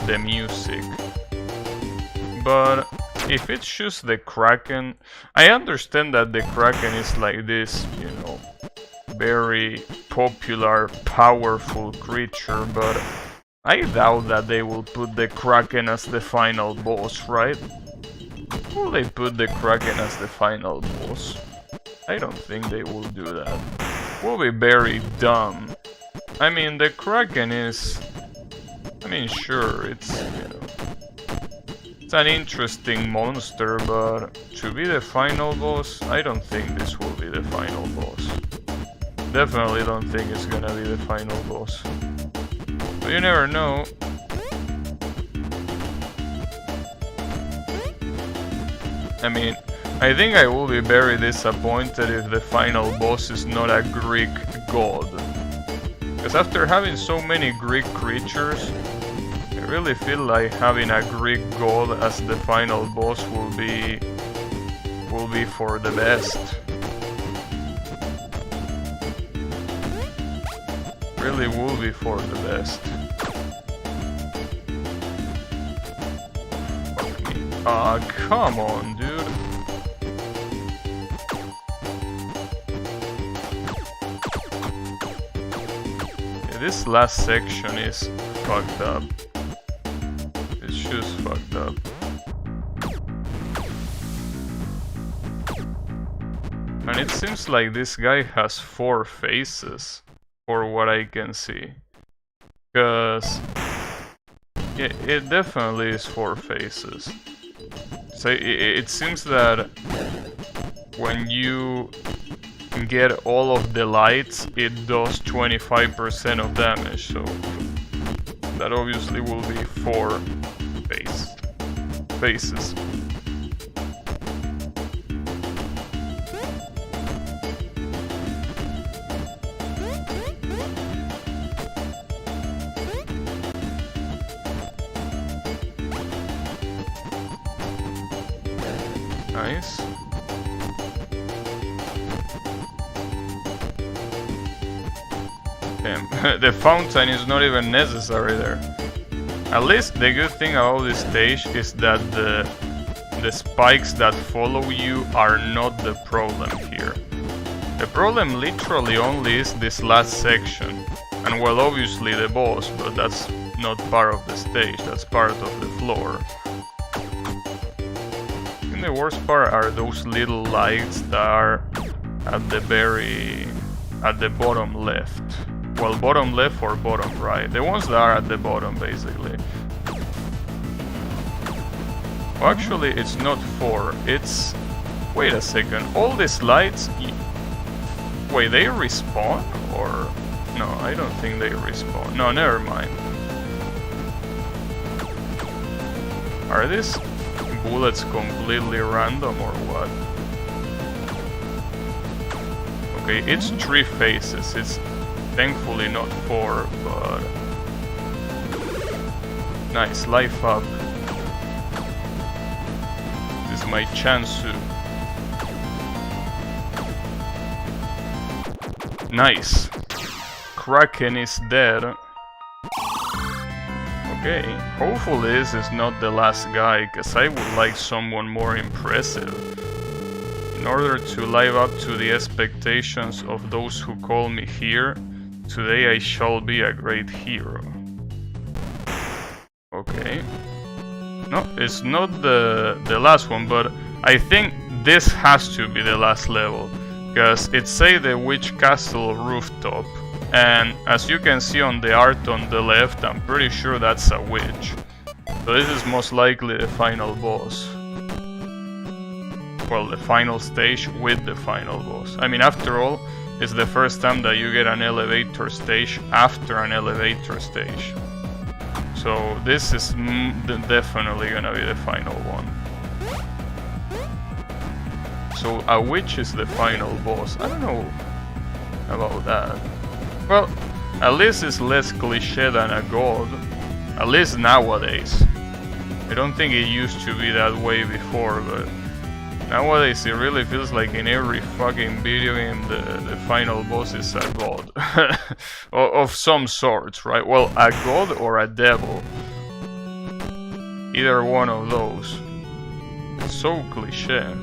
the music. But if it's just the Kraken, I understand that the Kraken is like this, you know, very popular, powerful creature, but I doubt that they will put the Kraken as the final boss, right? Will they put the Kraken as the final boss? I don't think they will do that. Will be very dumb. I mean, the Kraken is... I mean, sure, it's, you know... It's an interesting monster, but to be the final boss, I don't think this will be the final boss. Definitely don't think it's gonna be the final boss. But you never know. I mean, I think I will be very disappointed if the final boss is not a Greek god. Because after having so many Greek creatures, I really feel like having a Greek god as the final boss will be for the best. Really will be for the best. Fuck me. Ah, come on, dude. Yeah, this last section is fucked up. It's just fucked up. And it seems like this guy has 4 faces, for what I can see. Because yeah, it definitely is 4 faces. So it seems that when you get all of the lights, it does 25% of damage, so that obviously will be 4 faces. Nice. Damn, the fountain is not even necessary there. At least the good thing about this stage is that the spikes that follow you are not the problem here. The problem literally only is this last section. And well, obviously the boss, but that's not part of the stage, that's part of the floor. The worst part are those little lights that are at the bottom left. Well, bottom left or bottom right. The ones that are at the bottom, basically. Well, actually, it's not 4. It's... Wait a second. All these lights... Wait, they respawn? Or... No, I don't think they respawn. No, never mind. Are these bullets completely random or what? Okay, it's 3 phases. It's thankfully not 4, but... Nice, life up. This is my chance to... Nice. Kraken is dead. Okay, hopefully this is not the last guy, because I would like someone more impressive. In order to live up to the expectations of those who call me here, today I shall be a great hero. Okay. No, it's not the last one, but I think this has to be the last level. Because it says the Witch Castle rooftop. And as you can see on the art on the left, I'm pretty sure that's a witch. So this is most likely the final boss. Well, the final stage with the final boss. I mean, after all, it's the first time that you get an elevator stage after an elevator stage. So this is definitely gonna be the final one. So a witch is the final boss. I don't know about that. Well, at least it's less cliche than a god. At least nowadays. I don't think it used to be that way before, but nowadays it really feels like in every fucking video game the final boss is a god. Of some sort, right? Well, a god or a devil. Either one of those. It's so cliche.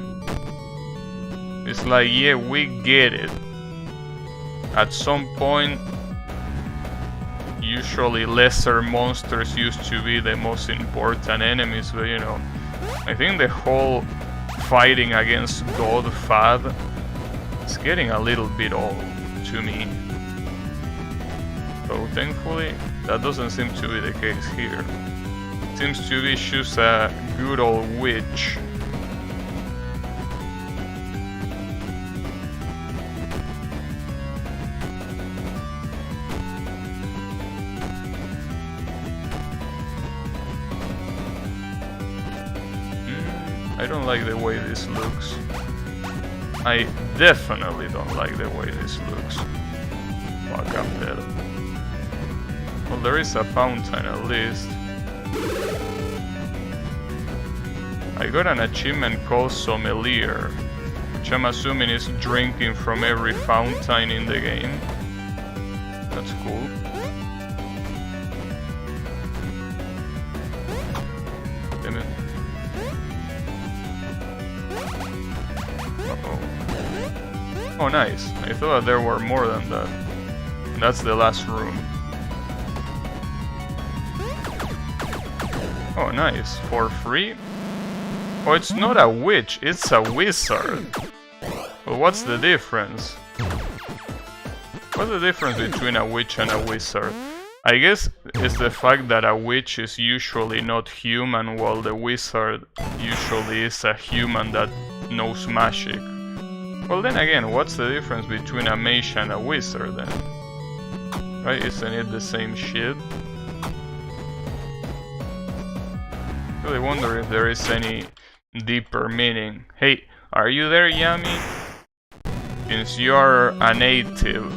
It's like, yeah, we get it. At some point, usually lesser monsters used to be the most important enemies, but you know, I think the whole fighting against God fad is getting a little bit old to me. So thankfully, that doesn't seem to be the case here. It seems to be just a good old witch. I don't like the way this looks. I definitely don't like the way this looks. Fuck, I'm dead. Well, there is a fountain at least. I got an achievement called Sommelier, which I'm assuming is drinking from every fountain in the game. That's cool. Damn it. Oh, nice. I thought there were more than that. And that's the last room. Oh, nice. For free? Oh, it's not a witch, it's a wizard. Well, what's the difference? What's the difference between a witch and a wizard? I guess it's the fact that a witch is usually not human, while the wizard usually is a human that knows magic. Well, then again, what's the difference between a mage and a wizard then? Right, isn't it the same shit? I really wonder if there is any deeper meaning. Hey, are you there, Yami? Since you are a native,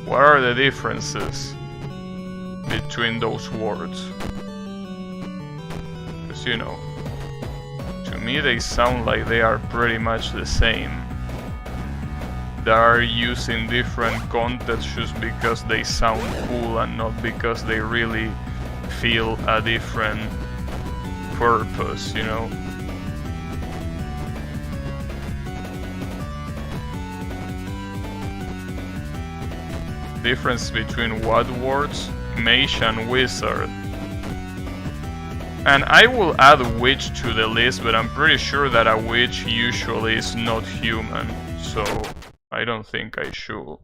what are the differences between those words? Because, you know, to me they sound like they are pretty much the same. They are used in different contexts just because they sound cool and not because they really feel a different purpose, you know? Difference between what words? Mage and wizard. And I will add witch to the list, but I'm pretty sure that a witch usually is not human, so I don't think I should.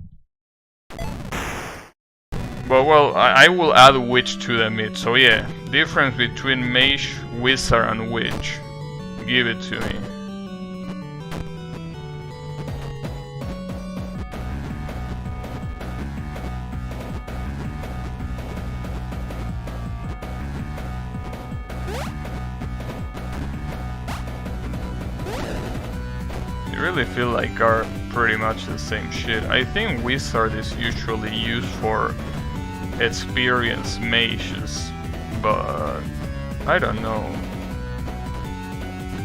But well, I will add witch to the mid, so yeah. Difference between mage, wizard and witch. Give it to me. really feel like are pretty much the same shit. I think wizard is usually used for experienced mages, but I don't know.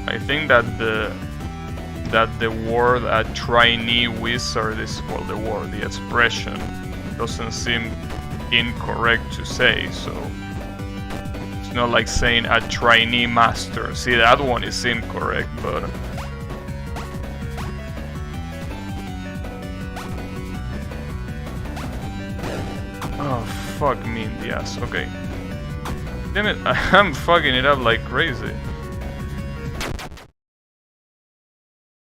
I think that the word a trainee wizard is, well, the expression doesn't seem incorrect to say, so it's not like saying a trainee master. See, that one is incorrect, but oh, fuck me in the ass. Okay. Damn it, I'm fucking it up like crazy.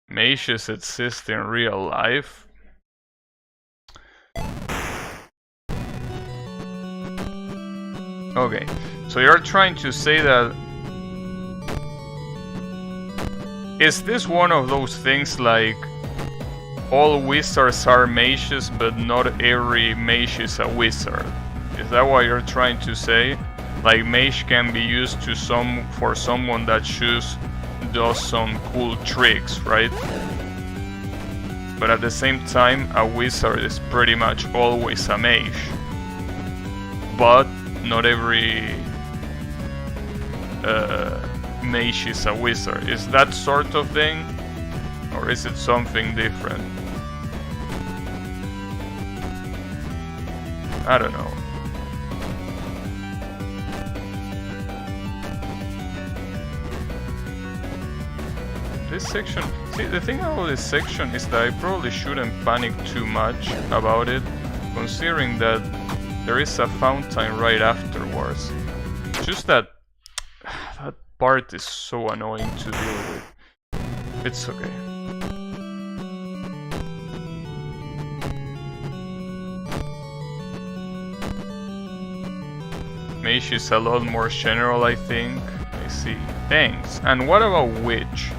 Mages exist in real life? Okay, so you're trying to say that... Is this one of those things like all wizards are mages, but not every mage is a wizard? Is that what you're trying to say? Like mage can be used to for someone that does some cool tricks, right? But at the same time, a wizard is pretty much always a mage. But not every mage is a wizard. Is that sort of thing? Or is it something different? I don't know. This section... See, the thing about this section is that I probably shouldn't panic too much about it, considering that there is a fountain right afterwards. Just that... that part is so annoying to deal with. It's okay. Mage is a lot more general, I think. I see. Thanks. And what about witch?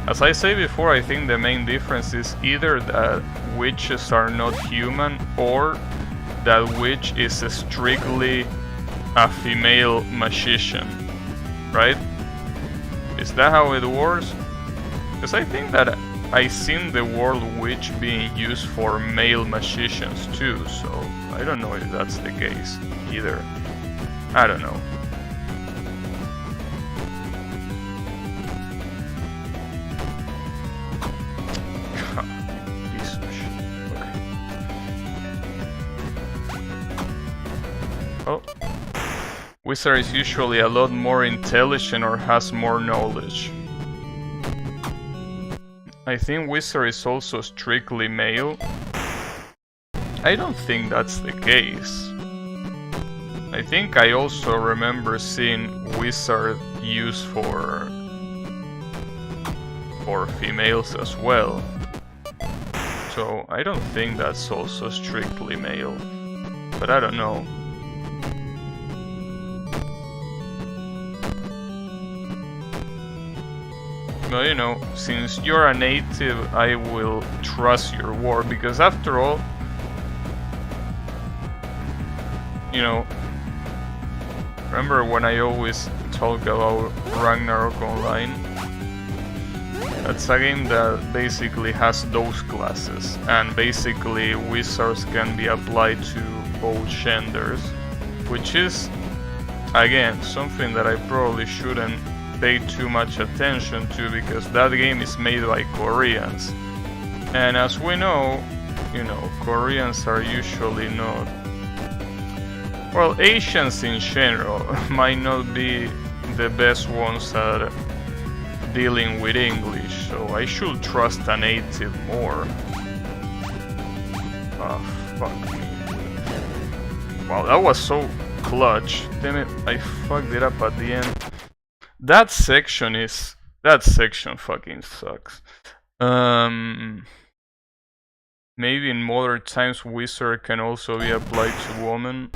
As I said before, I think the main difference is either that witches are not human, or that witch is strictly a female magician, right? Is that how it works? Because I think that I've seen the word witch being used for male magicians too, so I don't know if that's the case either. I don't know. Piece of shit. Okay. Oh. Wizard is usually a lot more intelligent or has more knowledge. I think wizard is also strictly male. I don't think that's the case. I think I also remember seeing wizard used for females as well. So I don't think that's also strictly male. But I don't know. Well, you know, since you're a native, I will trust your word, because after all, you know, remember when I always talk about Ragnarok Online? That's a game that basically has those classes, and basically wizards can be applied to both genders, which is, again, something that I probably shouldn't pay too much attention to, because that game is made by Koreans, and as we know, you know, Koreans are usually not, well, Asians in general might not be the best ones at dealing with English, so I should trust a native more. Ah, fuck me. Wow, that was so clutch. Damn it, I fucked it up at the end. That section fucking sucks. Maybe in modern times wizard can also be applied to women.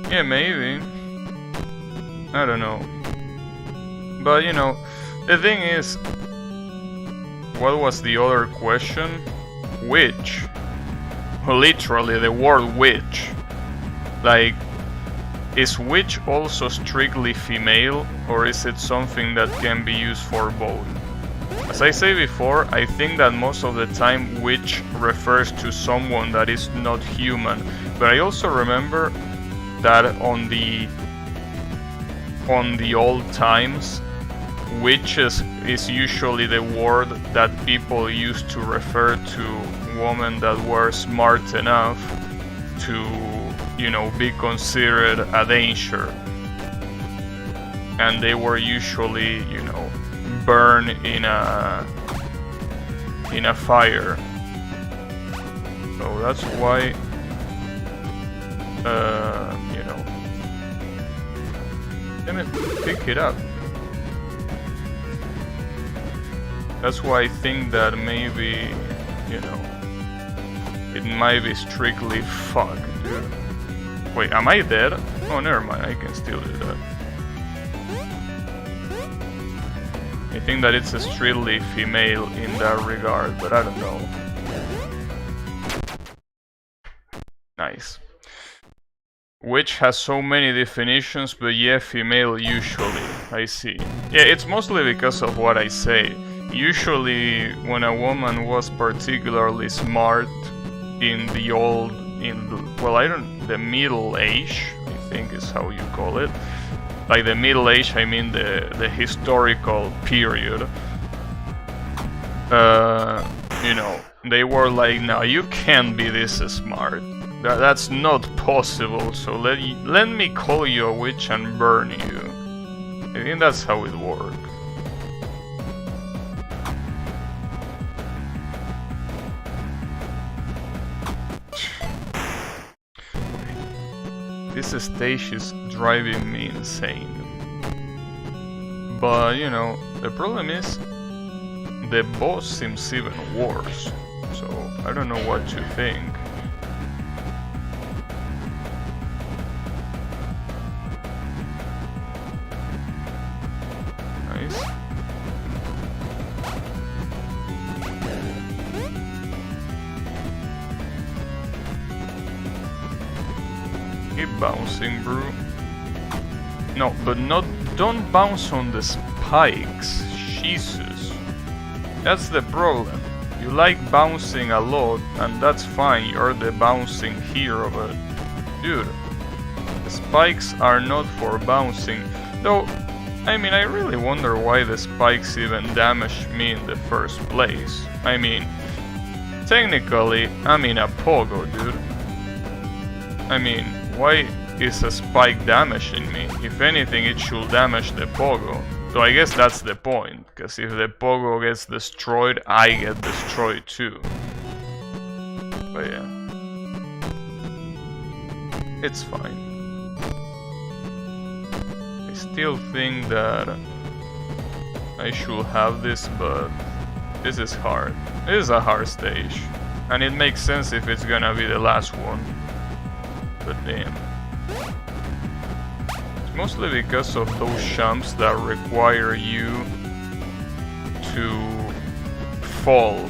Yeah, maybe. I don't know. But you know, the thing is, what was the other question? Witch. Well, literally the word witch. Like, is witch also strictly female, or is it something that can be used for both? As I say before, I think that most of the time witch refers to someone that is not human, but I also remember that on the old times, witches is usually the word that people used to refer to women that were smart enough to, you know, be considered a danger. And they were usually, you know, burned in a fire. So that's why, you know, let me pick it up. That's why I think that maybe, you know, it might be strictly fuck, dude. Wait, am I dead? Oh, never mind, I can still do that. I think that it's a strictly female in that regard, but I don't know. Nice. Which has so many definitions, but yeah, female usually, I see. Yeah, it's mostly because of what I say. Usually, when a woman was particularly smart in the the Middle Age, I think is how you call it. By the Middle Age, I mean the historical period. You know, they were like, no, you can't be this smart. That's not possible, so let me call you a witch and burn you. I think that's how it works. This stage is driving me insane. But, you know, the problem is the boss seems even worse. So, I don't know what to think. Nice. Keep bouncing, bro. No, but don't bounce on the spikes. Jesus. That's the problem. You like bouncing a lot, and that's fine, you're the bouncing hero, but dude, the spikes are not for bouncing. Though, I mean, I really wonder why the spikes even damaged me in the first place. I mean, technically, I'm in a pogo, dude. I mean, why is a spike damaging me? If anything, it should damage the pogo. So I guess that's the point, because if the pogo gets destroyed, I get destroyed too. But yeah, it's fine. I still think that I should have this, but this is hard. It is a hard stage, and it makes sense if it's gonna be the last one. But damn. Mostly because of those jumps that require you to fall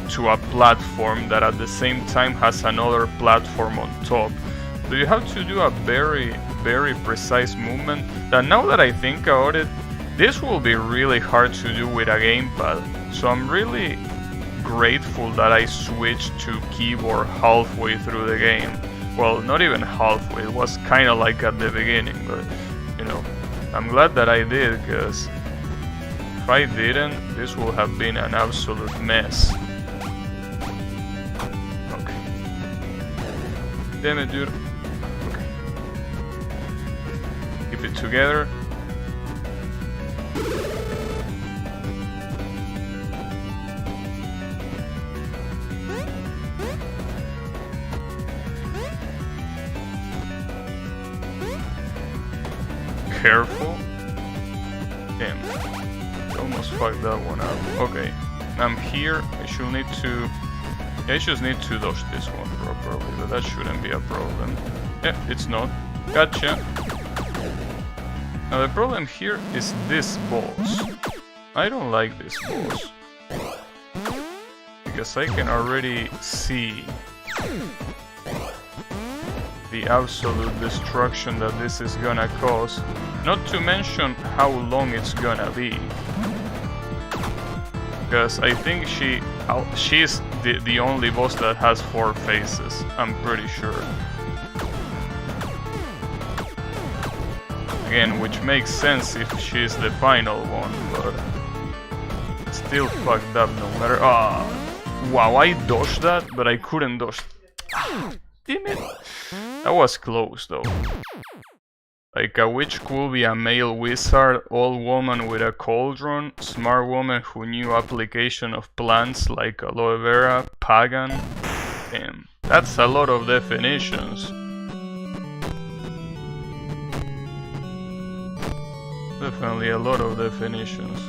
to a platform that at the same time has another platform on top. So you have to do a very, very precise movement that, now that I think about it, this will be really hard to do with a gamepad. So I'm really grateful that I switched to keyboard halfway through the game. Well, not even halfway, it was kinda like at the beginning, but you know, I'm glad that I did, because if I didn't, this would have been an absolute mess. Okay. Damn it, dude. Okay. Keep it together. Careful. Damn. I almost fucked that one up. Okay. I'm here. I should need to... I just need to dodge this one properly, but that shouldn't be a problem. Yeah, it's not. Gotcha. Now the problem here is this boss. I don't like this boss. Because I can already see the absolute destruction that this is gonna cause, not to mention how long it's gonna be. Because I think she's the only boss that has 4 faces, I'm pretty sure. Again, which makes sense if she's the final one, but still fucked up no matter. Wow, I dodged that, but I couldn't dodge. Damn it. That was close though. Like a witch could be a male wizard, old woman with a cauldron, smart woman who knew application of plants like aloe vera, pagan. Damn, that's a lot of definitions. Definitely a lot of definitions.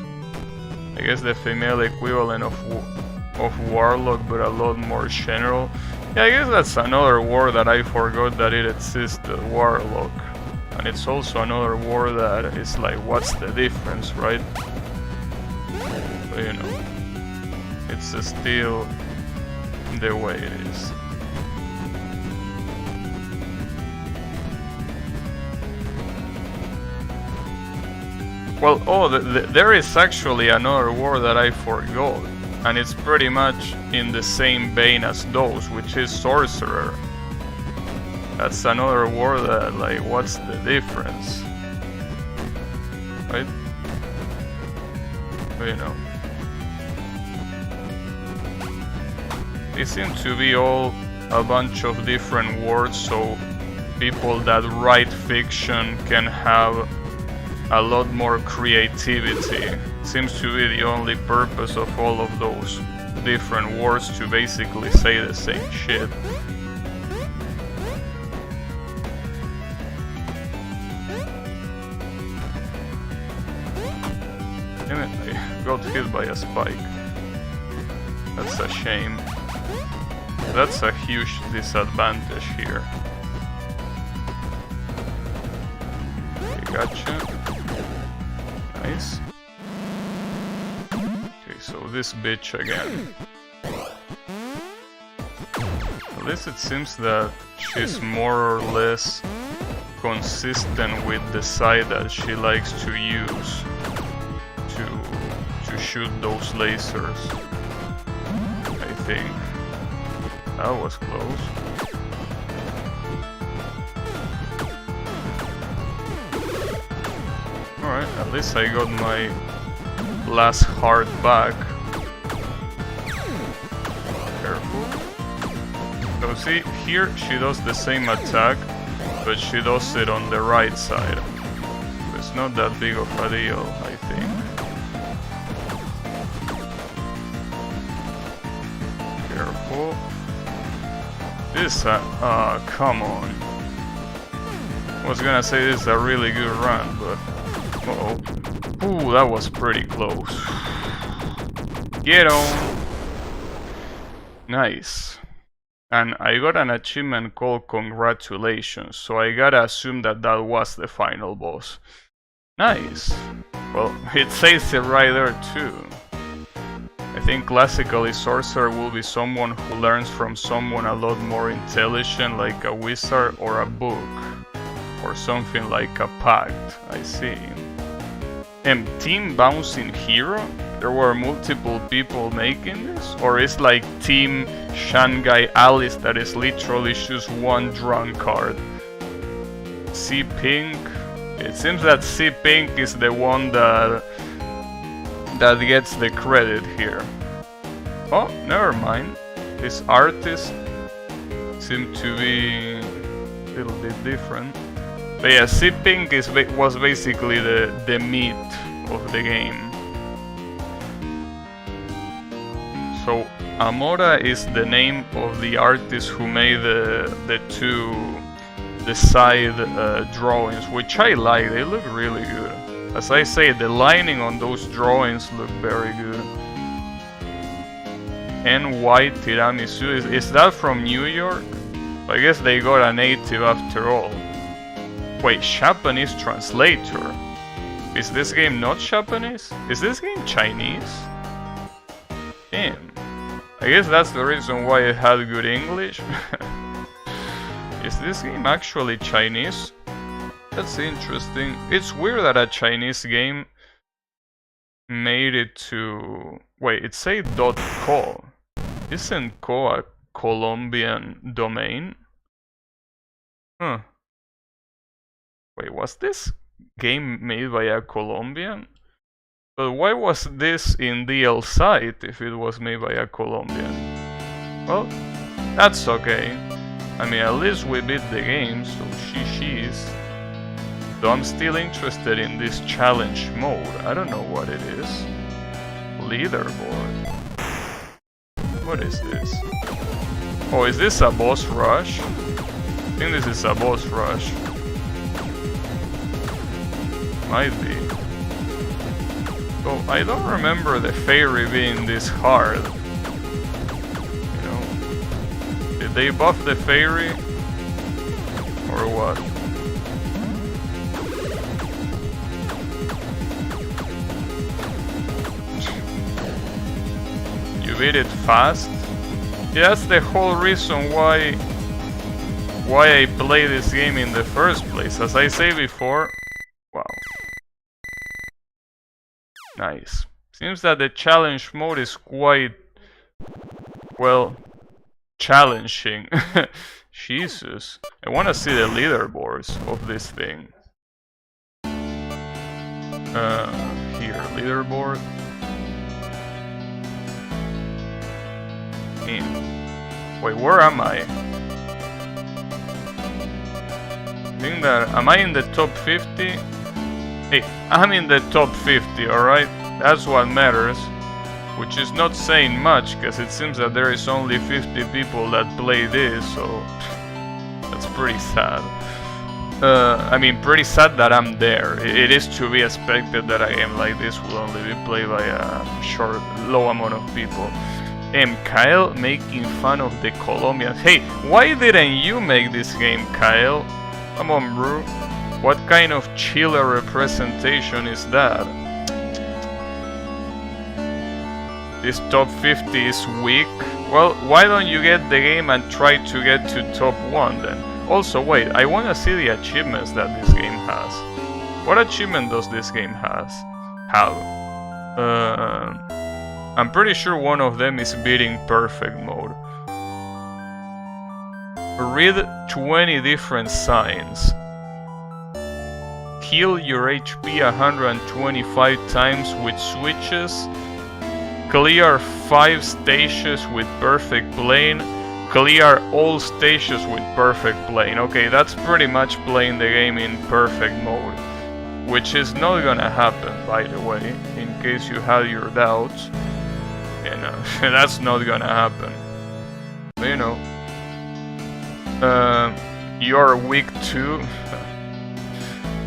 I guess the female equivalent of warlock, but a lot more general. Yeah, I guess that's another word that I forgot that it existed, warlock. And it's also another word that is like, what's the difference, right? But you know, it's still the way it is. Well, there is actually another word that I forgot, and it's pretty much in the same vein as those, which is sorcerer. That's another word that, like, what's the difference? Right? But, you know. They seem to be all a bunch of different words, so people that write fiction can have a lot more creativity. Seems to be the only purpose of all of those different words, to basically say the same shit. Damn it, I got hit by a spike. That's a shame. That's a huge disadvantage here. Okay, gotcha. Nice. Okay, so this bitch again. At least it seems that she's more or less consistent with the side that she likes to use to shoot those lasers. I think. That was close. Alright, at least I got my last heart back. Careful. So see, here she does the same attack, but she does it on the right side. It's not that big of a deal, I think. Careful. This, come on. I was gonna say this is a really good run, but... Uh-oh. Ooh, that was pretty close. Get on! Nice. And I got an achievement called Congratulations, so I gotta assume that that was the final boss. Nice. Well, it says it right there too. I think classically sorcerer will be someone who learns from someone a lot more intelligent, like a wizard or a book, or something like a pact. I see. Team Bouncing Hero? There were multiple people making this? Or is like Team Shanghai Alice that is literally just one drunk card? C Pink? It seems that C Pink is the one that gets the credit here. Oh, never mind. This artist seemed to be a little bit different. But yeah, C Pink was basically the meat of the game. So Amora is the name of the artist who made the side drawings, which I like. They look really good. As I say, the lining on those drawings look very good. NY Tiramisu, is that from New York? I guess they got a native after all. Wait, Japanese translator? Is this game not Japanese? Is this game Chinese? Damn. I guess that's the reason why it had good English. Is this game actually Chinese? That's interesting. It's weird that a Chinese game made it to Wait, it say .co. Isn't co a Colombian domain? Huh. Wait, was this game made by a Colombian? But why was this in dlsite if it was made by a Colombian? Well, that's okay. I mean, at least we beat the game, so she's. Though I'm still interested in this challenge mode. I don't know what it is. Leaderboard. What is this? Oh, is this a boss rush? I think this is a boss rush. Might be. Oh, I don't remember the fairy being this hard. You know? Did they buff the fairy? Or what? You beat it fast? Yeah, that's the whole reason why I play this game in the first place. As I say before, wow. Nice. Seems that the challenge mode is quite, well, challenging. Jesus. I wanna see the leaderboards of this thing. Here, leaderboard. Wait, where am I? I think that, am I in the top 50? Hey, I'm in the top 50, alright? That's what matters. Which is not saying much, because it seems that there is only 50 people that play this, so that's pretty sad. I mean, pretty sad that I'm there. It is to be expected that a game like this will only be played by a low amount of people. Kyle making fun of the Colombians. Hey, why didn't you make this game, Kyle? Come on, bro. What kind of chiller representation is that? This top 50 is weak. Well, why don't you get the game and try to get to top 1 then? Also, wait, I wanna see the achievements that this game has. What achievement does this game have? I'm pretty sure one of them is beating perfect mode. Read 20 different signs. Heal your HP 125 times with switches. Clear 5 stages with perfect plane. Clear all stages with perfect plane. Okay, that's pretty much playing the game in perfect mode. Which is not gonna happen, by the way, in case you had your doubts. You know, that's not gonna happen. But, you know, you're weak too.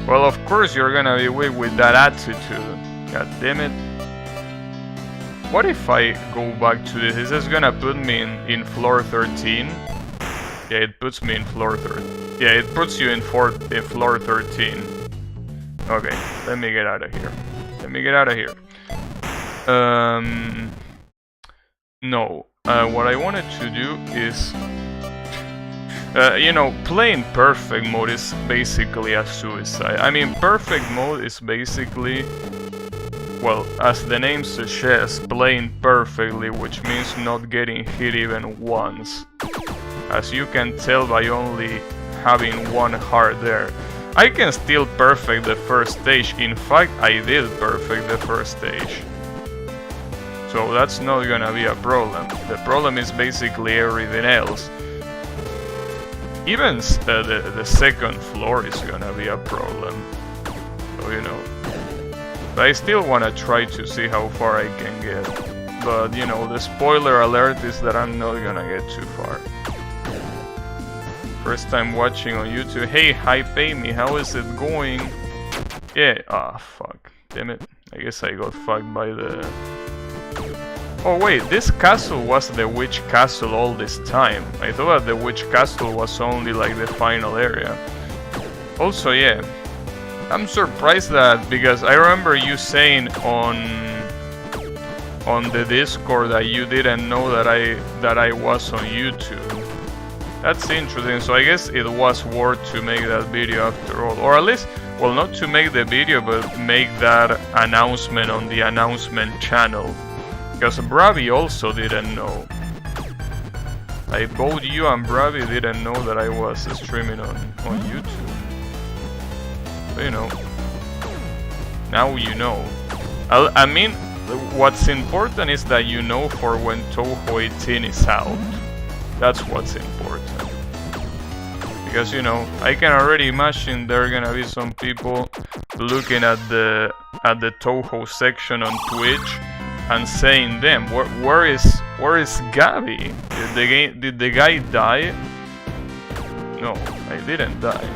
Well, of course you're gonna be weak with that attitude. God damn it. What if I go back to this? Is this gonna put me in floor 13? Yeah, it puts me in floor 13. Yeah, it puts you in floor 13. Okay, let me get out of here. Let me get out of here. No. What I wanted to do is... you know, playing perfect mode is basically a suicide. I mean, perfect mode is basically... Well, as the name suggests, playing perfectly, which means not getting hit even once. As you can tell by only having one heart there. I can still perfect the first stage. In fact, I did perfect the first stage. So that's not gonna be a problem. The problem is basically everything else. Even the second floor is gonna be a problem. So, you know. But I still wanna try to see how far I can get. But, you know, the spoiler alert is that I'm not gonna get too far. First time watching on YouTube. Hey, hi, pay me. How is it going? Yeah. Ah, fuck. Damn it. I guess I got fucked by the... Oh wait, this castle was the witch castle all this time. I thought that the witch castle was only like the final area. Also, yeah, I'm surprised that, because I remember you saying on the Discord that you didn't know that I was on YouTube. That's interesting. So I guess it was worth to make that video after all, or at least, well, not to make the video, but make that announcement on the announcement channel. Because Bravi also didn't know. Like both you and Bravi didn't know that I was streaming on YouTube. So, you know. Now you know. I mean, what's important is that you know for when Touhou 18 is out. That's what's important. Because, you know, I can already imagine there are gonna be some people looking at the Touhou section on Twitch and saying, "Damn, where is Gabby? Did the guy die?" No, I didn't die.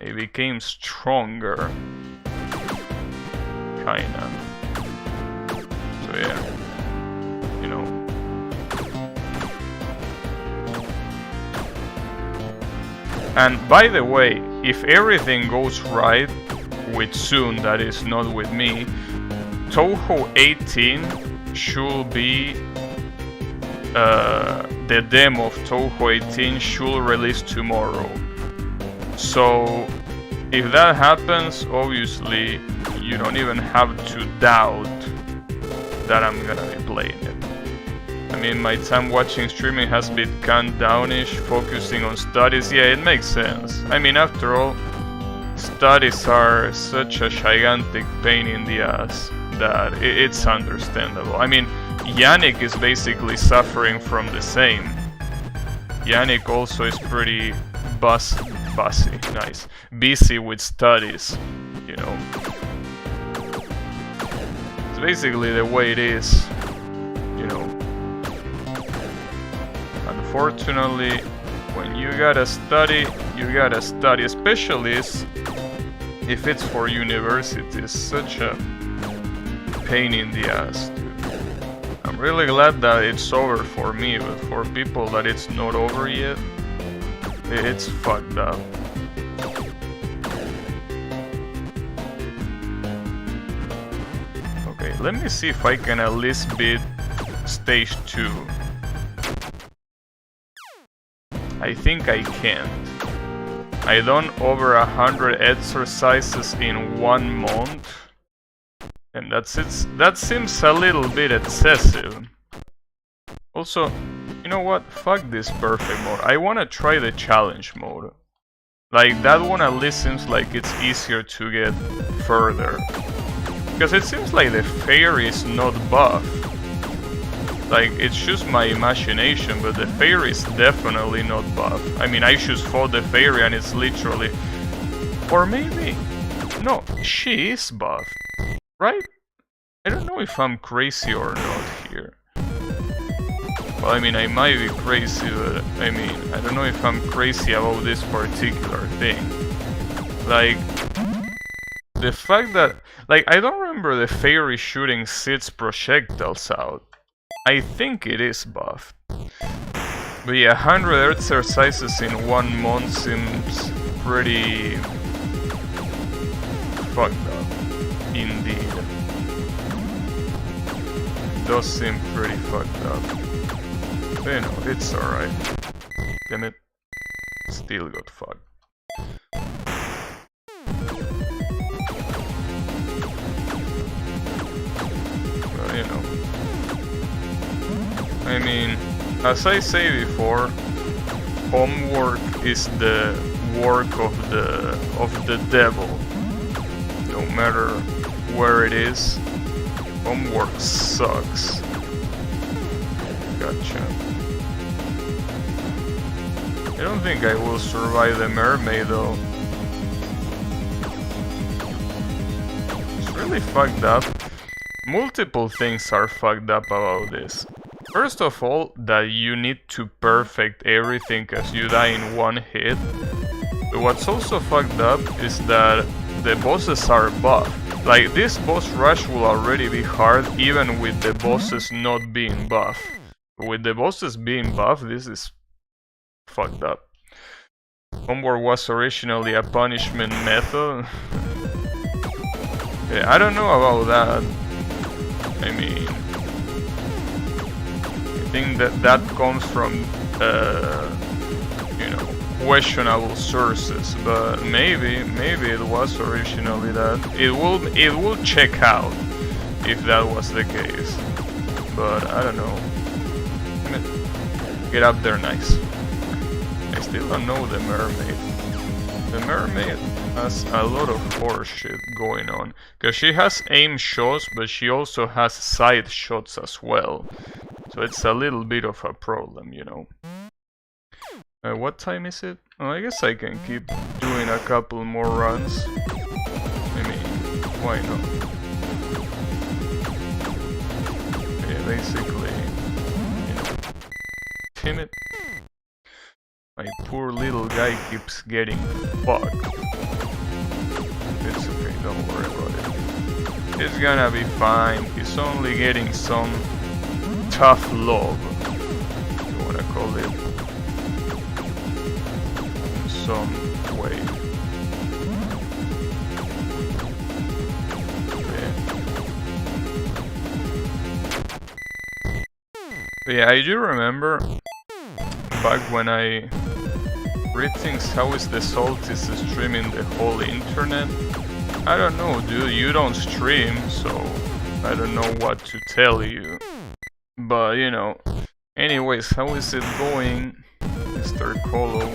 I became stronger. Kinda. So yeah, you know. And by the way, if everything goes right with Soon, that is not with me, Touhou 18 should be the demo of Touhou 18 should release tomorrow. So if that happens, obviously you don't even have to doubt that I'm gonna be playing it. I mean, my time watching streaming has been cut downish, focusing on studies. Yeah, it makes sense. I mean, after all, studies are such a gigantic pain in the ass that it's understandable. I mean, Yannick is basically suffering from the same. Yannick also is pretty busy with studies, you know. It's basically the way it is, you know. Unfortunately, when you gotta study, especially if it's for university. It's such a pain in the ass, dude. I'm really glad that it's over for me, but for people that it's not over yet, it's fucked up. Okay, let me see if I can at least beat stage 2. I think I can't. I done over 100 exercises in 1 month, and that seems a little bit excessive. Also, you know what? Fuck this perfect mode. I wanna try the challenge mode. Like, that one at least seems like it's easier to get further. Because it seems like the fairy is not buffed. Like, it's just my imagination, but the fairy is definitely not buffed. I mean, I just fought the fairy and it's literally... Or maybe... No, she is buffed, right? I don't know if I'm crazy or not here. Well, I mean, I might be crazy, but I mean, I don't know if I'm crazy about this particular thing. Like, the fact that... Like, I don't remember the fairy shooting Sid's projectiles out. I think it is buffed. But yeah, 100 exercises in 1 month seems pretty fucked up, indeed. It does seem pretty fucked up. But you know, it's alright. Damn it. Still got fucked. Well, you know. I mean, as I say before, homework is the work of the devil. No matter where it is, homework sucks. Gotcha. I don't think I will survive the mermaid though. It's really fucked up. Multiple things are fucked up about this. First of all, that you need to perfect everything cause you die in 1 hit. But what's also fucked up is that the bosses are buffed. Like, this boss rush will already be hard even with the bosses not being buffed. With the bosses being buffed, this is fucked up. Homework was originally a punishment method. Yeah, I don't know about that. I mean... I think that comes from, you know, questionable sources, but maybe it was originally that. It will check out if that was the case. but I don't know. Get up there, nice. I still don't know the mermaid. The mermaid has a lot of horse shit going on. Because she has aim shots, but she also has side shots as well. So it's a little bit of a problem, you know. What time is it? Well, I guess I can keep doing a couple more runs. I mean, why not? Yeah, basically, you know, timid. My poor little guy keeps getting fucked. It's okay, don't worry about it. It's gonna be fine. He's only getting some tough love, if you wanna call it. Some way. But yeah, I do remember back when I read things, how is the Saltis streaming the whole internet? I don't know, dude, you don't stream, so I don't know what to tell you. But, you know, anyways, how is it going, Mr. Colo?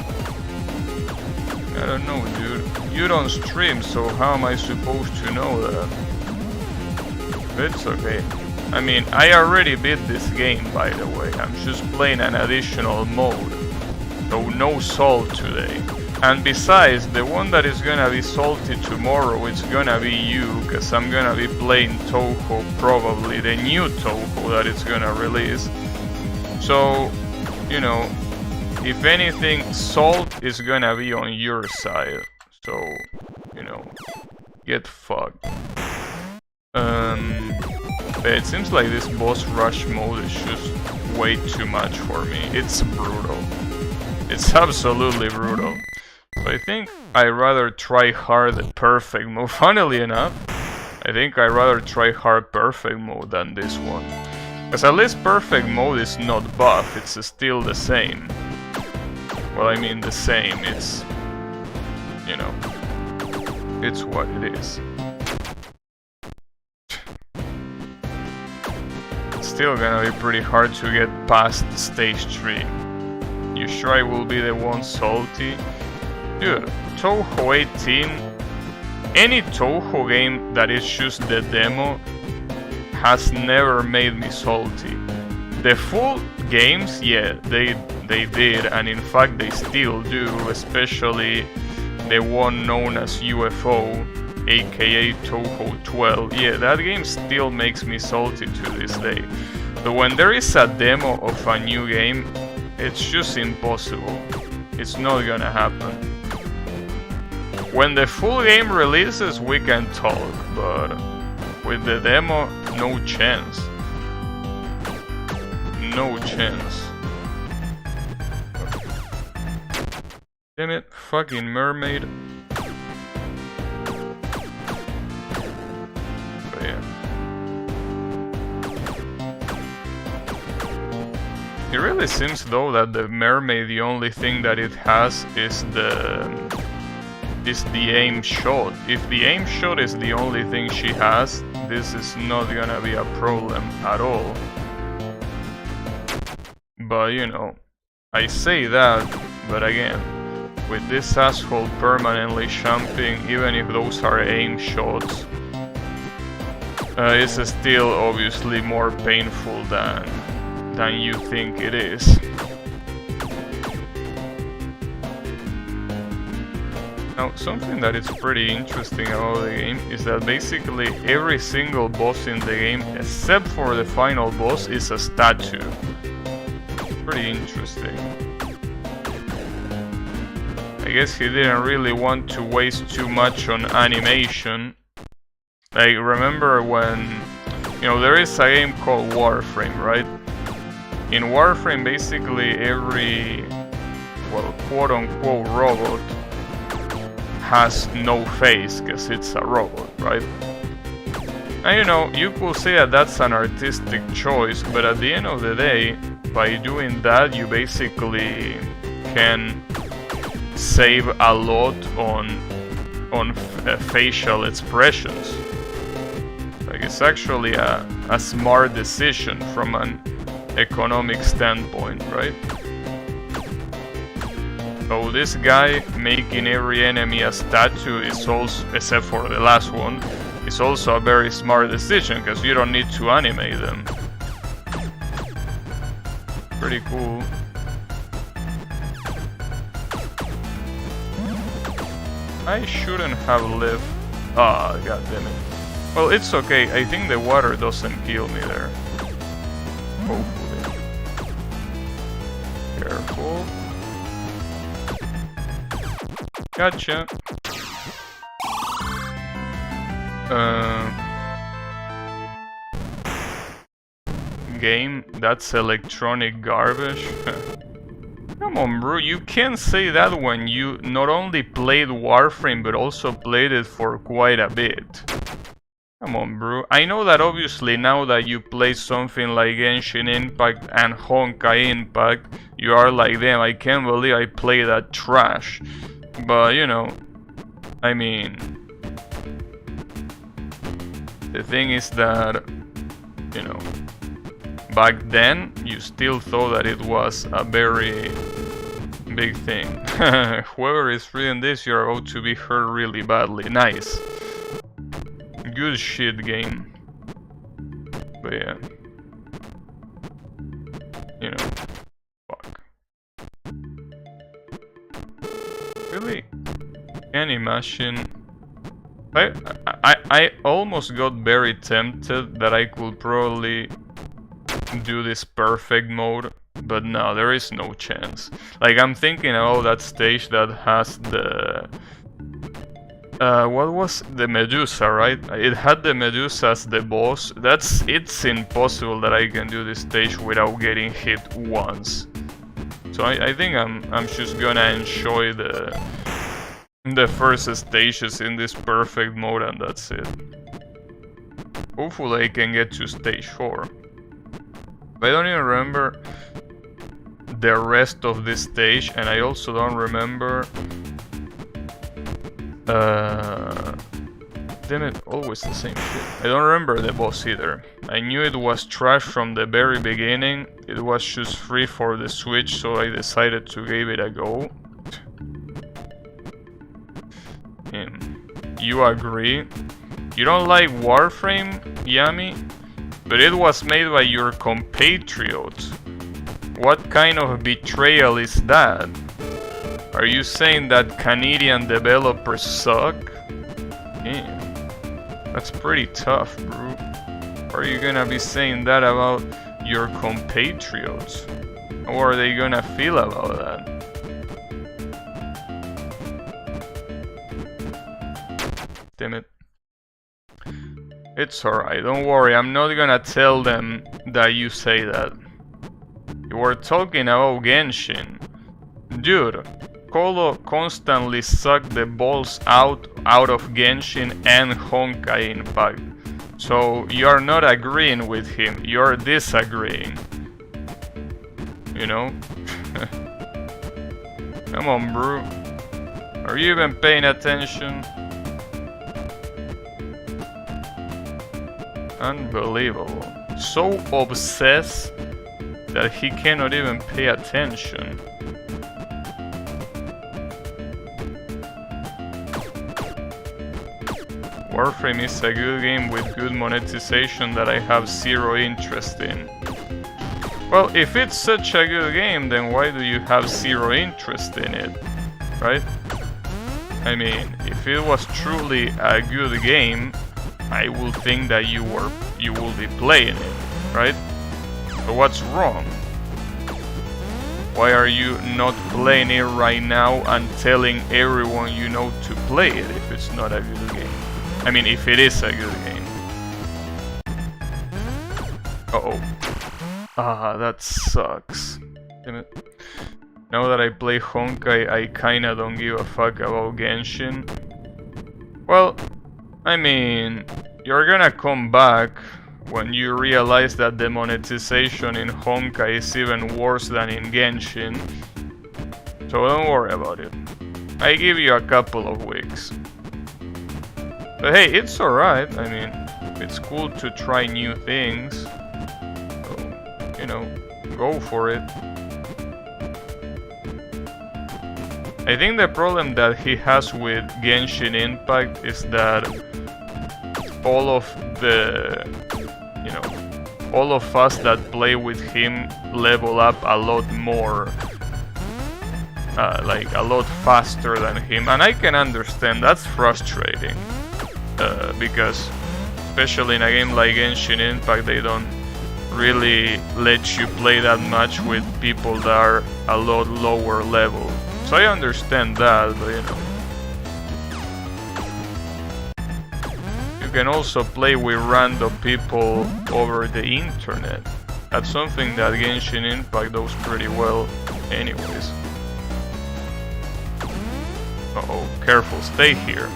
I don't know, dude. You don't stream, so how am I supposed to know that? It's okay. I mean, I already beat this game, by the way. I'm just playing an additional mode. So no salt today. And besides, the one that is gonna be salty tomorrow, it's gonna be you, because I'm gonna be playing Touhou, probably the new Touhou that it's gonna release. So, you know, if anything, salt is gonna be on your side. So, you know, get fucked. But it seems like this boss rush mode is just way too much for me. It's brutal. It's absolutely brutal. So I think I'd rather try hard the perfect mode. Funnily enough, I think I'd rather try hard perfect mode than this one. Because at least perfect mode is not buff, it's still the same. Well, I mean the same, it's, you know, it's what it is. It's still gonna be pretty hard to get past stage 3. You sure I will be the one salty? Dude, Touhou 18, any Touhou game that is just the demo has never made me salty. The full games, yeah, they did, and in fact they still do, especially the one known as UFO, aka Touhou 12. Yeah, that game still makes me salty to this day. But when there is a demo of a new game, it's just impossible. It's not gonna happen. When the full game releases, we can talk, but with the demo, no chance. No chance. Damn it, fucking mermaid. But yeah. It really seems though that the mermaid, the only thing that it has is the aim shot. If the aim shot is the only thing she has, this is not gonna be a problem at all. But you know, I say that, but again, with this asshole permanently jumping, even if those are aim shots, it's still obviously more painful than you think it is. Now, something that is pretty interesting about the game is that basically every single boss in the game, except for the final boss, is a statue. Pretty interesting. I guess he didn't really want to waste too much on animation. Like, remember when, you know, there is a game called Warframe, right? In Warframe, basically every, well, quote-unquote robot has no face, because it's a robot, right? And you know, you could say that that's an artistic choice, but at the end of the day, by doing that, you basically can save a lot on facial expressions. Like, It's actually a smart decision from an economic standpoint, right? So this guy making every enemy a statue is also, except for the last one, is also a very smart decision because you don't need to animate them. Pretty cool. I shouldn't have lived. Ah, god damn it. Well, it's okay. I think the water doesn't kill me there. Hopefully. Careful. Gotcha. Game, that's electronic garbage. Come on, bro, you can't say that when you not only played Warframe but also played it for quite a bit. Come on, bro. I know that obviously now that you play something like Genshin Impact and Honkai Impact, you are like, damn, I can't believe I play that trash. But, you know, I mean, the thing is that, you know, back then you still thought that it was a very big thing. Whoever is reading this, you're about to be hurt really badly. Nice. Good shit, game. But yeah. You know. Fuck. Really? Can't imagine. I almost got very tempted that I could probably do this perfect mode, but no, there is no chance. Like, I'm thinking about that stage that has the what was the Medusa, right? It had the Medusa as the boss. It's impossible that I can do this stage without getting hit once. So I think I'm just gonna enjoy the first stages in this perfect mode, and that's it. Hopefully I can get to stage 4. I don't even remember the rest of this stage, and I also don't remember... damn it, always the same shit. I don't remember the boss either. I knew it was trash from the very beginning. It was just free for the Switch, so I decided to give it a go. You agree? You don't like Warframe, Yami? But it was made by your compatriots. What kind of betrayal is that? Are you saying that Canadian developers suck? Damn. That's pretty tough, bro. How are you gonna be saying that about your compatriots? How are they gonna feel about that? Damn it. It's alright, don't worry, I'm not gonna tell them that you say that. You were talking about Genshin. Dude, Kolo constantly sucked the balls out of Genshin and Honkai Impact. So you're not agreeing with him, you're disagreeing. You know? Come on, bro. Are you even paying attention? Unbelievable. So obsessed that he cannot even pay attention. Warframe is a good game with good monetization that I have zero interest in. Well, if it's such a good game, then why do you have zero interest in it? Right? I mean, if it was truly a good game, I would think that you will be playing it, right? So what's wrong? Why are you not playing it right now and telling everyone you know to play it if it's not a good game? I mean, if it is a good game. Uh-oh. Ah, that sucks. Damn it. Now that I play Honkai, I kinda don't give a fuck about Genshin. Well, I mean, you're gonna come back when you realize that the monetization in Honkai is even worse than in Genshin. So don't worry about it. I give you a couple of weeks. But hey, it's alright, I mean, It's cool to try new things. So, you know, go for it. I think the problem that he has with Genshin Impact is that all of the, you know, all of us that play with him level up a lot more, like a lot faster than him, and I can understand that's frustrating, because especially in a game like Genshin Impact, they don't really let you play that much with people that are a lot lower level. So I understand that, but you know, you can also play with random people over the internet. That's something that Genshin Impact does pretty well anyways. Uh-oh, careful, stay here.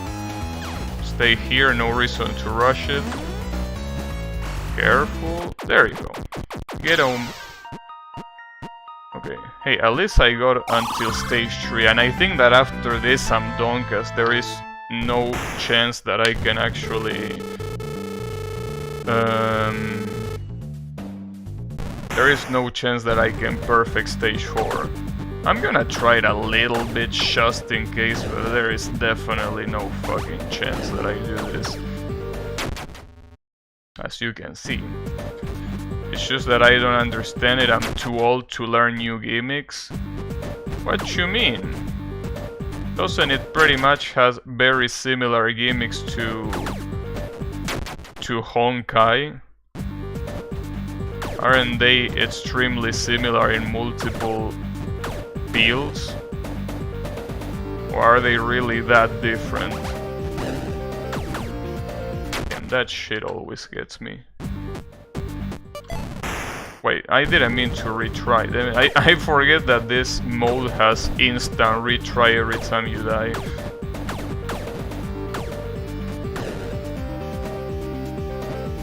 Stay here, no reason to rush it. Careful, there you go. Get home. Okay, hey, at least I got until stage 3, and I think that after this I'm done, cause there is no chance that I can actually... there is no chance that I can perfect stage 4. I'm gonna try it a little bit just in case, but there is definitely no fucking chance that I do this. As you can see. It's just that I don't understand it, I'm too old to learn new gimmicks. What you mean? Doesn't it pretty much has very similar gimmicks to Honkai? Aren't they extremely similar in multiple fields? Or are they really that different? And that shit always gets me. Wait, I didn't mean to retry. I forget that this mode has instant retry every time you die.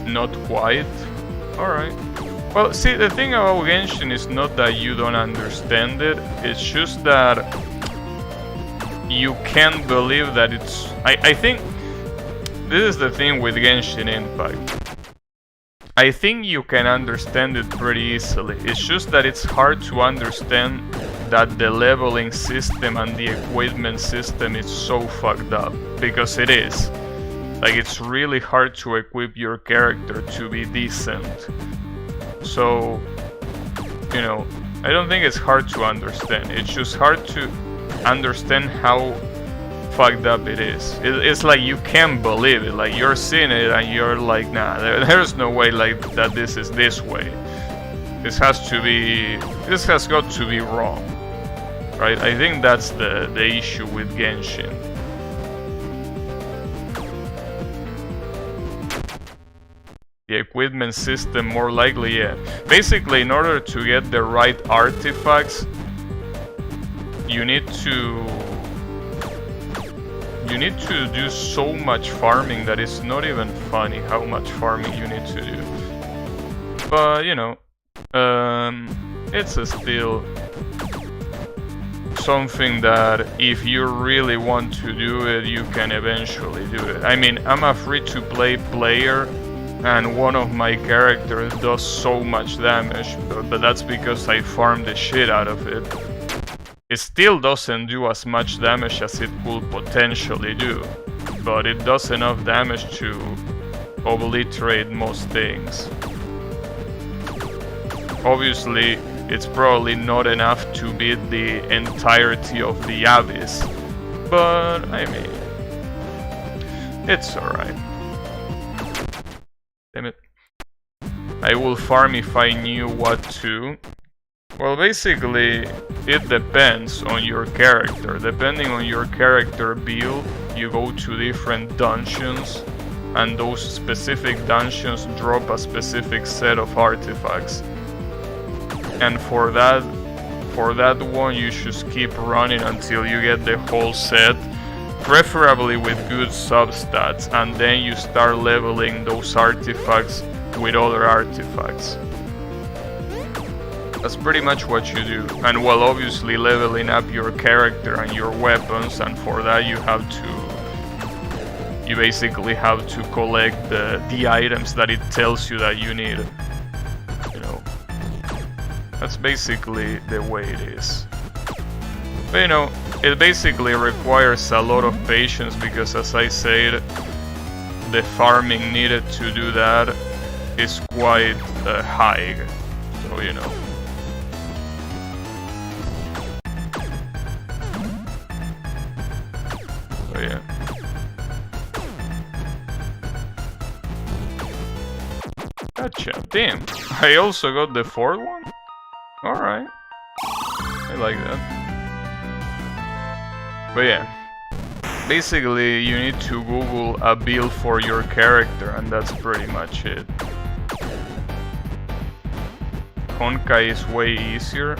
Not quite. Alright. Well, see, the thing about Genshin is not that you don't understand it, it's just that you can't believe that it's... I think this is the thing with Genshin Impact. I think you can understand it pretty easily, it's just that it's hard to understand that the leveling system and the equipment system is so fucked up, because it is. Like, it's really hard to equip your character to be decent. So, you know, I don't think it's hard to understand, it's just hard to understand how fucked up it is. It's like you can't believe it, like you're seeing it and you're like, nah, there's no way like that this is this way. This has got to be wrong, right? I think that's the issue with Genshin. The equipment system, more likely, yeah. Basically, in order to get the right artifacts, you need to do so much farming that it's not even funny how much farming you need to do. But, you know, it's still something that if you really want to do it, you can eventually do it. I mean, I'm a free-to-play player, and one of my characters does so much damage, but that's because I farmed the shit out of it. It still doesn't do as much damage as it could potentially do, but it does enough damage to obliterate most things. Obviously, it's probably not enough to beat the entirety of the Abyss, but I mean, it's alright. Damn it. I will farm if I knew what to. Well, basically, it depends on your character. Depending on your character build, you go to different dungeons, and those specific dungeons drop a specific set of artifacts. And for that one, you should keep running until you get the whole set, preferably with good substats, and then you start leveling those artifacts with other artifacts. That's pretty much what you do. And well, obviously leveling up your character and your weapons, and for that you have to you basically have to collect the items that it tells you that you need. You know, that's basically the way it is. But you know, it basically requires a lot of patience because, as I said, the farming needed to do that is quite high. So you know. So yeah. Gotcha. Damn. I also got the fourth one? Alright. I like that. But yeah. Basically, you need to Google a build for your character, and that's pretty much it. Honkai is way easier.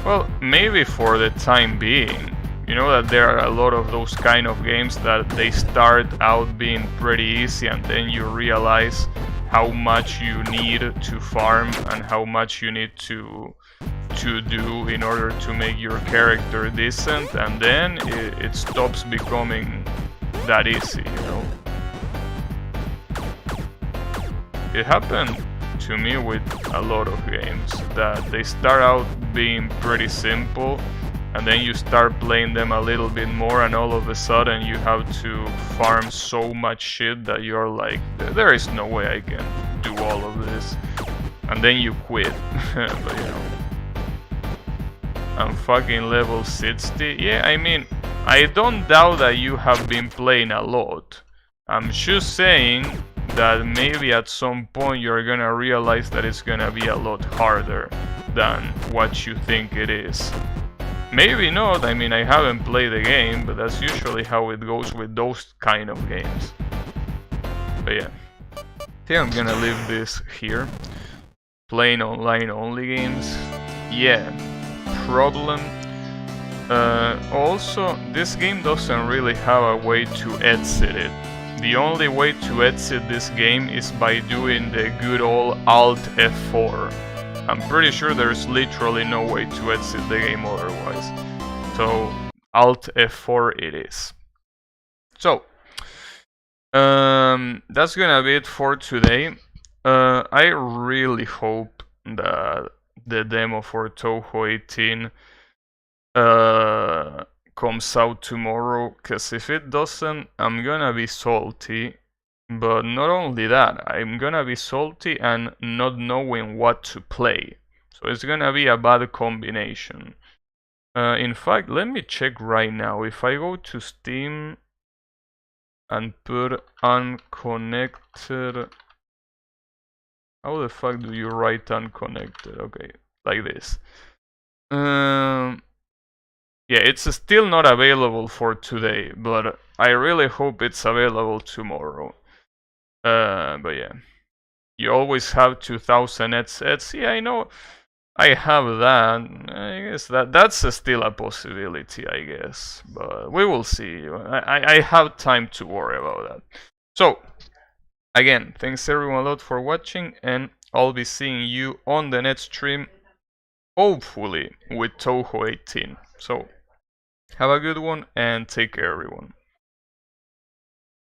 Well, maybe for the time being. You know that there are a lot of those kind of games that they start out being pretty easy and then you realize how much you need to farm and how much you need to do in order to make your character decent, and then it stops becoming that easy, you know. It happened to me with a lot of games that they start out being pretty simple and then you start playing them a little bit more and all of a sudden you have to farm so much shit that you're like, there is no way I can do all of this, and then you quit. But you know, I'm fucking level 60. Yeah, I mean, I don't doubt that you have been playing a lot. I'm just saying that maybe at some point you're gonna realize that it's gonna be a lot harder than what you think it is. Maybe not, I mean, I haven't played the game, but that's usually how it goes with those kind of games. But yeah, I think I'm gonna leave this here. Playing online only games, yeah, problem. Also, this game doesn't really have a way to exit it. The only way to exit this game is by doing the good old Alt F4. I'm pretty sure there's literally no way to exit the game otherwise. So, Alt F4 it is. So, that's gonna be it for today. I really hope that the demo for Touhou 18 comes out tomorrow, because if it doesn't, I'm gonna be salty. But not only that, I'm gonna be salty and not knowing what to play. So it's gonna be a bad combination. In fact, let me check right now. If I go to Steam and put unconnected... How the fuck do you write unconnected? Okay, like this. Yeah, it's still not available for today, but I really hope it's available tomorrow. But yeah, you always have 2000 headsets. Yeah, I know I have that. I guess that's still a possibility, I guess. But we will see. I have time to worry about that. So, again, thanks everyone a lot for watching, and I'll be seeing you on the next stream, hopefully with Touhou 18. So, have a good one and take care everyone.